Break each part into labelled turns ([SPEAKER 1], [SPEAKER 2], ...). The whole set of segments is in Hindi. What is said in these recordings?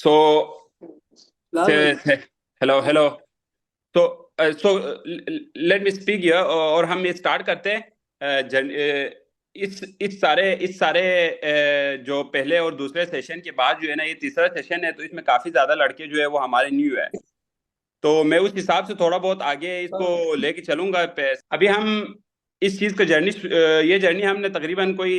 [SPEAKER 1] So,
[SPEAKER 2] Hello.
[SPEAKER 1] hello, hello. Let me speak here और हम ये स्टार्ट करते हैं। इस सारे जो पहले और दूसरे सेशन के बाद जो है ना, ये तीसरा सेशन है, तो इसमें काफी ज्यादा लड़के जो है वो हमारे न्यू है। तो मैं उस हिसाब से थोड़ा बहुत आगे इसको लेके चलूंगा। अभी हम इस चीज का जर्नी, ये जर्नी हमने तकरीबन कोई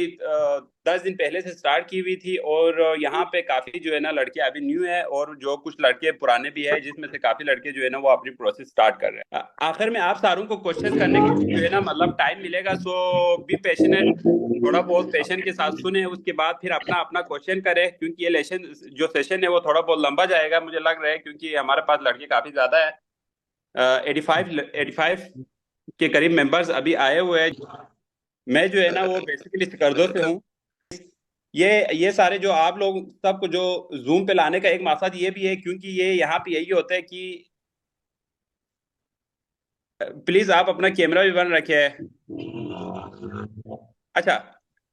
[SPEAKER 1] 10 दिन पहले से स्टार्ट की हुई थी। और यहाँ पे काफी जो है ना लड़के अभी न्यू है, और जो कुछ लड़के पुराने भी है, जिसमें से काफी लड़के जो है ना वो अपनी प्रोसेस स्टार्ट कर रहे हैं। आखिर में आप सारों को क्वेश्चन करने के लिए जो है ना मतलब टाइम मिलेगा। सो बी पेशेंट, थोड़ा बहुत पेशेंट के साथ सुने, उसके बाद फिर अपना अपना क्वेश्चन करें, क्योंकि ये लेशन जो सेशन है वो थोड़ा बहुत लंबा जाएगा मुझे लग रहा है, क्योंकि हमारे पास लड़के काफी ज्यादा है। 85 के करीब मेंबर्स अभी आए हुए हैं। मैं जो है ना वो बेसिकली सिकर्दो से हूँ। ये सारे जो आप लोग सबको जो जूम पे लाने का एक मकसद ये भी है, क्योंकि ये यहाँ पे यही होता है कि प्लीज आप अपना कैमरा भी बंद रखे है। अच्छा,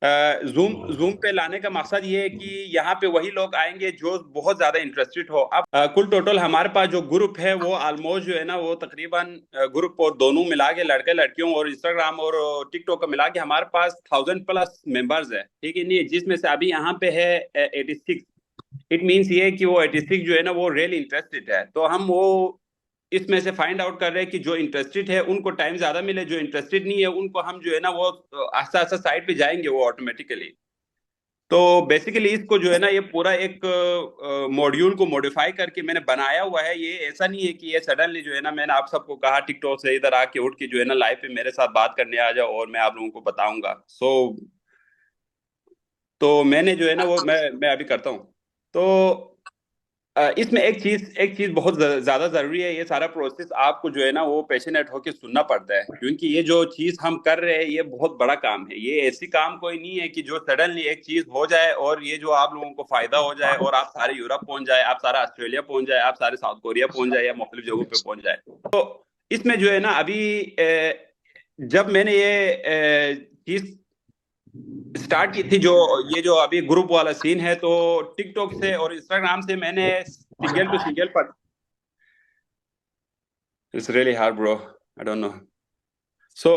[SPEAKER 1] जूम जूम पे लाने का मकसद ये है कि यहाँ पे वही लोग आएंगे जो बहुत ज्यादा इंटरेस्टेड हो। अब कुल टोटल हमारे पास जो ग्रुप है वो ऑलमोस्ट जो है ना वो तकरीबन ग्रुप और दोनों मिला के, लड़के लड़कियों और इंस्टाग्राम और टिकटॉक का मिला के, हमारे पास 1000+ मेंबर्स है। ठीक है नहीं, जिसमें से अभी यहाँ पे है 86। इट मीन्स ये है कि वो 86 जो है ना वो रियली इंटरेस्टेड है। तो हम वो इसमें से फाइंड आउट कर रहे हैं कि जो इंटरेस्टेड है उनको टाइम ज्यादा मिले, जो इंटरेस्टेड नहीं है उनको हम जो है ना वो आस्ता आस्ता साइड पे जाएंगे वो ऑटोमेटिकली। तो बेसिकली इसको जो है ना ये पूरा एक मॉड्यूल को मॉडिफाई करके मैंने बनाया हुआ है। ये ऐसा नहीं है कि ये सडनली जो है ना मैंने आप सबको कहा टिकटॉक से इधर आके उठ के जो है ना लाइव पे मेरे साथ बात करने आ जाओ और मैं आप लोगों को बताऊंगा। तो मैंने जो है ना वो मैं अभी करता हूँ। तो इसमें एक चीज बहुत ज्यादा जरूरी है। ये सारा प्रोसेस आपको जो है ना वो पैशनेट होकर सुनना पड़ता है, क्योंकि ये जो चीज हम कर रहे हैं ये बहुत बड़ा काम है। ये ऐसी काम कोई नहीं है कि जो सडनली एक चीज हो जाए और ये जो आप लोगों को फायदा हो जाए और आप सारे यूरोप पहुंच जाए, आप सारा ऑस्ट्रेलिया पहुंच जाए, आप सारे साउथ कोरिया पहुंच जाए, या मुख्तलिफ जगहों पे पहुंच जाए। तो इसमें जो है ना अभी जब मैंने ये चीज स्टार्ट की थी, जो ये जो अभी ग्रुप वाला सीन है, तो टिकटॉक से और इंस्टाग्राम से मैंने सिंगल टू सिंगल पर, it's really hard bro, I don't know. So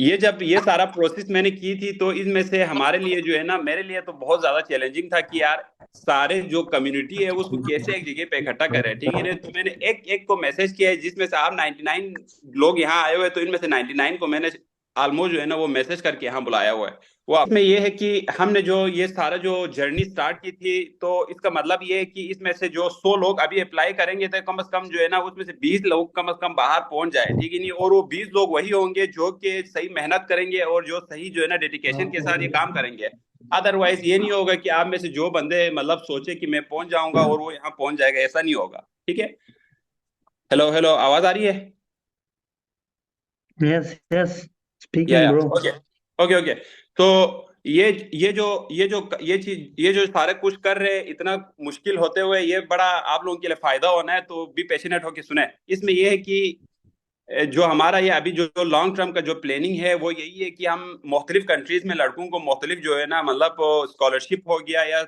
[SPEAKER 1] ये जब ये सारा प्रोसेस मैंने की थी, तो इसमें से हमारे लिए जो है ना, मेरे लिए तो बहुत ज्यादा चैलेंजिंग था कि यार सारे जो कम्युनिटी है उसको कैसे एक जगह पे इकट्ठा करें। ठीक है ना, तो मैंने एक एक को मैसेज किया है, जिसमें से आप 99 लोग यहाँ आए हुए हैं, तो इनमें से 99 को मैंने ऑलमोस्ट जो है ना वो मैसेज करके यहाँ बुलाया हुआ है। वो इसमें ये है कि हमने जो ये सारा जो जर्नी स्टार्ट की थी, तो इसका मतलब ये है कि इसमें से जो 100 लोग अभी अप्लाई करेंगे, तो कम से कम जो है ना उसमें से 20 लोग कम से कम बाहर पहुंच जाए। ठीक है नहीं, और वो 20 लोग वही होंगे जो कि सही मेहनत करेंगे और जो सही जो है ना डेडिकेशन के साथ ये काम करेंगे। अदरवाइज ये नहीं होगा कि आप में से जो बंदे मतलब सोचे कि मैं पहुंच जाऊंगा और वो यहाँ पहुंच जाएगा, ऐसा नहीं होगा। ठीक है। हेलो हेलो, आवाज आ रही है?
[SPEAKER 2] Yes, yes.
[SPEAKER 1] या
[SPEAKER 2] Speaking, bro.
[SPEAKER 1] Okay, okay okay. तो ये चीज, ये जो सारे कुछ कर रहे हैं इतना मुश्किल होते हुए, ये बड़ा आप लोगों के लिए फायदा होना है, तो भी पैशनेट होके सुने। इसमें ये है कि जो हमारा ये अभी जो लॉन्ग टर्म का जो प्लानिंग है वो यही है कि हम मुख्तलिफ कंट्रीज में लड़कों को मुख्तलिफ जो है ना मतलब स्कॉलरशिप हो गया या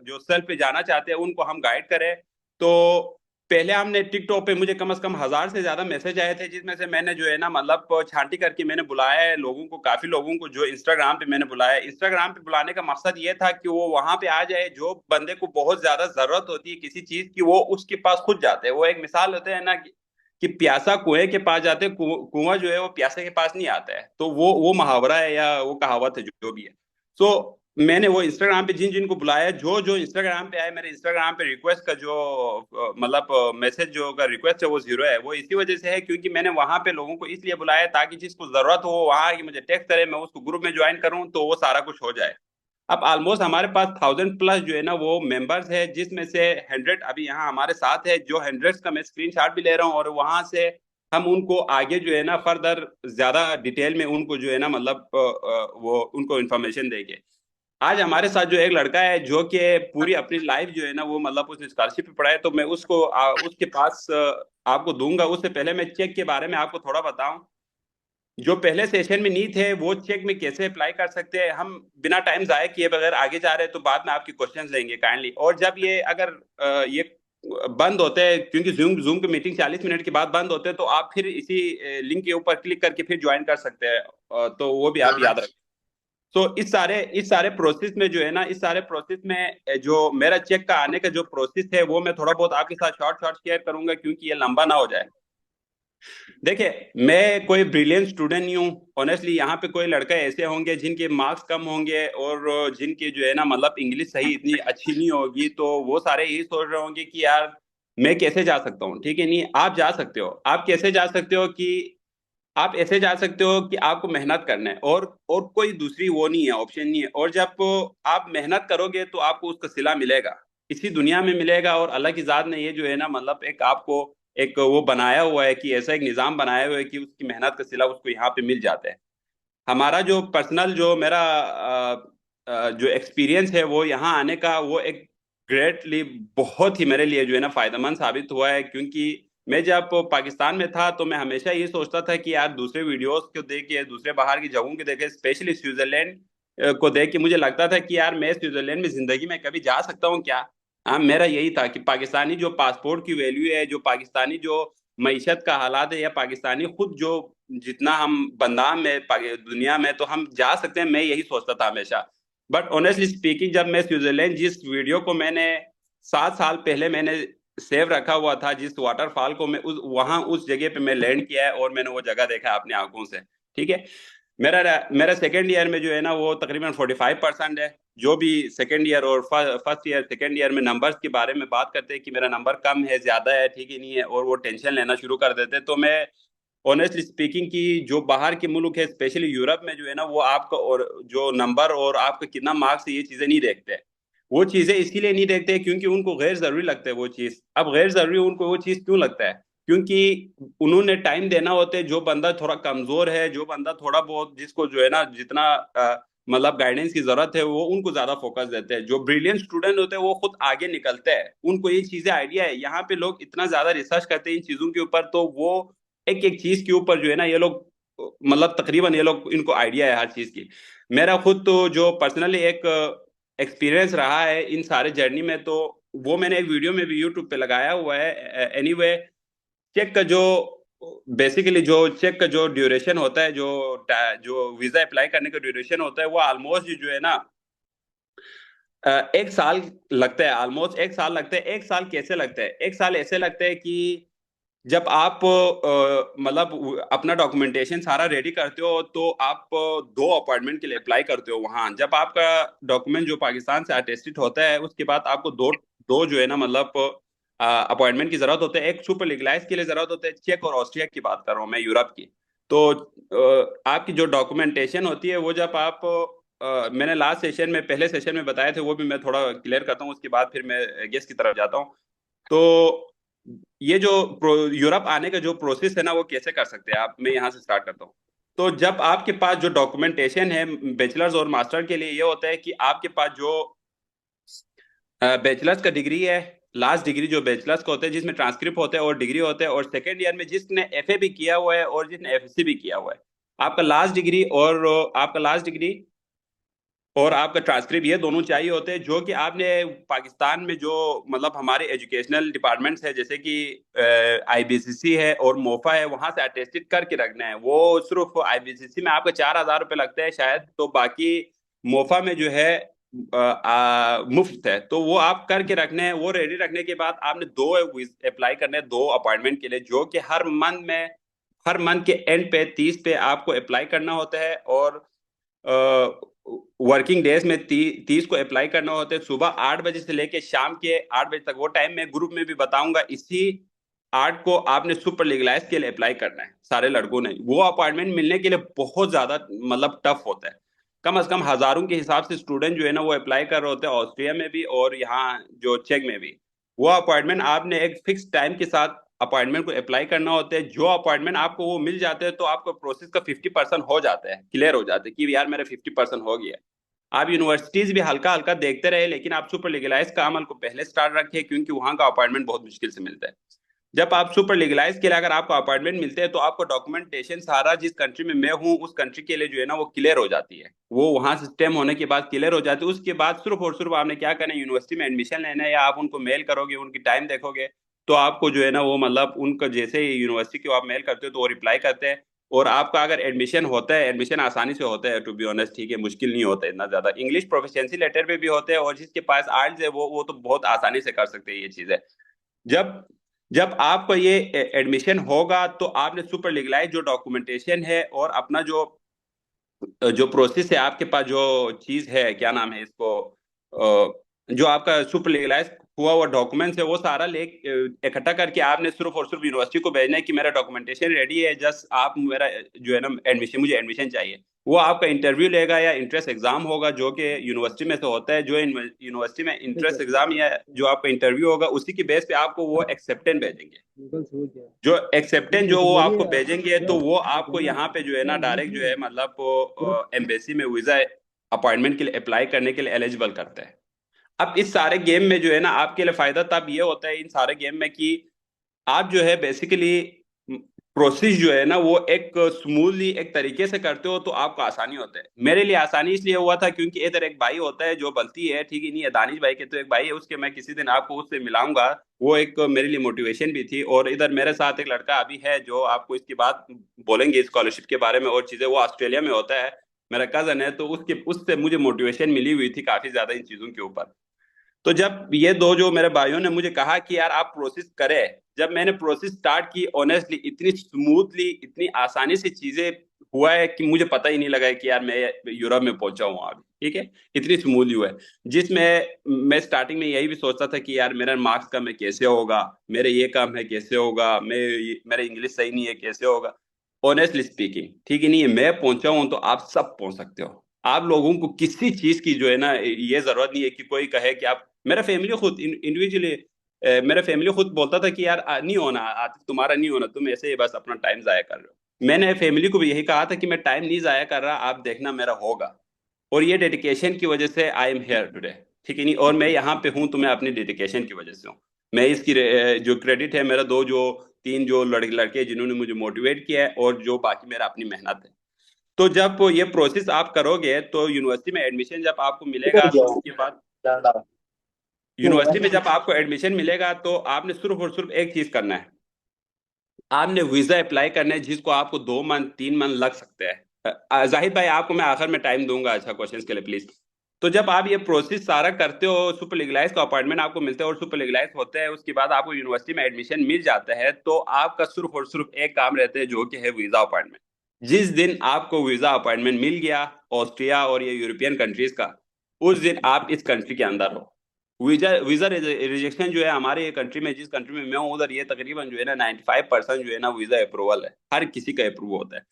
[SPEAKER 1] जो सेल्फ पे जाना चाहते हैं उनको हम गाइड करें। तो पहले हमने टिकटॉक पे मुझे कम से कम 1000 से ज्यादा मैसेज आए थे, जिसमें से मैंने जो है ना मतलब छांटी करके मैंने बुलाया है लोगों को, काफी लोगों को जो इंस्टाग्राम पे मैंने बुलाया है। इंस्टाग्राम पे बुलाने का मकसद ये था कि वो वहां पे आ जाए, जो बंदे को बहुत ज्यादा जरूरत होती है किसी चीज की, वो उसके पास खुद जाते हैं। वो एक मिसाल होते हैं ना कि प्यासा कुएं के पास जाते, कुआं जो है वो प्यासे के पास नहीं आता है। तो वो मुहावरा है या वो कहावत है, जो भी है। सो मैंने वो इंस्टाग्राम पे जिन जिन को बुलाया, जो जो इंस्टाग्राम पे आए, मेरे इंस्टाग्राम पे रिक्वेस्ट का जो मतलब मैसेज जो का रिक्वेस्ट है वो जीरो है। वो इसी वजह से है क्योंकि मैंने वहां पे लोगों को इसलिए बुलाया ताकि जिसको जरूरत हो वहां आके मुझे टेक्स्ट करे, मैं उसको ग्रुप में ज्वाइन करूं, तो वो सारा कुछ हो जाए। अब ऑलमोस्ट हमारे पास 1000+ जो है ना वो मेंबर्स है, जिसमें से 100 अभी यहाँ हमारे साथ है। जो 100 का मैं स्क्रीनशॉट भी ले रहा हूँ, और वहां से हम उनको आगे जो है ना फर्दर ज्यादा डिटेल में उनको जो है ना मतलब वो उनको इन्फॉर्मेशन देंगे। आज हमारे साथ जो एक लड़का है जो कि पूरी अपनी लाइफ जो है ना वो मतलब उसने स्कॉलरशिप पे पढ़ा है, तो मैं उसको उसके पास आपको दूंगा। उससे पहले मैं चेक के बारे में आपको थोड़ा बताऊं। जो पहले सेशन में नहीं थे वो चेक में कैसे अप्लाई कर सकते हैं हम, बिना टाइम जाया किए बगैर आगे जा रहे हैं, तो बाद में आपके क्वेश्चंस लेंगे काइंडली। और जब ये अगर ये बंद होते हैं, क्योंकि जूम जूम की मीटिंग 40 मिनट के बाद बंद होते हैं, तो आप फिर इसी लिंक के ऊपर क्लिक करके फिर ज्वाइन कर सकते हैं। तो वो भी आप याद रखें। तो इस सारे प्रोसेस में जो है ना, इस सारे प्रोसेस में जो मेरा चेक का आने का जो प्रोसेस है वो मैं थोड़ा बहुत आपके साथ शॉर्ट शॉर्ट शेयर करूंगा, क्योंकि ये लंबा ना हो जाए। देखिए, मैं कोई ब्रिलियंट स्टूडेंट नहीं हूँ ऑनेस्टली। यहाँ पे कोई लड़के ऐसे होंगे जिनके मार्क्स कम होंगे और जिनके जो है ना मतलब इंग्लिश सही इतनी अच्छी नहीं होगी, तो वो सारे यही सोच रहे होंगे कि यार मैं कैसे जा सकता हूँ। ठीक है, नहीं, आप जा सकते हो। आप कैसे जा सकते हो कि आप ऐसे जा सकते हो कि आपको मेहनत करना है, और कोई दूसरी वो नहीं है, ऑप्शन नहीं है। और जब आप मेहनत करोगे तो आपको उसका सिला मिलेगा, इसी दुनिया में मिलेगा। और अल्लाह की जात ने ये जो है ना मतलब एक आपको एक वो बनाया हुआ है कि ऐसा एक निजाम बनाया हुआ है कि उसकी मेहनत का सिला उसको यहाँ पे मिल जाता है। हमारा जो पर्सनल जो मेरा जो एक्सपीरियंस है वो यहाँ आने का, वो एक ग्रेटली बहुत ही मेरे लिए जो है ना फायदेमंद साबित हुआ है। क्योंकि मैं जब पाकिस्तान में था तो मैं हमेशा ये सोचता था कि यार दूसरे वीडियोस को देख के, दूसरे बाहर की जगहों को देख के, स्पेशली स्विट्जरलैंड को देख के मुझे लगता था कि यार मैं स्विट्जरलैंड में जिंदगी में कभी जा सकता हूँ क्या। हाँ, मेरा यही था कि पाकिस्तानी जो पासपोर्ट की वैल्यू है, जो पाकिस्तानी जो मईशत का हालात है, या पाकिस्तानी खुद जो जितना हम बंदाम में दुनिया में, तो हम जा सकते हैं, मैं यही सोचता था हमेशा। बट ऑनेस्टली स्पीकिंग, जब मैं स्विट्जरलैंड, जिस वीडियो को मैंने 7 साल पहले मैंने सेव रखा हुआ था, जिस वाटरफॉल को मैं उस जगह पे मैं लैंड किया है और मैंने वो जगह देखा है अपनी आंखों से। ठीक है, मेरा मेरा सेकेंड ईयर में जो है ना वो तकरीबन 45% है। जो भी सेकेंड ईयर और फर्स्ट ईयर सेकेंड ईयर में नंबर्स के बारे में बात करते हैं कि मेरा नंबर कम है, ज्यादा है, ठीक है, नहीं है, और वो टेंशन लेना शुरू कर देते, तो मैं ऑनेस्टली स्पीकिंग की जो बाहर के मुल्क है, स्पेशली यूरोप में जो है ना, वो आपका और जो नंबर और आपका कितना मार्क्स है, ये चीजें नहीं देखते। वो चीजें इसीलिए नहीं देखते क्योंकि उनको गैर जरूरी लगता है वो चीज। अब गैर जरूरी उनको वो चीज क्यों लगता है? क्योंकि उन्होंने टाइम देना होता है। जो बंदा थोड़ा कमजोर है, जो बंदा थोड़ा बहुत, जिसको जो है ना जितना मतलब गाइडेंस की जरूरत है, वो उनको ज्यादा फोकस देते हैं। जो ब्रिलियंट स्टूडेंट होते हैं वो खुद आगे निकलते हैं, उनको ये चीजें आइडिया है। यहाँ पे लोग इतना ज्यादा रिसर्च करते हैं इन चीजों के ऊपर, तो वो एक एक चीज के ऊपर जो है ना ये लोग मतलब तकरीबन ये लोग, इनको आइडिया है हर चीज की। मेरा खुद तो जो पर्सनली एक एक्सपीरियंस रहा है इन सारे जर्नी में, तो वो मैंने एक वीडियो में भी यूट्यूब पे लगाया हुआ है। एनीवे, चेक का जो बेसिकली जो चेक का जो ड्यूरेशन होता है, जो वीजा अप्लाई करने का ड्यूरेशन होता है, वो ऑलमोस्ट जो है ना 1 साल लगता है। ऑलमोस्ट 1 साल लगता है। 1 साल कैसे लगता है? 1 साल ऐसे लगता है कि जब आप मतलब अपना डॉक्यूमेंटेशन सारा रेडी करते हो, तो आप 2 अपॉइंटमेंट के लिए अप्लाई करते हो वहां। जब आपका डॉक्यूमेंट जो पाकिस्तान से अटेस्टेड होता है, उसके बाद आपको दो दो जो है ना मतलब अपॉइंटमेंट की जरूरत होता है। एक सुपर लीगलाइज के लिए जरूरत होता है, चेक और ऑस्ट्रिया की बात कर रहा हूँ मैं, यूरोप की। तो आपकी जो डॉक्यूमेंटेशन होती है वो जब आप मैंने लास्ट सेशन में, पहले सेशन में बताए थे, वो भी मैं थोड़ा क्लियर करता हूँ, उसके बाद फिर मैं गेस की तरफ जाता हूँ। तो ये जो यूरोप आने का जो प्रोसेस है ना, वो कैसे कर सकते हैं आप, मैं यहाँ से स्टार्ट करता हूँ। तो जब आपके पास जो डॉक्यूमेंटेशन है बैचलर्स और मास्टर के लिए, ये होता है कि आपके पास जो बैचलर्स का डिग्री है, लास्ट डिग्री जो बैचलर्स का होता है, जिसमें ट्रांसक्रिप्ट होता है और डिग्री होता है, और सेकेंड ईयर में जिसने एफए भी किया हुआ है और जिसने एफएससी भी किया हुआ है, आपका लास्ट डिग्री और आपका लास्ट डिग्री और आपका ट्रांसक्रिप्ट, ये दोनों चाहिए होते हैं। जो कि आपने पाकिस्तान में जो मतलब हमारे एजुकेशनल डिपार्टमेंट्स है, जैसे कि आईबीसीसी है और मोफा है, वहां से अटेस्टेड करके रखना है। वो सिर्फ आईबीसीसी में आपका 4,000 रुपये लगते हैं शायद, तो बाकी मोफा में जो है मुफ्त है। तो वो आप करके रखने हैं। वो रेडी रखने के बाद आपने 2 अप्लाई करने हैं, 2 अपॉइंटमेंट के लिए, जो कि हर मंथ के एंड पे 30 पे आपको अप्लाई करना होता है। और वर्किंग डेज में 30 को अप्लाई करना होता है, सुबह 8 बजे से लेके शाम के 8 बजे तक। वो टाइम मैं ग्रुप में भी बताऊंगा। इसी 8 को आपने सुपर लीगलाइज के लिए अप्लाई करना है सारे लड़कों ने। वो अपॉइंटमेंट मिलने के लिए बहुत ज्यादा मतलब टफ होता है। कम से कम हजारों के हिसाब से स्टूडेंट जो है ना वो अप्लाई कर रहे होते हैं, ऑस्ट्रिया में भी और यहाँ जो चेक में भी। वो अपॉइंटमेंट आपने एक फिक्स टाइम के साथ अपॉइंटमेंट को अप्लाई करना होता है। जो अपॉइंटमेंट आपको वो मिल जाते हैं, तो आपका प्रोसेस का 50% हो जाता है, क्लियर हो जाता है कि यार मेरा 50% हो गया। आप यूनिवर्सिटीज भी हल्का हल्का देखते रहे, लेकिन आप सुपर लीगलाइज का अमल को पहले स्टार्ट रखिए, क्योंकि वहां का अपॉइंटमेंट बहुत मुश्किल से मिलता है। जब आप सुपर लीगलाइज के लिए अगर आपको अपॉइंटमेंट मिलते हैं तो आपको डॉक्यूमेंटेशन सारा जिस कंट्री में मैं हूँ उस कंट्री के लिए जो है ना वो क्लियर हो जाती है, वो वहां से स्टेम होने के बाद क्लियर हो जाती है। उसके बाद सिर्फ और सिर्फ आपने क्या करना है, यूनिवर्सिटी में एडमिशन लेना है, या आप उनको मेल करोगे, उनकी टाइम देखोगे, तो आपको जो है ना वो मतलब उनका जैसे ही यूनिवर्सिटी को आप मेल करते हो तो वो रिप्लाई करते हैं। और आपका अगर एडमिशन होता है, एडमिशन आसानी से होता है टू बी ऑनेस्ट, ठीक है, मुश्किल नहीं होता इतना ज्यादा। इंग्लिश प्रोफिशिएंसी लेटर पे भी होते हैं, और जिसके पास आइल्स है वो तो बहुत आसानी से कर सकते हैं ये चीजें। जब जब आपको ये एडमिशन होगा तो आपने सुपर लीगलाइज जो डॉक्यूमेंटेशन है और अपना जो जो प्रोसेस है, आपके पास जो चीज है, क्या नाम है इसको, जो आपका सुपर लीगलाइज हुआ हुआ डॉक्यूमेंट्स है, वो सारा ले इकट्ठा करके आपने सिर्फ और सिर्फ यूनिवर्सिटी को भेजना है कि मेरा डॉक्यूमेंटेशन रेडी है, जस्ट आप मेरा जो है ना एडमिशन, मुझे एडमिशन चाहिए। वो आपका इंटरव्यू लेगा या इंट्रेंस एग्जाम होगा, जो कि यूनिवर्सिटी में से होता है, जो यूनिवर्सिटी में इंट्रेंस एग्जाम या जो आपका इंटरव्यू होगा उसी की बेस पे आपको वो एक्सेप्टेंस भेजेंगे। जो एक्सेप्टेंस जो वो आपको भेजेंगे तो वो आपको यहाँ पे जो है ना डायरेक्ट जो है मतलब एम्बेसी में वीजा अपॉइंटमेंट के लिए अप्लाई करने के लिए एलिजिबल करता है। अब इस सारे गेम में जो है ना आपके लिए फायदा तब ये होता है इन सारे गेम में कि आप जो है बेसिकली प्रोसेस जो है ना वो एक स्मूथली एक तरीके से करते हो तो आपको आसानी होता है। मेरे लिए आसानी इसलिए हुआ था क्योंकि इधर एक भाई होता है जो बल्ती है, ठीक है, नहीं है, दानिश भाई के तो एक भाई है, उसके मैं किसी दिन आपको उससे मिलाऊंगा, वो एक मेरे लिए मोटिवेशन भी थी। और इधर मेरे साथ एक लड़का अभी है जो आपको इसकी बात बोलेंगे स्कॉलरशिप के बारे में और चीजें, वो ऑस्ट्रेलिया में होता है, मेरा कजन है, तो उसके उससे मुझे मोटिवेशन मिली हुई थी काफी ज्यादा इन चीजों के ऊपर। तो जब ये दो जो मेरे भाइयों ने मुझे कहा कि यार आप प्रोसेस करें, जब मैंने प्रोसेस स्टार्ट की, ऑनेस्टली इतनी स्मूथली इतनी आसानी से चीजें हुआ है कि मुझे पता ही नहीं लगा है कि यार मैं यूरोप में पहुंचा हूँ अभी, ठीक है, इतनी स्मूथली हुआ है। जिसमें मैं स्टार्टिंग में यही भी सोचता था कि यार मेरा मार्क्स कम है कैसे होगा, मेरे ये काम है कैसे होगा, मेरा इंग्लिश सही नहीं है कैसे होगा। ऑनेस्टली स्पीकिंग, ठीक है, नहीं है, मैं पहुंचा हूं तो आप सब पहुंच सकते हो। आप लोगों को किसी चीज की जो है ना ये जरूरत नहीं है कि कोई कहे कि आप, मेरा फैमिली खुद इंडिविजुअली, मेरा फैमिली खुद बोलता था कि यार नहीं होना आतिफ, तुम्हारा नहीं होना, तुम ऐसे ही बस अपना टाइम जाया कर रहे हो। मैंने फैमिली को भी यही कहा था कि मैं टाइम नहीं जाया कर रहा, आप देखना मेरा होगा। और ये डेडिकेशन की वजह से आई एम हेयर टुडे, ठीक है, नहीं, और मैं यहाँ पे हूँ तो मैं अपनी डेडिकेशन की वजह से हूँ। मैं इसकी जो क्रेडिट है मेरा दो जो तीन जो लड़के लड़के जिन्होंने मुझे मोटिवेट किया है, और जो बाकी मेरा अपनी मेहनत है। तो जब ये प्रोसेस आप करोगे तो यूनिवर्सिटी में एडमिशन जब आपको मिलेगा तो उसके बाद यूनिवर्सिटी में जब आपको एडमिशन मिलेगा तो आपने सिर्फ और सिर्फ एक चीज करना है, आपने वीजा अप्लाई करना है, जिसको आपको 2 मंथ 3 मंथ लग सकते हैं। जाहिद भाई आपको मैं आखिर में टाइम दूंगा अच्छा क्वेश्चंस के लिए प्लीज। तो जब आप ये प्रोसेस सारा करते हो, सुपर लीगलाइज का अपॉइंटमेंट आपको मिलता है और सुपर लीगलाइज होता है, उसके बाद आपको यूनिवर्सिटी में एडमिशन मिल जाता है, तो आपका सिर्फ और सिर्फ एक काम रहता है जो कि है वीजा अपॉइंटमेंट। जिस दिन आपको वीजा अपॉइंटमेंट मिल गया ऑस्ट्रिया और ये यूरोपियन कंट्रीज का, उस दिन आप इस कंट्री के अंदर हो। वीजा वीजा रिजेक्शन जो है हमारे कंट्री में, जिस कंट्री में मैं हूँ उधर ये तकरीबन जो है ना 95% जो है ना वीजा अप्रूवल है, हर किसी का अप्रूव होता है।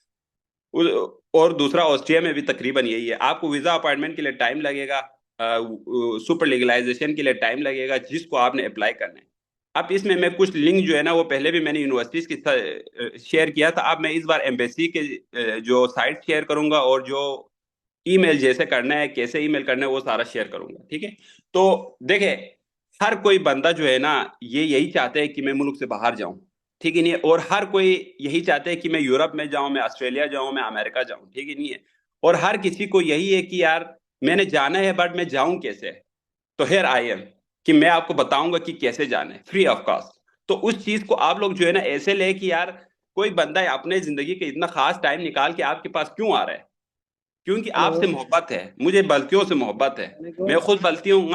[SPEAKER 1] और दूसरा ऑस्ट्रिया में भी तकरीबन यही है, आपको वीजा अपॉइंटमेंट के लिए टाइम लगेगा, सुपर लीगलाइजेशन के लिए टाइम लगेगा, जिसको आपने अप्लाई करना है। अब इसमें मैं कुछ लिंक जो है ना वो पहले भी मैंने यूनिवर्सिटीज के शेयर किया था, अब मैं इस बार एम्बेसी के जो साइट शेयर करूंगा, और जो ईमेल जैसे करना है, कैसे ईमेल करना है, वो सारा शेयर करूंगा, ठीक है। तो देखे, हर कोई बंदा जो है ना ये यही चाहता है कि मैं मुल्क से बाहर जाऊं, ठीक है, नहीं है, और हर कोई यही चाहता है कि मैं यूरोप में जाऊं, मैं ऑस्ट्रेलिया जाऊं, मैं अमेरिका जाऊं, ठीक है, नहीं है। और हर किसी को यही है कि यार मैंने जाना है बट मैं जाऊं कैसे। तो हेयर आई एम कि मैं आपको बताऊंगा कि कैसे जाना है फ्री ऑफ कॉस्ट। तो उस चीज को आप लोग जो है ना ऐसे ले कि यार कोई बंदा अपने जिंदगी के इतना खास टाइम निकाल के आपके पास क्यों आ रहा है, क्योंकि आपसे मोहब्बत है, मुझे बल्तियों से मोहब्बत है। मैं खुद बल्ती हूँ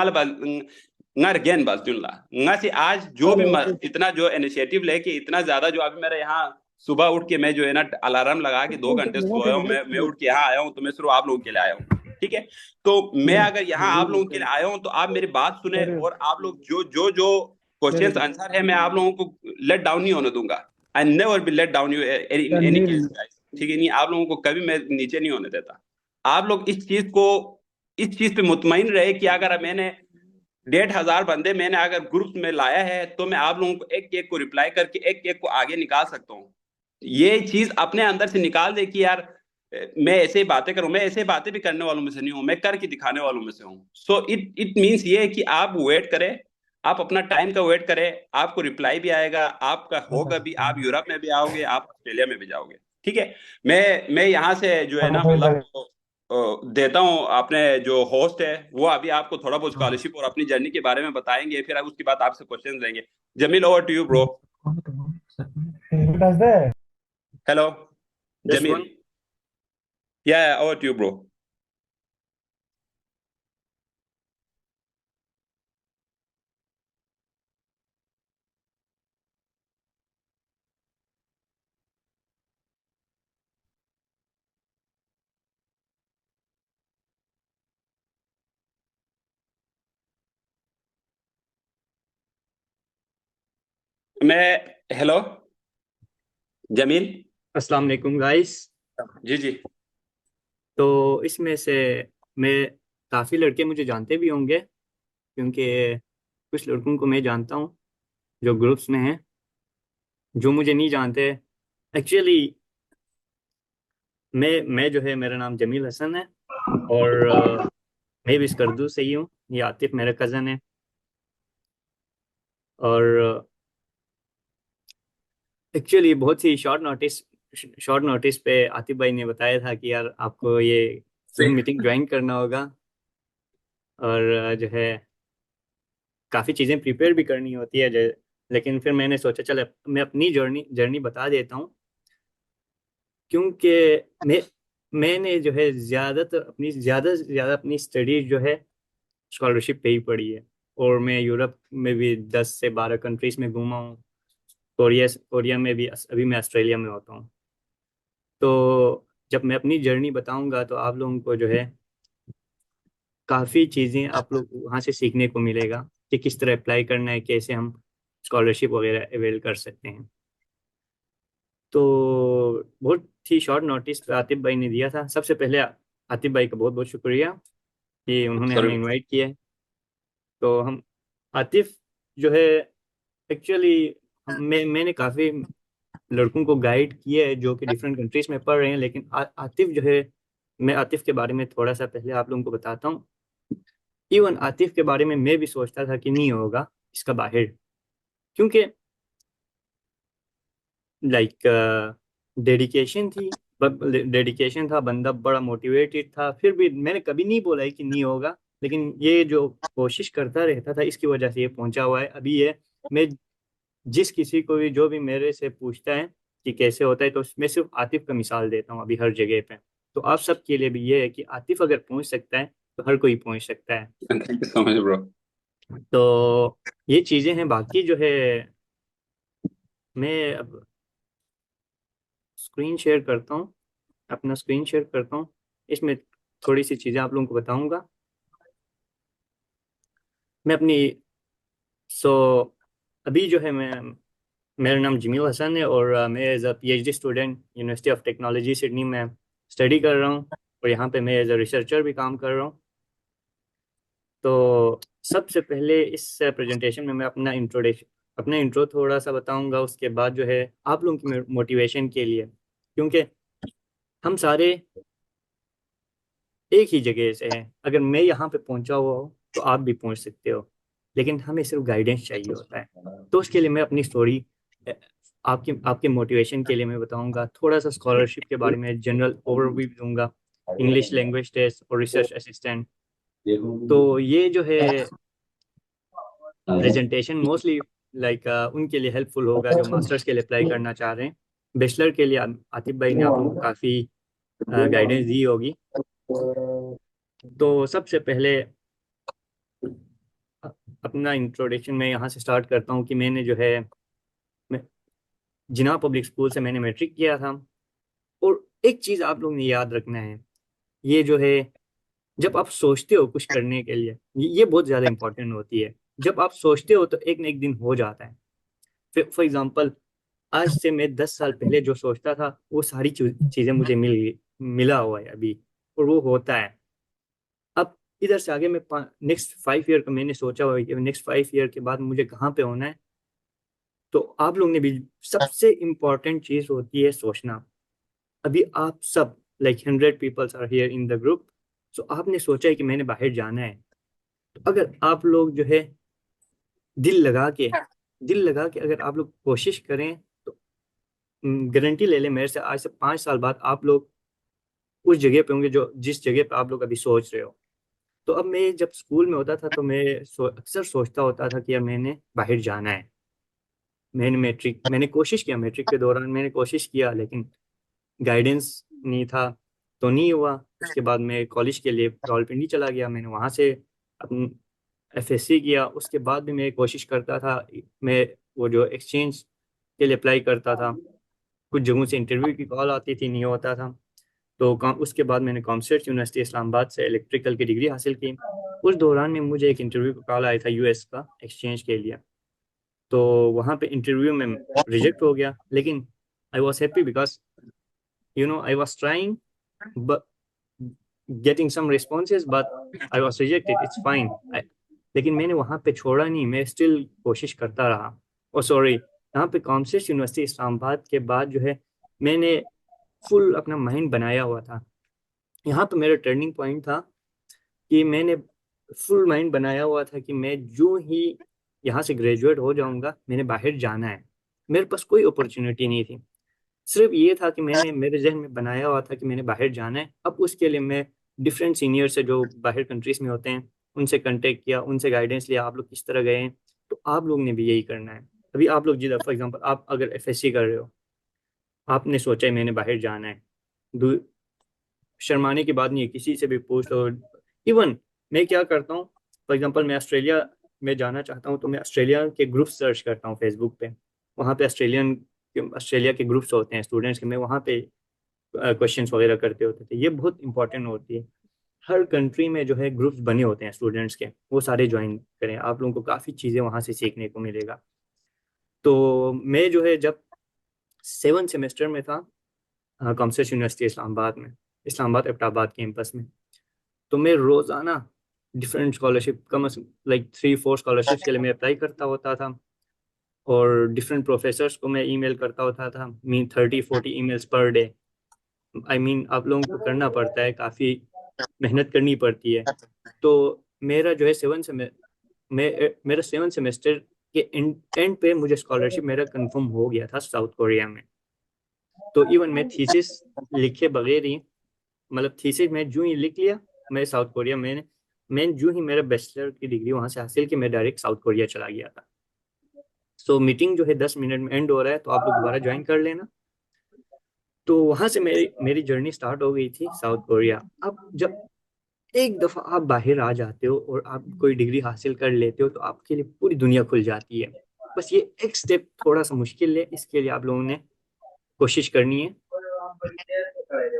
[SPEAKER 1] ngar गेन बल्ती हूँ ला nगा से आज जो भी इतना जो इनिशिएटिव लेके इतना ज्यादा जो अभी मेरे यहाँ सुबह उठ के मैं जो है ना अलार्म लगा के 2 घंटे सोया हूँ, मैं उठ के यहाँ आया हूँ, तो मैं सिर्फ आप लोगों के लिए आया हूँ, ठीक है। तो मैं अगर यहाँ आप लोगों के लिए आया हूँ तो आप मेरी बात सुने, और आप लोग जो जो जो क्वेश्चन आंसर है मैं आप लोगों को लेट डाउन नहीं होने दूंगा। I never be let down you in any case guys, ठीक है, नहीं, आप लोगों को कभी मैं नीचे नहीं होने देता। आप लोग इस चीज पे मुतमईन रहे कि अगर मैंने 1,500 बंदे मैंने अगर ग्रुप में लाया है तो मैं आप लोगों को एक एक को रिप्लाई करके एक एक को आगे निकाल सकता हूँ। ये चीज अपने अंदर से निकाल दे कि यार मैं ऐसे ही बातें करूं, मैं ऐसे बातें भी करने वालों में से नहीं हूं, मैं करके दिखाने वालों में से हूं। सो इट इट मीन्स ये है कि आप वेट करें, आप अपना टाइम का वेट करें, आपको रिप्लाई भी आएगा, आपका होगा भी, आप यूरोप में भी आओगे, आप ऑस्ट्रेलिया में भी जाओगे। ठीक है। मैं यहाँ से जो है ना, मतलब देता हूँ, अपने जो होस्ट है वो अभी आपको थोड़ा बहुत स्कॉलरशिप और अपनी जर्नी के बारे में बताएंगे, फिर अब उसके बाद आपसे क्वेश्चन लेंगे। Jamil, over to you bro. Hello
[SPEAKER 3] Just
[SPEAKER 1] Jamil.
[SPEAKER 3] one.
[SPEAKER 1] या ओवर टू यू ब्रो। मैं, हेलो जमील।
[SPEAKER 3] अस्सलाम वालेकुम गाइस।
[SPEAKER 1] जी जी।
[SPEAKER 3] तो इसमें से मैं काफ़ी लड़के मुझे जानते भी होंगे, क्योंकि कुछ लड़कों को मैं जानता हूँ जो ग्रुप्स में हैं, जो मुझे नहीं जानते। एक्चुअली मैं जो है, मेरा नाम जमील हसन है, और मैं भी स्कर्दू से ही हूँ। ये आतिफ मेरा कज़न है। और एक्चुअली बहुत ही शॉर्ट नोटिस पे आतिफ भाई ने बताया था कि यार आपको ये जूम मीटिंग ज्वाइन करना होगा, और जो है काफ़ी चीज़ें प्रिपेयर भी करनी होती है। लेकिन फिर मैंने सोचा चल मैं अपनी जर्नी बता देता हूँ, क्योंकि मैं मैंने जो है ज़्यादा से ज़्यादा अपनी स्टडी जो है स्कॉलरशिप पे ही पढ़ी है। और मैं यूरोप में भी 10 से 12 कंट्रीज में घूमा हूँ। कोरिया में भी, अभी मैं ऑस्ट्रेलिया में होता हूँ। तो जब मैं अपनी जर्नी बताऊंगा तो आप लोगों को जो है काफ़ी चीज़ें आप लोग वहाँ से सीखने को मिलेगा कि किस तरह अप्लाई करना है, कैसे हम स्कॉलरशिप वगैरह अवेल कर सकते हैं। तो बहुत ही शॉर्ट नोटिस पे आतिफ भाई ने दिया था। सबसे पहले आतिफ भाई का बहुत बहुत शुक्रिया कि उन्होंने
[SPEAKER 1] सर।
[SPEAKER 3] हमें इनवाइट किया है। तो हम आतिफ जो है, एक्चुअली मैंने काफ़ी लड़कों को गाइड किया है जो कि डिफरेंट कंट्रीज में पढ़ रहे हैं, लेकिन आतिफ जो है, मैं आतिफ के बारे में थोड़ा सा पहले आप लोगों को बताता हूँ। इवन आतिफ के बारे में मैं भी सोचता था कि नहीं होगा इसका बाहर, क्योंकि लाइक डेडिकेशन थी, डेडिकेशन था, बंदा बड़ा मोटिवेटेड था। फिर भी मैंने कभी नहीं बोला है कि नहीं होगा, लेकिन ये जो कोशिश करता रहता था इसकी वजह से ये पहुंचा हुआ है अभी। ये मैं जिस किसी को भी, जो भी मेरे से पूछता है कि कैसे होता है, तो मैं सिर्फ आतिफ का मिसाल देता हूँ अभी हर जगह पे। तो आप सब के लिए भी ये है कि आतिफ अगर पहुंच सकता है तो हर कोई पहुंच सकता है।
[SPEAKER 1] Thank you so much bro.
[SPEAKER 3] तो ये चीज़ें हैं। बाकी जो है, मैं अब स्क्रीन शेयर करता हूँ, अपना स्क्रीन शेयर करता हूँ। इसमें थोड़ी सी चीज़ें आप लोगों को बताऊंगा। मैं अपनी सो अभी जो है, मेरा नाम जमील हसन है, और मैं as a PhD student university of technology Sydney में स्टडी कर रहा हूँ, और यहाँ पे मैं एज अ रिसर्चर भी काम कर रहा हूँ। तो सबसे पहले इस प्रेजेंटेशन में मैं अपना इंट्रो थोड़ा सा बताऊंगा। उसके बाद जो है आप लोगों की मोटिवेशन के लिए, क्योंकि हम सारे एक ही जगह से हैं। अगर मैं यहाँ पे पहुंचा हुआ हूँ तो आप भी पहुंच सकते हो, लेकिन हमें सिर्फ गाइडेंस चाहिए होता है। तो उसके लिए मैं अपनी स्टोरी आपके आपके मोटिवेशन के लिए मैं बताऊंगा। थोड़ा सा स्कॉलरशिप के बारे में जनरल ओवरव्यू दूंगा, इंग्लिश लैंग्वेज टेस्ट और रिसर्च असिस्टेंट। तो ये जो है प्रेजेंटेशन मोस्टली लाइक उनके लिए हेल्पफुल होगा जो मास्टर्स के लिए अप्लाई करना चाह रहे हैं। बैचलर के लिए आतिफ भाई ने आप लोगों को काफ़ी गाइडेंस दी होगी। तो सबसे पहले अपना इंट्रोडक्शन मैं यहाँ से स्टार्ट करता हूँ कि मैंने जो है, मैं जिनाह पब्लिक स्कूल से मैंने मैट्रिक किया था। और एक चीज़ आप लोगों ने याद रखना है, ये जो है, जब आप सोचते हो कुछ करने के लिए, ये बहुत ज़्यादा इंपॉर्टेंट होती है। जब आप सोचते हो तो एक न एक दिन हो जाता है। फॉर एग्जाम्पल, आज से मैं 10 साल पहले जो सोचता था वो सारी चीज़ें मुझे मिला हुआ है अभी, और वो होता है। अब इधर से आगे मैं नेक्स्ट 5 ईयर का मैंने सोचा हुआ है कि नेक्स्ट 5 ईयर के बाद मुझे कहाँ पे होना है। तो आप लोग ने भी, सबसे इम्पोर्टेंट चीज़ होती है सोचना। अभी आप सब like 100 peoples are here in the group, so आपने सोचा है कि मैंने बाहर जाना है। तो अगर आप लोग जो है दिल लगा के दिल लगा के अगर आप लोग कोशिश करें तो गारंटी ले लें मेरे से, आज से 5 साल बाद आप लोग उस जगह पे होंगे जो जिस जगह पे आप लोग अभी सोच रहे हो। तो अब मैं जब स्कूल में होता था तो मैं अक्सर सोचता होता था कि यार मैंने बाहर जाना है। मैंने कोशिश किया, मैट्रिक के दौरान मैंने कोशिश किया, लेकिन गाइडेंस नहीं था तो नहीं हुआ। उसके बाद मैं कॉलेज के लिए रावलपिंडी चला गया, मैंने वहाँ से अपन एफएससी किया। उसके बाद भी मैं कोशिश करता था, मैं वो जो एक्सचेंज के लिए अप्लाई करता था, कुछ जगहों से इंटरव्यू की कॉल आती थी, नहीं होता था। तो उसके बाद मैंने कॉमर्स यूनिवर्सिटी इस्लामाबाद से इलेक्ट्रिकल की डिग्री हासिल की। उस दौरान में मुझे एक इंटरव्यू का कॉल आया था यूएस का एक्सचेंज के लिए। तो वहाँ पे इंटरव्यू में रिजेक्ट हो गया, लेकिन I was happy because I was trying getting some responses but I was rejected, it's fine। लेकिन मैंने वहाँ पे छोड़ा नहीं, मैं स्टिल कोशिश करता रहा। और सॉरी, यहाँ पे कॉमर्स यूनिवर्सिटी इस्लामाबाद के बाद जो है मैंने फुल अपना माइंड बनाया हुआ था। यहाँ पे मेरा टर्निंग पॉइंट था कि मैंने फुल माइंड बनाया हुआ था कि मैं जो ही यहाँ से ग्रेजुएट हो जाऊँगा मैंने बाहर जाना है। मेरे पास कोई अपॉर्चुनिटी नहीं थी, सिर्फ ये था कि मैंने मेरे जहन में बनाया हुआ था कि मैंने बाहर जाना है। अब उसके लिए मैं डिफरेंट सीनियर से जो बाहर कंट्रीज में होते हैं उनसे कांटेक्ट किया, उनसे गाइडेंस लिया, आप लोग किस तरह गए हैं, तो आप लोग ने भी यही करना है। अभी आप लोग जिधर फॉर एग्जांपल आप अगर एफएससी कर रहे हो, आपने सोचा है मैंने बाहर जाना है, शर्माने की बात नहीं है, किसी से भी पूछ लो। इवन मैं क्या करता हूँ, फॉर एग्जांपल मैं ऑस्ट्रेलिया में जाना चाहता हूँ तो मैं ऑस्ट्रेलिया के ग्रुप सर्च करता हूँ फेसबुक पे। वहाँ पे ऑस्ट्रेलिया के ग्रुप्स होते हैं स्टूडेंट्स के, मैं वहाँ पे क्वेश्चंस वगैरह करते होते थे। ये बहुत इंपॉर्टेंट होती है, हर कंट्री में जो है ग्रुप्स बने होते हैं स्टूडेंट्स के, वो सारे ज्वाइन करें, आप लोगों को काफ़ी चीज़ें वहाँ से सीखने को मिलेगा। तो मैं जो है जब 7 सेमेस्टर में था कॉमर्स यूनिवर्सिटी इस्लामाबाद में, इस्लामाबाद एबटाबाद कैंपस में, तो मैं रोज़ाना डिफरेंट स्कॉलरशिप, कम लाइक 3-4 स्कॉलरशिप्स के लिए मैं अप्लाई करता होता था। और डिफरेंट प्रोफेसर्स को मैं ईमेल करता होता था, mean 30-40 emails per day. I mean आप लोगों को करना पड़ता है, काफ़ी मेहनत करनी पड़ती है। तो मेरा जो है मेरा 7 सेमेस्टर के एंड पे मुझे स्कॉलरशिप मेरा कंफर्म हो गया था साउथ कोरिया में। तो इवन मैं थीसिस लिखे बगैर ही, मतलब थीसिस मैं जो ही लिख लिया, मैं साउथ कोरिया में, मैं जो ही मेरा बैचलर की डिग्री वहाँ से हासिल की, मैं डायरेक्ट साउथ कोरिया चला गया था। सो मीटिंग जो है 10 मिनट में एंड हो रहा है, तो आप लोग दोबारा ज्वाइन कर लेना। तो वहां से मेरी मेरी जर्नी स्टार्ट हो गई थी साउथ कोरिया। अब जब एक दफा आप बाहर आ जाते हो और आप कोई डिग्री हासिल कर लेते हो तो आपके लिए पूरी दुनिया खुल जाती है। बस ये एक स्टेप थोड़ा सा मुश्किल है, इसके लिए आप लोगों ने कोशिश करनी है।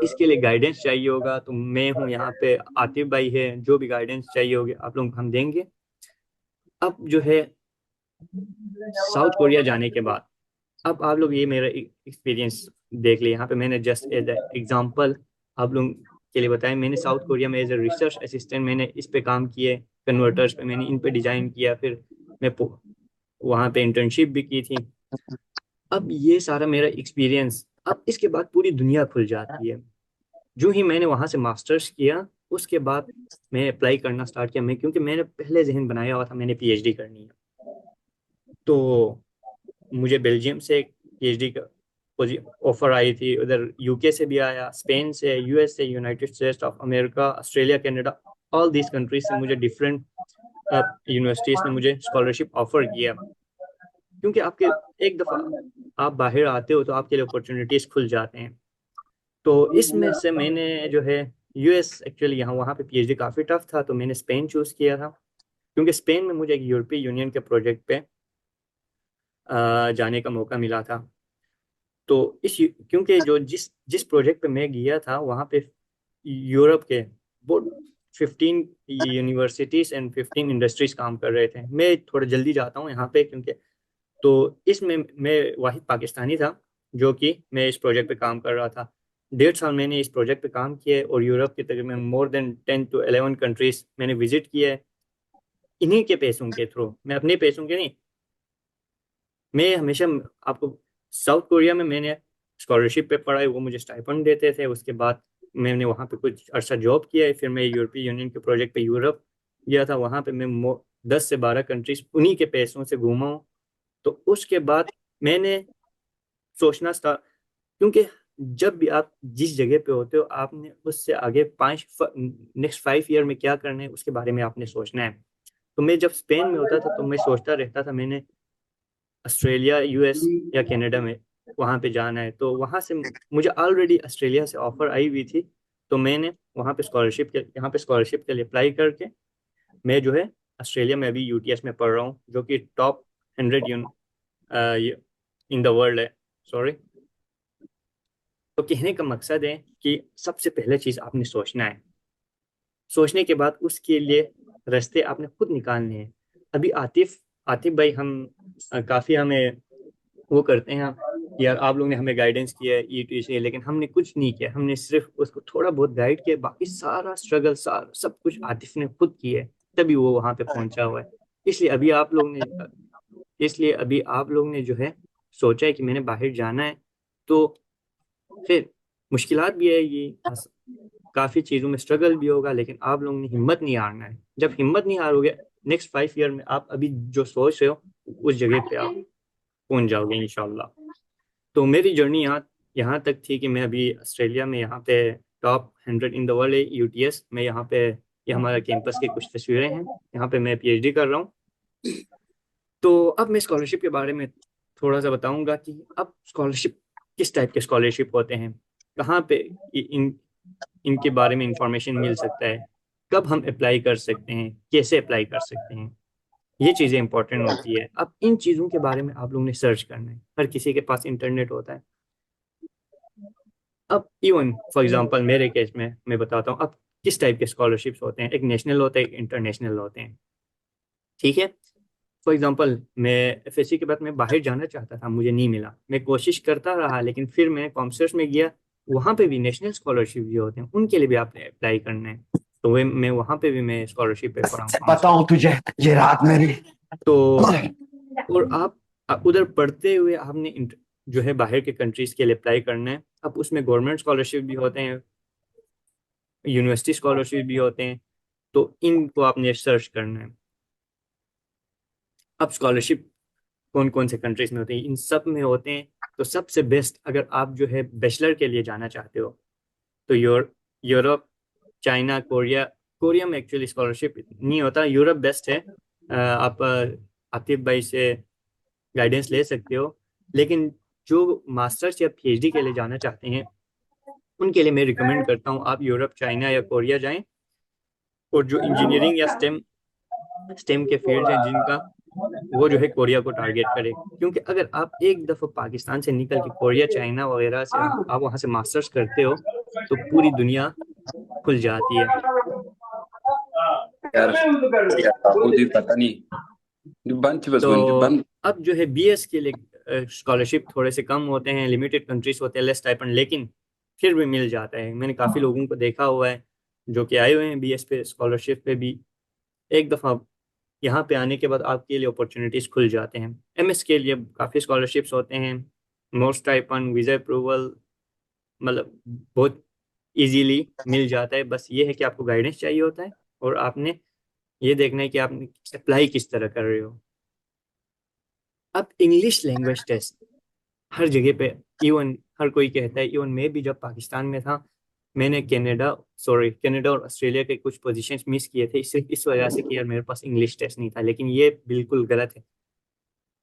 [SPEAKER 3] इसके लिए गाइडेंस चाहिए होगा, तो मैं हूँ यहाँ पे, आतिफ भाई है, जो भी गाइडेंस चाहिए होगी आप लोगों को हम देंगे। अब जो है साउथ कोरिया जाने के बाद, अब आप लोग ये मेरा एक्सपीरियंस देख लिया। यहाँ पे मैंने जस्ट एज एग्जांपल आप लोग के लिए बताया, मैंने साउथ कोरिया में एज ए रिसर्च असिस्टेंट मैंने इस पे काम किए, कन्वर्टर्स पे मैंने इन पे डिजाइन किया, फिर मैं वहाँ पे इंटर्नशिप भी की थी। अब ये सारा मेरा एक्सपीरियंस, अब इसके बाद पूरी दुनिया खुल जाती है। जो ही मैंने वहाँ से मास्टर्स किया उसके बाद मैं अप्लाई करना स्टार्ट किया, मैं क्योंकि मैंने पहले जहन बनाया हुआ था मैंने पीएचडी करनी है। तो मुझे बेल्जियम से एक पीएचडी का ऑफर आई थी, उधर यूके से भी आया, स्पेन से, यूएस से, United States of America, Australia, Canada, all these countries से मुझे डिफरेंट यूनिवर्सिटीज ने मुझे स्कॉलरशिप ऑफर किया। क्योंकि आपके एक दफ़ा आप बाहर आते हो तो आपके लिए अपॉर्चुनिटीज़ खुल जाते हैं। तो इसमें से मैंने जो है यूएस, एक्चुअली यहाँ वहाँ पे पीएचडी काफ़ी टफ था तो मैंने स्पेन चूज़ किया था, क्योंकि स्पेन में मुझे एक यूरोपीय यूनियन के प्रोजेक्ट पे जाने का मौका मिला था। तो क्योंकि जो जिस जिस प्रोजेक्ट पे मैं गया था वहाँ पे यूरोप के वो 15 यूनिवर्सिटीज एंड 15 इंडस्ट्रीज काम कर रहे थे। मैं थोड़ा जल्दी जाता हूँ यहाँ पे क्योंकि, तो इसमें मैं वाहिद पाकिस्तानी था जो कि मैं इस प्रोजेक्ट पे काम कर रहा था। 1.5 साल मैंने इस प्रोजेक्ट पे काम किया है और यूरोप के तकरीबन मोर देन 10 to 11 कंट्रीज मैंने विजिट किया है, इन्हीं के पैसों के थ्रू, मैं अपने पैसों के नहीं। मैं हमेशा आपको, साउथ कोरिया में मैंने स्कॉलरशिप पे पढ़ा है, वो मुझे स्टाइपेंड देते थे। उसके बाद मैंने वहाँ पे कुछ अर्सा जॉब किया है, फिर मैं यूरोपीय यूनियन के प्रोजेक्ट पे यूरोप गया था, वहाँ पे मैं 10 से 12 कंट्रीज उन्हीं के पैसों से घूमा हूँ। तो उसके बाद मैंने सोचना स्टार्ट, क्योंकि जब भी आप जिस जगह पे होते हो आपने उससे आगे नेक्स्ट 5 ईयर में क्या करना है उसके बारे में आपने सोचना है। तो मैं जब स्पेन में होता था तो मैं सोचता रहता था मैंने ऑस्ट्रेलिया, यूएस या कनाडा में वहाँ पे जाना है। तो वहाँ से मुझे ऑलरेडी ऑस्ट्रेलिया से ऑफर आई हुई थी, तो मैंने वहाँ पे यहाँ पे स्कॉलरशिप के लिए अप्लाई करके मैं जो है ऑस्ट्रेलिया में अभी यूटीएस में पढ़ रहा हूँ, जो कि टॉप 100 इन द वर्ल्ड है। सॉरी। तो कहने का मकसद है कि सबसे पहले चीज़ आपने सोचना है, सोचने के बाद उसके लिए रास्ते आपने खुद निकालने हैं। अभी आतिफ आतिफ भाई हम काफ़ी हमें वो करते हैं यार, आप लोग ने हमें गाइडेंस किया है ई से, लेकिन हमने कुछ नहीं किया, हमने सिर्फ उसको थोड़ा बहुत गाइड किया, बाकी सारा स्ट्रगल सारा सब कुछ आतिफ ने खुद किया है, तभी वो वहां पे पहुंचा हुआ है। इसलिए अभी आप लोग ने इसलिए अभी आप लोग ने जो है सोचा है कि मैंने बाहर जाना है, तो फिर मुश्किलात भी आएगी, काफी चीजों में स्ट्रगल भी होगा, लेकिन आप लोगों ने हिम्मत नहीं हारना है। जब हिम्मत नहीं हारोगे नेक्स्ट 5 ईयर में आप अभी जो सोच रहे हो उस जगह पे आप पहुंच जाओगे इंशाल्लाह। तो मेरी जर्नी यहाँ यहाँ तक थी कि मैं अभी ऑस्ट्रेलिया में यहाँ पे टॉप 100 इन द वर्ल्ड है यूटीएस में, यहाँ पे ये हमारा कैंपस की कुछ तस्वीरें हैं, यहाँ पे मैं पीएचडी कर रहा हूँ। तो अब मैं स्कॉलरशिप के बारे में थोड़ा सा बताऊंगा कि अब स्कॉलरशिप किस टाइप के स्कॉलरशिप होते हैं, कहाँ पे इनके बारे में इंफॉर्मेशन मिल सकता है, कब हम अप्लाई कर सकते हैं, कैसे अप्लाई कर सकते हैं, ये चीज़ें इंपॉर्टेंट होती है। अब इन चीज़ों के बारे में आप लोगों ने सर्च करना है, हर किसी के पास इंटरनेट होता है। अब इवन फॉर एग्जांपल मेरे केस में मैं बताता हूँ अब किस टाइप के स्कॉलरशिप्स होते हैं, एक नेशनल होता है एक इंटरनेशनल होते हैं। ठीक है। फॉर एग्जांपल मैं एफएससी के बाद मैं बाहर जाना चाहता था, मुझे नहीं मिला, मैं कोशिश करता रहा, लेकिन फिर मैं कॉमर्स में गया, वहाँ पे भी नेशनल स्कॉलरशिप भी होते हैं, उनके लिए भी आपने अप्लाई करना है। तो वे मैं वहाँ पे भी मैं स्कॉलरशिप पे पढ़ा हूँ
[SPEAKER 2] बताऊं तुझे, ये रात मेरी।
[SPEAKER 3] तो और आप उधर पढ़ते हुए आपने जो है बाहर के कंट्रीज के लिए अप्लाई करना है। अब उसमें गवर्नमेंट स्कॉलरशिप भी होते हैं, यूनिवर्सिटी स्कॉलरशिप भी होते हैं, तो इनको आपने सर्च करना है। अब स्कॉलरशिप कौन कौन से कंट्रीज में होते हैं, इन सब में होते हैं। तो सबसे बेस्ट अगर आप जो है बैचलर के लिए जाना चाहते हो तो यूरोप, चाइना, कोरिया। कोरिया में एक्चुअली स्कॉलरशिप नहीं होता, यूरोप बेस्ट है। आप आतिफ भाई से गाइडेंस ले सकते हो, लेकिन जो मास्टर्स या पीएचडी के लिए जाना चाहते हैं उनके लिए मैं रिकमेंड करता हूँ आप यूरोप, चाइना या कोरिया जाएं। और जो इंजीनियरिंग या स्टेम स्टेम के फील्ड हैं जिनका, वो जो है कोरिया को टारगेट करे, क्योंकि अगर आप एक दफ़ा पाकिस्तान से निकल के कोरिया, चाइना वगैरह से आप वहाँ से मास्टर्स करते हो तो पूरी दुनिया खुल जाती है।
[SPEAKER 1] यार बाबू जी पता नहीं बंच बस बंच
[SPEAKER 3] तो
[SPEAKER 1] बंद।
[SPEAKER 3] अब जो है बीएस के लिए स्कॉलरशिप थोड़े से कम होते हैं, लिमिटेड कंट्रीज होते हैं, लेस स्टाइपेंड, लेकिन फिर भी मिल जाता है। मैंने काफ़ी लोगों को देखा हुआ है जो कि आए हुए हैं बीएस पे स्कॉलरशिप पे भी, एक दफ़ा यहाँ पे आने के बाद आपके लिए अपॉर्चुनिटीज़ खुल जाते हैं। एमएस के लिए काफ़ी स्कॉलरशिप्स होते हैं, मोस्ट स्टाइपेंड, वीज़ा अप्रूवल, मतलब बहुत इजीली मिल जाता है। बस ये है कि आपको गाइडेंस चाहिए होता है और आपने ये देखना है कि आप अप्लाई किस तरह कर रहे हो। अब इंग्लिश लैंग्वेज टेस्ट हर जगह पे, इवन हर कोई कहता है, इवन मैं भी जब पाकिस्तान में था मैंने कनाडा और ऑस्ट्रेलिया के कुछ पोजीशंस मिस किए थे इस वजह से कि यार मेरे पास इंग्लिश टेस्ट नहीं था, लेकिन ये बिल्कुल गलत है।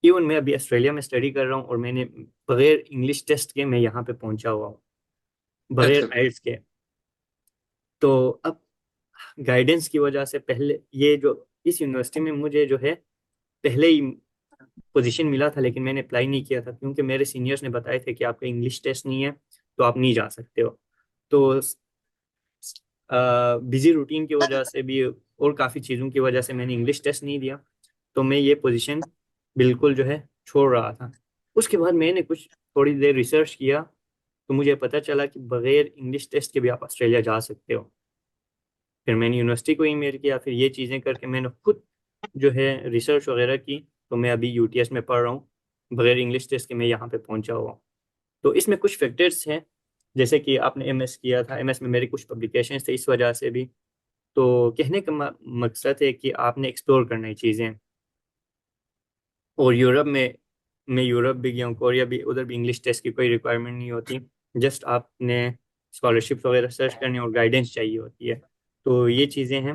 [SPEAKER 3] इवन मैं अभी ऑस्ट्रेलिया में स्टडी कर रहा हूँ और मैंने बगैर इंग्लिश टेस्ट के मैं यहाँ पे पहुंचा हुआ हूँ, बगैर
[SPEAKER 1] अच्छा
[SPEAKER 3] आइल्स के। तो अब गाइडेंस की वजह से पहले ये जो इस यूनिवर्सिटी में मुझे जो है पहले ही पोजीशन मिला था, लेकिन मैंने अप्लाई नहीं किया था क्योंकि मेरे सीनियर्स ने बताए थे कि आपका इंग्लिश टेस्ट नहीं है तो आप नहीं जा सकते हो। तो बिजी रूटीन की वजह से भी और काफ़ी चीज़ों की वजह से मैंने इंग्लिश टेस्ट नहीं दिया, तो मैं ये पोजीशन बिल्कुल जो है छोड़ रहा था। उसके बाद मैंने कुछ थोड़ी देर रिसर्च किया तो मुझे पता चला कि बगैर इंग्लिश टेस्ट के भी आप ऑस्ट्रेलिया जा सकते हो। फिर मैंने यूनिवर्सिटी को ईमेल किया, फिर ये चीज़ें करके मैंने खुद जो है रिसर्च वगैरह की, तो मैं अभी यूटीएस में पढ़ रहा हूँ, बगैर इंग्लिश टेस्ट के मैं यहाँ पे पहुँचा हुआ हूँ। तो इसमें कुछ फैक्टर्स हैं, जैसे कि आपने एमएस किया था, एमएस में मेरी कुछ पब्लिकेशन थे, इस वजह से भी तो कहने का मकसद है कि आपने एक्सप्लोर करना है चीज़ें। और यूरोप में मैं यूरोप भी गया हूँ, कोरिया भी, उधर भी इंग्लिश टेस्ट की कोई रिक्वायरमेंट नहीं होती। जस्ट आपने स्कॉलरशिप वगैरह सर्च करनी और गाइडेंस चाहिए होती है। तो ये चीज़ें हैं।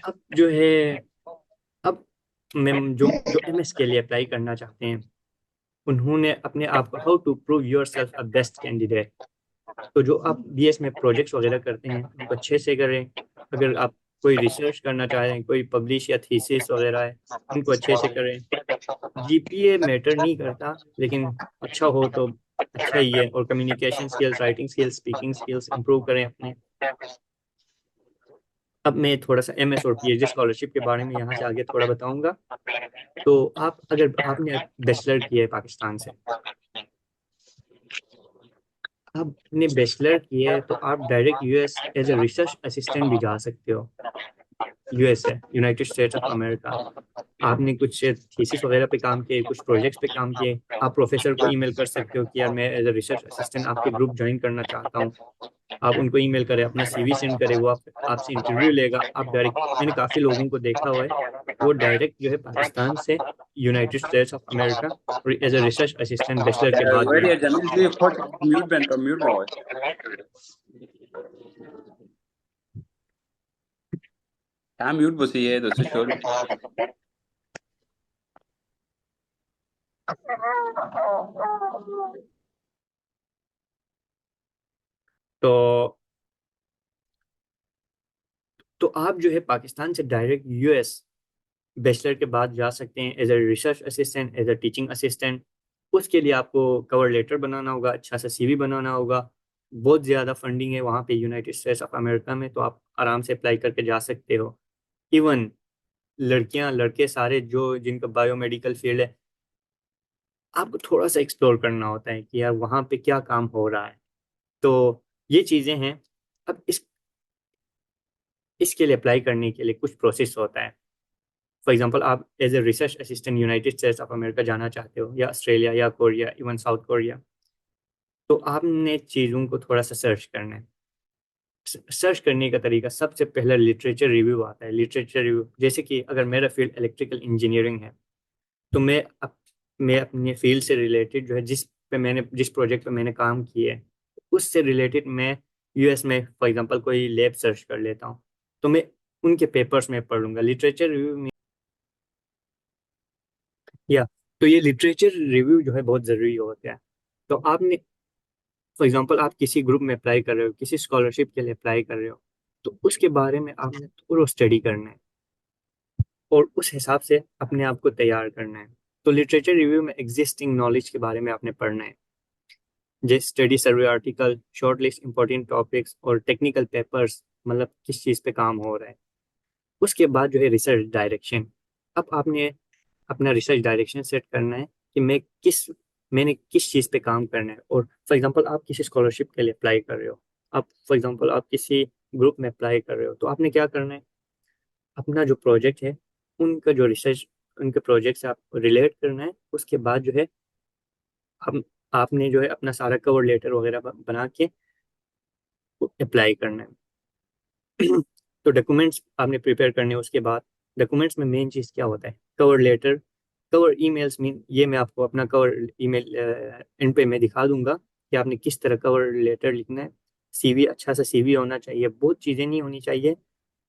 [SPEAKER 3] अब जो है, अब मैं जो जो एमएस के लिए अप्लाई करना चाहते हैं, उन्होंने अपने आप को how to prove yourself a best candidate. तो जो आप बीएस में प्रोजेक्ट्स वगैरह करते हैं उनको अच्छे से करें। अगर आप कोई रिसर्च करना चाह रहे हैं, कोई पब्लिश या थीसिस वगैरह है, उनको अच्छे से करें। जीपीए मैटर नहीं करता, लेकिन अच्छा हो तो अच्छा ही है। और communication skills, writing skills, speaking skills improve करें अपने। अब मैं थोड़ा सा एमएस और पीएचडी स्कॉलरशिप के बारे में यहाँ से आगे थोड़ा बताऊंगा। तो आप, अगर आपने बैचलर किया है पाकिस्तान से, आपने बैचलर किया है, तो आप direct US as a research assistant भी जा सकते हो। USA, United States of America. आपने कुछ थीसिस वगैरह पे काम किए, कुछ प्रोजेक्ट्स पे काम किए, आप प्रोफेसर को ईमेल कर सकते हो कि यार मैं एज ए रिसर्च असिस्टेंट आपके ग्रुप ज्वाइन करना चाहता हूँ। आप उनको ईमेल करें, अपना सीवी सेंड करें, वो आपसे इंटरव्यू लेगा। आप डायरेक्ट, मैंने काफ़ी लोगों को देखा हुआ है, वो डायरेक्ट जो है पाकिस्तान से United States of America as a research assistant bachelor के बाद
[SPEAKER 1] Where
[SPEAKER 3] join.
[SPEAKER 1] you Jamil ji put mute bent or mute boy. I'm mute bossy है दोस्तों शोर।
[SPEAKER 3] तो तो आप जो है पाकिस्तान से डायरेक्ट यूएस बैचलर के बाद जा सकते हैं as a research assistant, as a teaching assistant. उसके लिए आपको कवर लेटर बनाना होगा, अच्छा सा सीवी बनाना होगा। बहुत ज़्यादा फंडिंग है वहाँ पे यूनाइटेड स्टेट्स ऑफ अमेरिका में, तो आप आराम से अप्लाई करके जा सकते हो। इवन लड़कियां लड़के सारे जो जिनका बायोमेडिकल फील्ड है, आपको थोड़ा सा एक्सप्लोर करना होता है कि यार वहाँ पे क्या काम हो रहा है। तो ये चीज़ें हैं। अब इसके लिए अप्लाई करने के लिए कुछ प्रोसेस होता है। फॉर एग्जांपल, आप as a research assistant United States of America जाना चाहते हो, या ऑस्ट्रेलिया या कोरिया, इवन साउथ कोरिया, तो आपने चीज़ों को थोड़ा सा सर्च करना है। सर्च करने का तरीका, सबसे पहले लिटरेचर रिव्यू आता है। लिटरेचर रिव्यू, जैसे कि अगर मेरा फील्ड इलेक्ट्रिकल इंजीनियरिंग है, तो मैं अपने फील्ड से रिलेटेड जो है, जिस प्रोजेक्ट पे मैंने काम किया है, उससे रिलेटेड मैं यूएस में फॉर एग्जांपल कोई लैब सर्च कर लेता हूँ। तो मैं उनके पेपर्स में पढ़ लूंगा। लिटरेचर रिव्यू में या तो ये लिटरेचर रिव्यू जो है बहुत ज़रूरी होता है। तो आपने, फॉर एग्जांपल, आप किसी ग्रुप में अप्लाई कर रहे हो, किसी स्कॉलरशिप के लिए अप्लाई कर रहे हो, तो उसके बारे में आपने थोड़ा स्टडी करना है और उस हिसाब से अपने आप को तैयार करना है। तो लिटरेचर रिव्यू में एग्जिस्टिंग नॉलेज के बारे में आपने पढ़ना है, जैसे study survey article, short list important topics और टेक्निकल पेपर्स, मतलब किस चीज़ पे काम हो रहा है। उसके बाद जो है रिसर्च डायरेक्शन। अब आपने अपना रिसर्च डायरेक्शन सेट करना है कि मैंने किस चीज़ पे काम करना है। और फॉर एग्जांपल, आप किसी स्कॉलरशिप के लिए अप्लाई कर रहे हो, आप फॉर एग्जांपल आप किसी ग्रुप में अप्लाई कर रहे हो, तो आपने क्या करना है, अपना जो प्रोजेक्ट है, उनका जो रिसर्च, उनके प्रोजेक्ट से आप रिलेट करना है। उसके बाद जो है आप आपने जो है अपना सारा कवर लेटर वगैरह बना के अप्लाई करना है। तो डॉक्यूमेंट्स आपने प्रिपेयर करने हैं। उसके बाद डॉक्यूमेंट्स में मेन चीज़ क्या होता है, cover letter, cover emails mean, ये मैं आपको अपना कवर ईमेल इन पे मैं दिखा दूंगा कि आपने किस तरह कवर लेटर लिखना है। सीवी, अच्छा सा सीवी होना चाहिए, बहुत चीज़ें नहीं होनी चाहिए।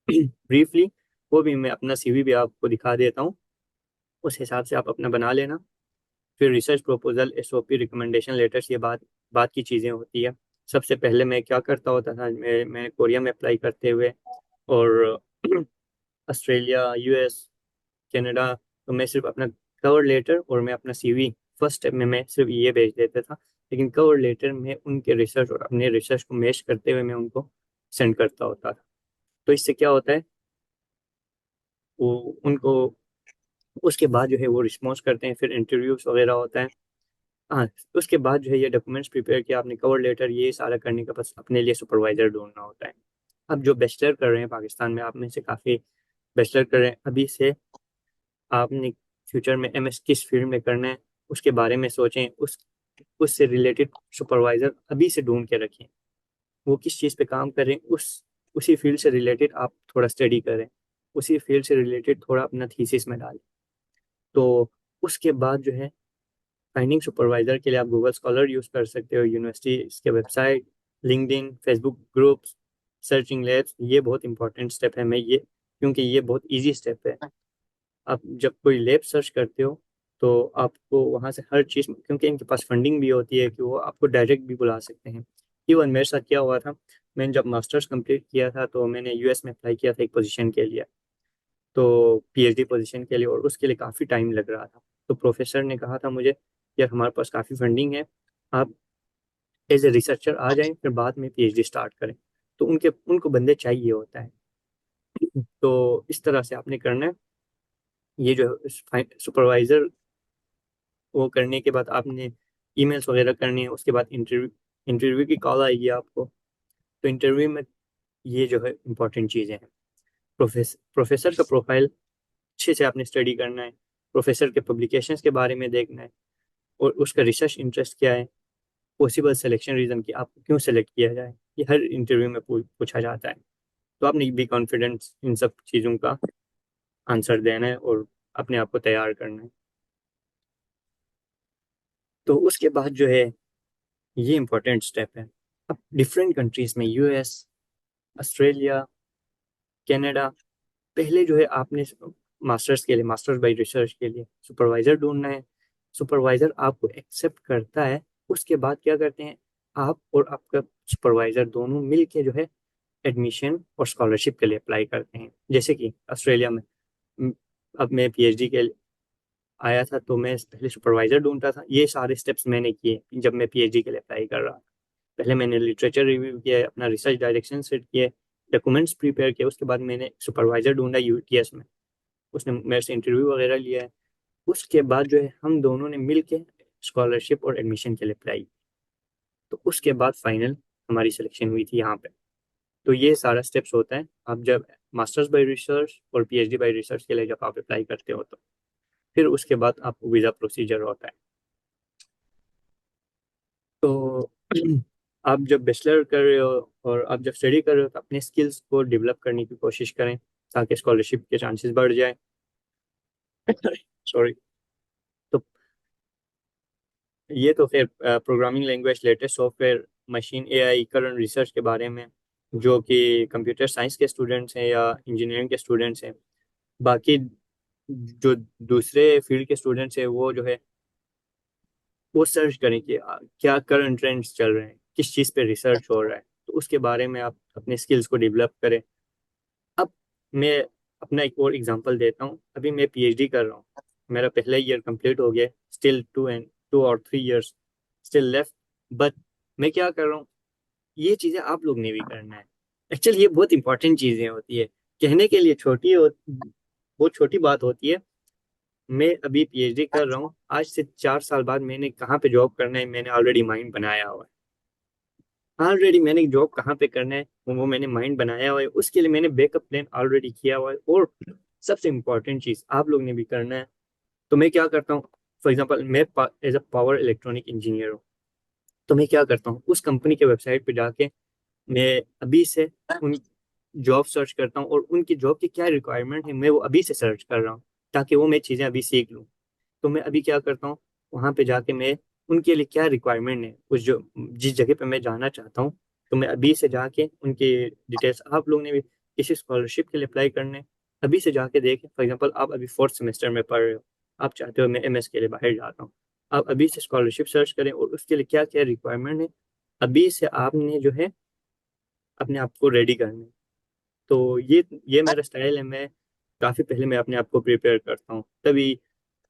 [SPEAKER 3] ब्रीफली वो भी मैं अपना सीवी भी आपको दिखा देता हूँ, उस हिसाब से आप अपना बना लेना। फिर research proposal, SOP, recommendation letters, ये बात की चीज़ें होती है। सबसे पहले मैं क्या करता होता था, मैं कोरिया में अप्लाई करते हुए, और ऑस्ट्रेलिया, यूएस, कनाडा, तो मैं सिर्फ अपना कवर लेटर और मैं अपना सीवी, फर्स्ट स्टेप में मैं सिर्फ ये भेज देता था। लेकिन कवर लेटर में उनके रिसर्च और अपने रिसर्च को मैच करते हुए मैं उनको सेंड करता होता था। तो इससे क्या होता है, वो उनको उसके बाद जो है वो रिस्पॉन्स करते हैं, फिर इंटरव्यूज वगैरह होता है। हाँ, उसके बाद जो है ये डॉक्यूमेंट्स प्रिपेयर किया आपने, कवर लेटर, ये सारा करने का बस अपने लिए सुपरवाइजर ढूंढना होता है। अब जो बैचलर कर रहे हैं पाकिस्तान में, आप में से काफ़ी बैचलर कर रहे हैं अभी से, आपने फ्यूचर में एमएस किस फील्ड में करना है उसके बारे में सोचें। उससे रिलेटेड सुपरवाइजर अभी से ढूंढ के रखें, वो किस चीज़ पे काम कर रहे हैं, उसी फील्ड से रिलेटेड आप थोड़ा स्टडी करें, उसी फील्ड से रिलेटेड थोड़ा अपना थीसिस में डालें। तो उसके बाद जो है फाइंडिंग सुपरवाइजर के लिए आप गूगल स्कॉलर यूज़ कर सकते हो, यूनिवर्सिटी के website, LinkedIn, Facebook groups, searching labs. ये बहुत इंपॉर्टेंट स्टेप है, मैं ये क्योंकि ये बहुत इजी स्टेप है। आप जब कोई लैब सर्च करते हो तो आपको वहाँ से हर चीज़, क्योंकि इनके पास फंडिंग भी होती है कि वो आपको डायरेक्ट भी बुला सकते हैं। इवन मेरे साथ क्या हुआ था, मैंने जब मास्टर्स कंप्लीट किया था तो मैंने यूएस में अप्लाई किया था एक पोजीशन के लिए, तो पीएचडी पोजीशन के लिए, और उसके लिए काफ़ी टाइम लग रहा था। तो प्रोफेसर ने कहा था मुझे, यार हमारे पास काफ़ी फंडिंग है, आप एज ए रिसर्चर आ जाएं, फिर बाद में पीएचडी स्टार्ट करें। तो उनको बंदे चाहिए होता है। तो इस तरह से आपने करना है। ये जो सुपरवाइजर वो करने के बाद आपने ईमेल्स वगैरह करनी है, उसके बाद इंटरव्यू की कॉल आएगी आपको। तो इंटरव्यू में ये जो है इंपॉर्टेंट चीज़ें हैं। प्रोफेसर का प्रोफाइल अच्छे से आपने स्टडी करना है, प्रोफेसर के पब्लिकेशंस के बारे में देखना है, और उसका रिसर्च इंटरेस्ट क्या है, पॉसिबल सिलेक्शन रीज़न कि आपको क्यों सेलेक्ट किया जाए, ये हर इंटरव्यू में पूछा जाता है। तो आपने बी कॉन्फिडेंस इन सब चीज़ों का आंसर देना है और अपने आप को तैयार करना है। तो उसके बाद जो है ये इंपॉर्टेंट स्टेप है। अब डिफरेंट कंट्रीज में, यूएस, ऑस्ट्रेलिया, कनाडा, पहले जो है आपने मास्टर्स के लिए, मास्टर्स बाय रिसर्च के लिए सुपरवाइजर ढूंढना है। सुपरवाइजर आपको एक्सेप्ट करता है, उसके बाद क्या करते हैं, आप और आपका सुपरवाइजर दोनों मिल के जो है एडमिशन और स्कॉलरशिप के लिए अप्लाई करते हैं। जैसे कि ऑस्ट्रेलिया में म, अब मैं पीएचडी के लिए आया था तो मैं पहले सुपरवाइजर ढूंढता था। ये सारे स्टेप्स मैंने किए जब मैं पीएचडी के लिए अप्लाई कर रहा था। पहले मैंने लिटरेचर रिव्यू किया, अपना रिसर्च डायरेक्शन सेट किए, डॉक्यूमेंट्स प्रिपेयर किए, उसके बाद मैंने सुपरवाइजर ढूंढा यूटीएस में, उसने मेरे से इंटरव्यू वगैरह लिया है। उसके बाद जो है हम दोनों ने मिल के स्कॉलरशिप और एडमिशन के लिए अप्लाई, तो उसके बाद फाइनल हमारी सिलेक्शन हुई थी यहाँ पे। तो ये सारा स्टेप्स होता है आप जब मास्टर्स बाय रिसर्च और पीएचडी बाय रिसर्च के लिए जब आप अप्लाई करते हो, तो फिर उसके बाद आपको वीज़ा प्रोसीजर होता है। तो आप जब बैचलर कर रहे हो और आप जब स्टडी कर रहे हो तो अपने स्किल्स को डेवलप करने की कोशिश करें ताकि स्कॉलरशिप के चांसेस बढ़ जाए। सॉरी। तो ये तो फिर programming language, latest software, machine, AI, current research के बारे में, जो कि कंप्यूटर साइंस के स्टूडेंट्स हैं या इंजीनियरिंग के स्टूडेंट्स हैं। बाकी जो दूसरे फील्ड के स्टूडेंट्स हैं वो जो है वो सर्च करें कि क्या करंट ट्रेंड्स चल रहे हैं, किस चीज़ पे रिसर्च हो रहा है, तो उसके बारे में आप अपने स्किल्स को डेवलप करें। अब मैं अपना एक और एग्जांपल देता हूँ। अभी मैं पीएचडी कर रहा हूँ, मेरा पहला ईयर कंप्लीट हो गया, स्टिल 2 और 3 इयर्स स्टिल लेफ्ट। बट मैं क्या कर रहा हूँ, ये चीज़ें आप लोग ने भी करना है। एक्चुअली ये बहुत इंपॉर्टेंट चीज़ें होती है, कहने के लिए बहुत छोटी बात होती है। मैं अभी पीएचडी कर रहा हूँ, आज से 4 साल बाद मैंने कहाँ पे जॉब करना है मैंने ऑलरेडी माइंड बनाया हुआ है। ऑलरेडी मैंने जॉब कहाँ पे करना है वो मैंने माइंड बनाया हुआ है, उसके लिए मैंने बैकअप प्लान ऑलरेडी किया हुआ है। और सबसे इम्पोर्टेंट चीज़ आप लोग ने भी करना है। तो मैं क्या करता हूँ, फॉर एग्जाम्पल मैं as a power electronic engineer हूँ, तो मैं क्या करता हूँ, उस कंपनी के वेबसाइट पे जाके मैं अभी से उन जॉब सर्च करता हूँ और उनकी जॉब की क्या रिक्वायरमेंट है मैं वो अभी से सर्च कर रहा हूँ ताकि वो मैं चीज़ें अभी सीख लूँ। तो मैं अभी क्या करता हूँ, वहाँ पे जाके मैं उनके लिए क्या रिक्वायरमेंट है, उस जो जिस जगह पे मैं जाना चाहता हूँ, तो मैं अभी से जाके उनकी डिटेल्स, आप लोग ने भी किसी स्कॉलरशिप के लिए अप्लाई करने, अभी से जाके देखें। फॉर एग्जांपल आप अभी 4th सेमेस्टर में पढ़ रहे हो, आप चाहते हो मैं एमएस के लिए बाहर जाता हूँ, आप अभी से स्कॉलरशिप सर्च करें और उसके लिए क्या क्या रिक्वायरमेंट है अभी से आपने जो है अपने आप को रेडी करना है। तो ये मेरा स्टाइल है। मैं काफ़ी पहले मैं अपने आप को प्रिपेयर करता हूँ, तभी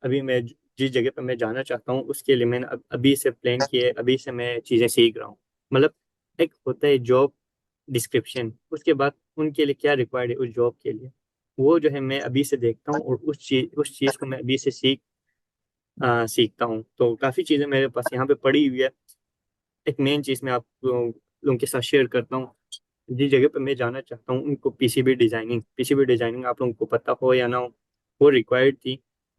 [SPEAKER 3] अभी मैं जिस जगह पर मैं जाना चाहता हूँ उसके लिए मैंने अभी से प्लान किए, अभी से मैं चीज़ें सीख रहा हूँ। मतलब एक होता है जॉब डिस्क्रिप्शन, उसके बाद उनके लिए क्या रिक्वायर्ड है उस जॉब के लिए, वो जो है मैं अभी से देखता हूँ और उस चीज़ को मैं अभी से सीखता हूँ। तो काफ़ी चीज़ें मेरे पास यहाँ पे पड़ी हुई है। एक मेन चीज़ मैं आप लोगों के साथ शेयर करता हूँ। जिस जगह पे मैं जाना चाहता हूँ उनको पीसीबी डिजाइनिंग आप लोगों को पता हो या ना हो, वो रिक्वायर्ड थी,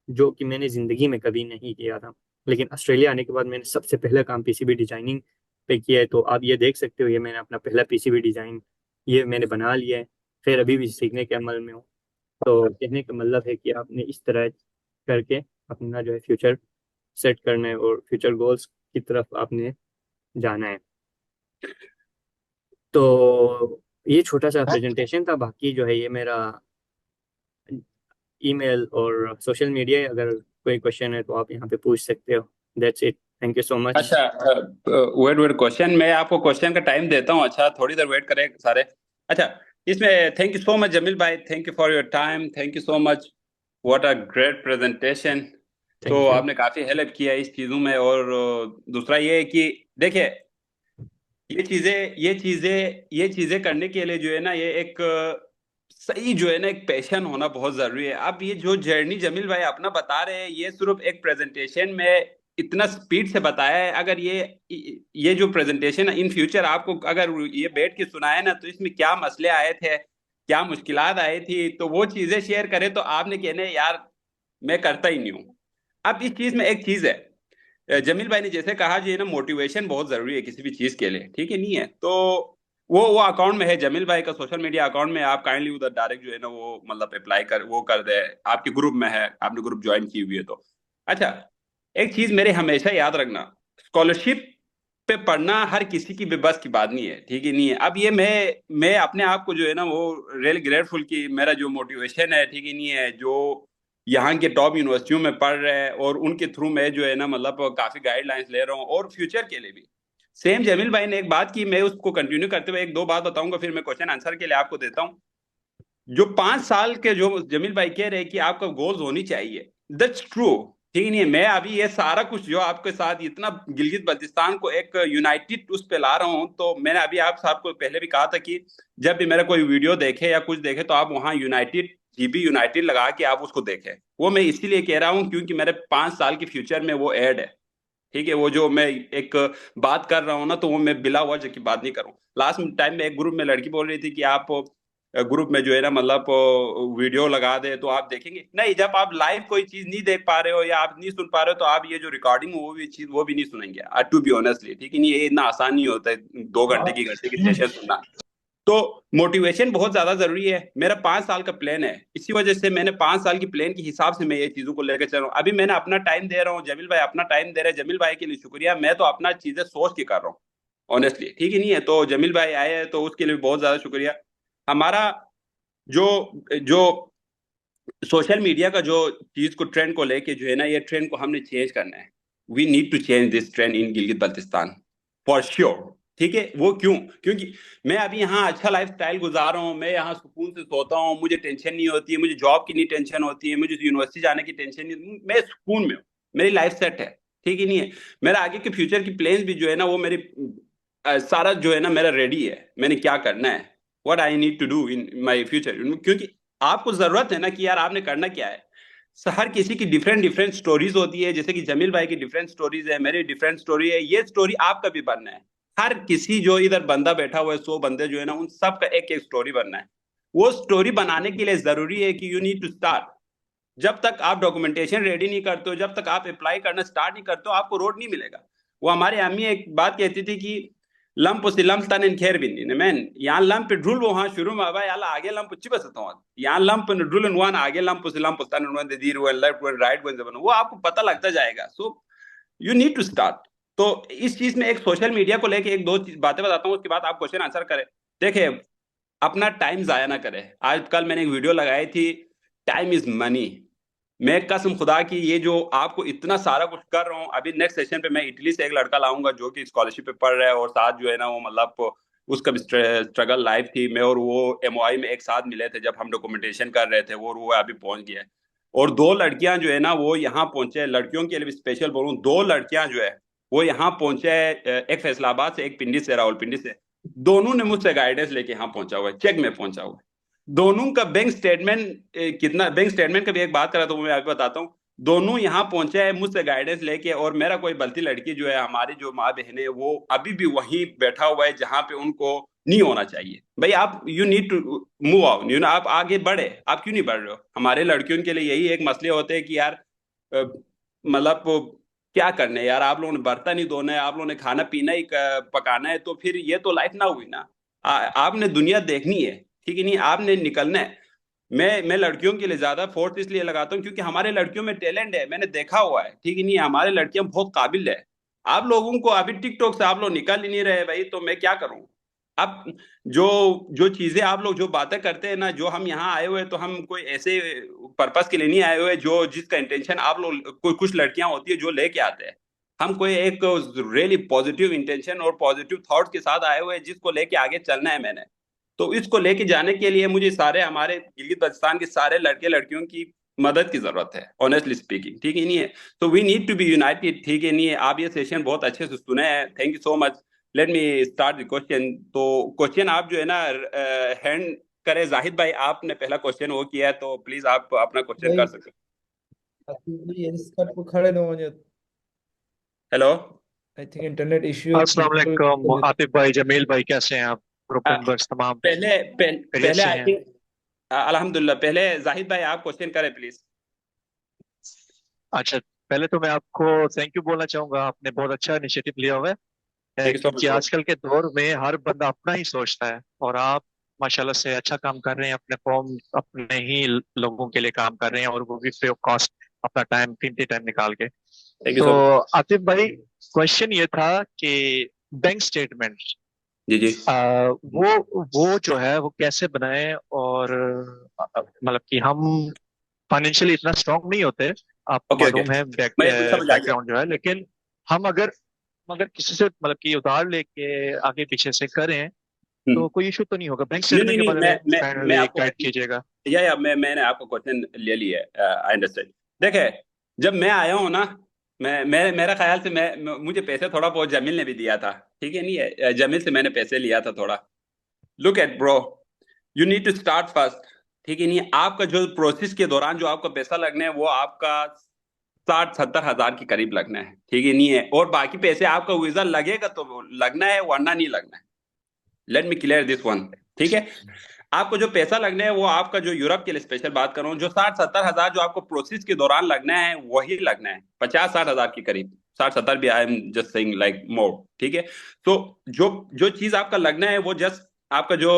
[SPEAKER 3] जो कि मैंने ज़िंदगी में कभी नहीं किया था। लेकिन ऑस्ट्रेलिया आने के बाद मैंने सबसे पहला काम पीसीबी डिजाइनिंग पे किया है। तो आप ये देख सकते हो, ये मैंने अपना पहला पीसीबी डिज़ाइन ये मैंने बना लिया है, फिर अभी भी सीखने के अमल में हूँ। तो कहने का मतलब है कि आपने इस तरह करके अपना जो है फ्यूचर सेट करना है और फ्यूचर गोल्स की तरफ आपने जाना है। तो ये छोटा सा प्रेजेंटेशन था, बाकी जो है ये मेरा ईमेल और सोशल मीडिया है, अगर कोई क्वेश्चन है तो आप यहाँ पे पूछ सकते हो। That's it, thank you so much.
[SPEAKER 1] अच्छा, वेट वेट, क्वेश्चन मैं आपको क्वेश्चन का टाइम देता हूँ। अच्छा, थोड़ी देर वेट करें सारे। अच्छा, इसमें thank you so much Jameel भाई, thank you for your time, thank you so much. What a great presentation. तो
[SPEAKER 3] थैंक यू।
[SPEAKER 1] आपने काफी हेल्प किया इस चीजों में। और दूसरा ये है कि देखिए, ये चीजें करने के लिए जो है ना, ये एक सही जो है ना एक पैशन होना बहुत जरूरी है। अब ये जो जर्नी जमील भाई अपना बता रहे हैं, ये सिर्फ एक प्रेजेंटेशन में इतना स्पीड से बताया है। अगर ये जो प्रेजेंटेशन इन फ्यूचर आपको अगर ये बैठ के सुनाए ना, तो इसमें क्या मसले आए थे, क्या मुश्किलात आई थी, तो वो चीजें शेयर करें तो आपने कहने यार मैं करता ही नहीं हूँ। अब इस चीज में एक चीज है, जमील भाई ने जैसे कहा जी ना, मोटिवेशन बहुत जरूरी है किसी भी चीज के लिए, ठीक है नहीं है? तो वो अकाउंट में है जमील भाई का, सोशल मीडिया अकाउंट में, आप काइंडली उधर डायरेक्ट जो है ना वो मतलब अप्लाई कर वो कर दे। आपके ग्रुप में है, आपने ग्रुप ज्वाइन की हुई है तो। अच्छा, एक चीज मेरे हमेशा याद रखना, स्कॉलरशिप पे पढ़ना हर किसी की भी बस की बात नहीं है, ठीक है नहीं है? अब ये मैं अपने आप को जो है ना वो रियली ग्रेटफुल कि मेरा जो मोटिवेशन है, ठीक है नहीं है, जो यहाँ के टॉप यूनिवर्सिटियों में पढ़ रहे हैं और उनके थ्रू मैं जो है ना मतलब काफी गाइडलाइंस ले रहा हूँ और फ्यूचर के लिए भी। सेम जमील भाई ने एक बात की, मैं उसको कंटिन्यू करते हुए एक दो बात बताऊंगा, फिर मैं क्वेश्चन आंसर के लिए आपको देता हूँ। जो 5 साल के जो जमील भाई कह रहे हैं कि आपका गोल्स होनी चाहिए, दैट्स ट्रू, ठीक नहीं है? मैं अभी ये सारा कुछ जो आपके साथ इतना गिलगित बल्तिस्तान को एक यूनाइटेड उस पे ला रहा हूँ, तो मैंने अभी आप साहब को पहले भी कहा था कि जब भी मेरा कोई वीडियो देखे या कुछ देखे तो आप वहाँ यूनाइटेड, जीबी यूनाइटेड लगा के आप उसको देखें। वो मैं इसीलिए कह रहा हूँ क्योंकि मेरे 5 साल के फ्यूचर में वो ऐड है, ठीक है? वो जो मैं एक बात कर रहा हूँ ना, तो वो मैं बिला वजह की बात नहीं करूँ। लास्ट टाइम में एक ग्रुप में लड़की बोल रही थी कि आप ग्रुप में जो है ना मतलब वीडियो लगा दे तो आप देखेंगे नहीं। जब आप लाइव कोई चीज नहीं देख पा रहे हो या आप नहीं सुन पा रहे हो, तो आप ये जो रिकॉर्डिंग वो भी चीज वो भी नहीं सुनेंगे, टू बी ऑनेस्टली, ठीक है नहीं? ये इतना आसान नहीं होता है 2 घंटे की सेशन सुनना। तो मोटिवेशन बहुत ज्यादा जरूरी है। मेरा 5 साल का प्लान है, इसी वजह से मैंने 5 साल की प्लान के हिसाब से मैं ये चीजों को लेकर चल रहा हूँ। अभी मैंने अपना टाइम दे रहा हूँ, जमील भाई अपना टाइम दे रहे हैं, जमील भाई के लिए शुक्रिया। मैं तो अपना चीजें सोच के कर रहा हूँ ऑनेस्टली, ठीक है नहीं है? तो जमील भाई आए हैं तो उसके लिए भी बहुत ज्यादा शुक्रिया। हमारा जो जो सोशल मीडिया का जो चीज को ट्रेंड को लेके जो है ना, ये ट्रेंड को हमने चेंज करना है। We need to change this trend in Gilgit Baltistan for sure, ठीक है? वो क्यों? क्योंकि मैं अभी यहाँ अच्छा लाइफ स्टाइल गुजार रहा हूँ, मैं यहाँ सुकून से सोता हूँ, मुझे टेंशन नहीं होती है, मुझे जॉब की नहीं टेंशन होती है, मुझे यूनिवर्सिटी जाने की टेंशन नहीं, मैं सुकून में हूँ, मेरी लाइफ सेट है, ठीक ही नहीं है? मेरा आगे के फ्यूचर की प्लान भी जो है ना वो मेरी सारा जो है ना मेरा रेडी है, मैंने क्या करना है, what I need to do in my future. क्योंकि आपको जरूरत है ना कि यार आपने करना क्या है। हर किसी की डिफरेंट डिफरेंट स्टोरीज होती है, जैसे कि जमील भाई की डिफरेंट स्टोरीज है, मेरी डिफरेंट स्टोरी है, ये स्टोरी आपका भी बनना है। हर किसी जो इधर बंदा बैठा हुआ है, 100 बंदे जो है ना, उन सबका एक एक स्टोरी बनना है। वो स्टोरी बनाने के लिए जरूरी है कि यू नीड टू स्टार्ट। जब तक आप डॉक्यूमेंटेशन रेडी नहीं करते हो, जब तक आप अप्लाई करना स्टार्ट नहीं करते हो, आपको रोड नहीं मिलेगा। वो हमारे अम्मी एक बात कहती थी कि लंप उसी लंप तन खेर बिन्नी मैन यहाँ लंप ड्रुल वहां शुरू में भाई याला आगे लंप उच्ची बस तो यहाँ लंप ड्रुल वन आगे लंप उसी लंप तन वन दीर one left one right one जबन वो आपको पता लगता जाएगा। So you need to start. तो इस चीज में एक सोशल मीडिया को लेके एक दो बातें बताता हूँ, उसके बाद आप क्वेश्चन आंसर करें। देखिए, अपना टाइम जाया ना करें। आजकल मैंने एक वीडियो लगाई थी, टाइम इज मनी। मैं कसम खुदा की ये जो आपको इतना सारा कुछ कर रहा हूँ, अभी नेक्स्ट सेशन पे मैं इटली से एक लड़का लाऊंगा जो कि स्कॉलरशिप पे पढ़ रहा है और साथ जो है ना वो मतलब उसका भी स्ट्रगल लाइफ थी। मैं और वो एमओआई में एक साथ मिले थे जब हम डॉक्यूमेंटेशन कर रहे थे, वो अभी पहुंच गया है। और 2 लड़कियां जो है ना वो यहाँ पहुंचे, लड़कियों के लिए भी स्पेशल बोलूँ, 2 लड़कियां जो है वो यहाँ पहुंचे, एक फैसलाबाद से, एक पिंडी से, रावलपिंडी से। दोनों ने मुझसे गाइडेंस लेके यहाँ पहुंचा हुआ है, चेक में पहुंचा हुआ है। दोनों का बैंक स्टेटमेंट कितना, बैंक स्टेटमेंट का भी एक बात करा तो मैं आपको बताता हूँ। दोनों यहाँ पहुंचे हैं मुझसे गाइडेंस लेके, और मेरा कोई बलती लड़की जो है, हमारी जो माँ बहन है, वो अभी भी वहीं बैठा हुआ है जहां पे उनको नहीं होना चाहिए। भाई आप you need to move out, you know, आप आगे बढ़े। आप क्यों नहीं बढ़ रहे हो? हमारे लड़कियों के लिए यही एक मसले होते हैं कि यार मतलब क्या करने यार, आप लोगों ने बर्तन ही धोना है, आप लोगों ने खाना पीना ही पकाना है, तो फिर ये तो लाइफ ना हुई ना। आपने दुनिया देखनी है, ठीक है नहीं, आपने निकलना है। मैं लड़कियों के लिए ज्यादा फोर्स इसलिए लगाता हूँ क्योंकि हमारे लड़कियों में टैलेंट है, मैंने देखा हुआ है, ठीक है नहीं, हमारे लड़कियां बहुत काबिल है। आप लोगों को अभी टिकटॉक से आप लोग निकल ही नहीं रहे भाई, तो मैं क्या करूं। अब जो जो चीजें आप लोग जो बातें करते हैं ना, जो हम यहाँ आए हुए हैं, तो हम कोई ऐसे पर्पस के लिए नहीं आए हुए जो जिसका इंटेंशन आप लोग, कोई कुछ लड़कियां होती है जो लेके आते हैं। हम कोई एक रियली पॉजिटिव इंटेंशन और पॉजिटिव थॉट्स के साथ आए हुए हैं जिसको लेके आगे चलना है मैंने। तो इसको लेके जाने के लिए मुझे सारे हमारे गिलगित बल्तिस्तान के सारे लड़के लड़कियों की मदद की जरूरत है, ऑनेस्टली स्पीकिंग, ठीक है नहीं है। तो we need to be united, ठीक है नहीं है। आप ये सेशन बहुत अच्छे से सुने हैं, thank you so much. Let me start the question. तो क्वेश्चन आप जो है ना हैंड करे, जाहिद भाई आपने पहला क्वेश्चन वो किया है, तो प्लीज आप अपना क्वेश्चन कर
[SPEAKER 4] भाई
[SPEAKER 1] सकते
[SPEAKER 4] ये इसका तो खड़े न हो।
[SPEAKER 1] हैं। Hello.
[SPEAKER 4] I think internet issue
[SPEAKER 5] अस्सलाम वालेकुम आतिफ भाई, जमील भाई, कैसे हैं आप? ग्रुप मेंबर्स तमाम खैरियत
[SPEAKER 1] पहले
[SPEAKER 5] से
[SPEAKER 1] आई
[SPEAKER 5] हैं?
[SPEAKER 1] थिंक अल्हम्दुलिल्लाह, पहले जाहिद भाई आप क्वेश्चन करें प्लीज।
[SPEAKER 5] अच्छा, पहले तो मैं आपको थैंक यू बोलना चाहूंगा, आपने बहुत अच्छा इनिशिएटिव लिया हुआ है
[SPEAKER 1] थैंक यू सो
[SPEAKER 5] क्योंकि
[SPEAKER 1] मच।
[SPEAKER 5] आजकल के दौर में हर बंदा अपना ही सोचता है, और आप माशाल्लाह से अच्छा काम कर रहे हैं, अपने कौम अपने ही लोगों के लिए काम कर रहे हैं, और वो भी फ्री ऑफ कॉस्ट, अपना टाइम, कीमती टाइम निकाल के।
[SPEAKER 1] थैंक यू
[SPEAKER 5] तो
[SPEAKER 1] सो मच।
[SPEAKER 5] आतिफ भाई, क्वेश्चन ये था कि बैंक स्टेटमेंट
[SPEAKER 1] जी जी।
[SPEAKER 5] वो जो है वो कैसे बनाएं, और मतलब कि हम फाइनेंशियली इतना स्ट्रांग नहीं होते, आपको
[SPEAKER 1] ओके ओके,
[SPEAKER 5] मालूम है,
[SPEAKER 1] मैं कुछ समझ आ गया।
[SPEAKER 5] बैकग्राउंड जो है, लेकिन हम अगर अगर किसी से मतलब कि उधार लेके आगे पीछे से करें तो
[SPEAKER 1] हम्म।
[SPEAKER 5] कोई इशू तो नहीं होगा? बैंक
[SPEAKER 1] नहीं
[SPEAKER 5] स्टेटमेंट
[SPEAKER 1] नहीं
[SPEAKER 5] के
[SPEAKER 1] नहीं,
[SPEAKER 5] बारे में
[SPEAKER 1] मैं
[SPEAKER 5] काइंडली
[SPEAKER 1] आपको,
[SPEAKER 5] गाइड कीजिएगा।
[SPEAKER 1] या मैंने आपको क्वेश्चन ले लिया है, आई अंडरस्टैंड। देखे, जब मैं आया हूँ ना, मैं मेरा ख्याल से मुझे पैसे थोड़ा बहुत जमील ने भी दिया था, ठीक है नहीं है, जमील से मैंने पैसे लिया था थोड़ा। Look at bro, you need to start first, ठीक है नहीं है। आपका जो प्रोसेस के दौरान जो आपका पैसा लगना है वो आपका 60-70 हजार के करीब लगना है, ठीक है नहीं है। और बाकी पैसे आपका वीजा लगेगा तो लगना है, वरना नहीं लगना है। Let me clear this one, ठीक है। आपको जो पैसा लगना है वो आपका, जो यूरोप के लिए स्पेशल बात कर रहा हूँ, जो 60-70 हजार जो आपको प्रोसेस के दौरान लगना है वही लगना है, 50-60 हजार के करीब। 60-70 भी, I am just saying like more, ठीक है। तो जो जो चीज आपका लगना है वो जस्ट आपका जो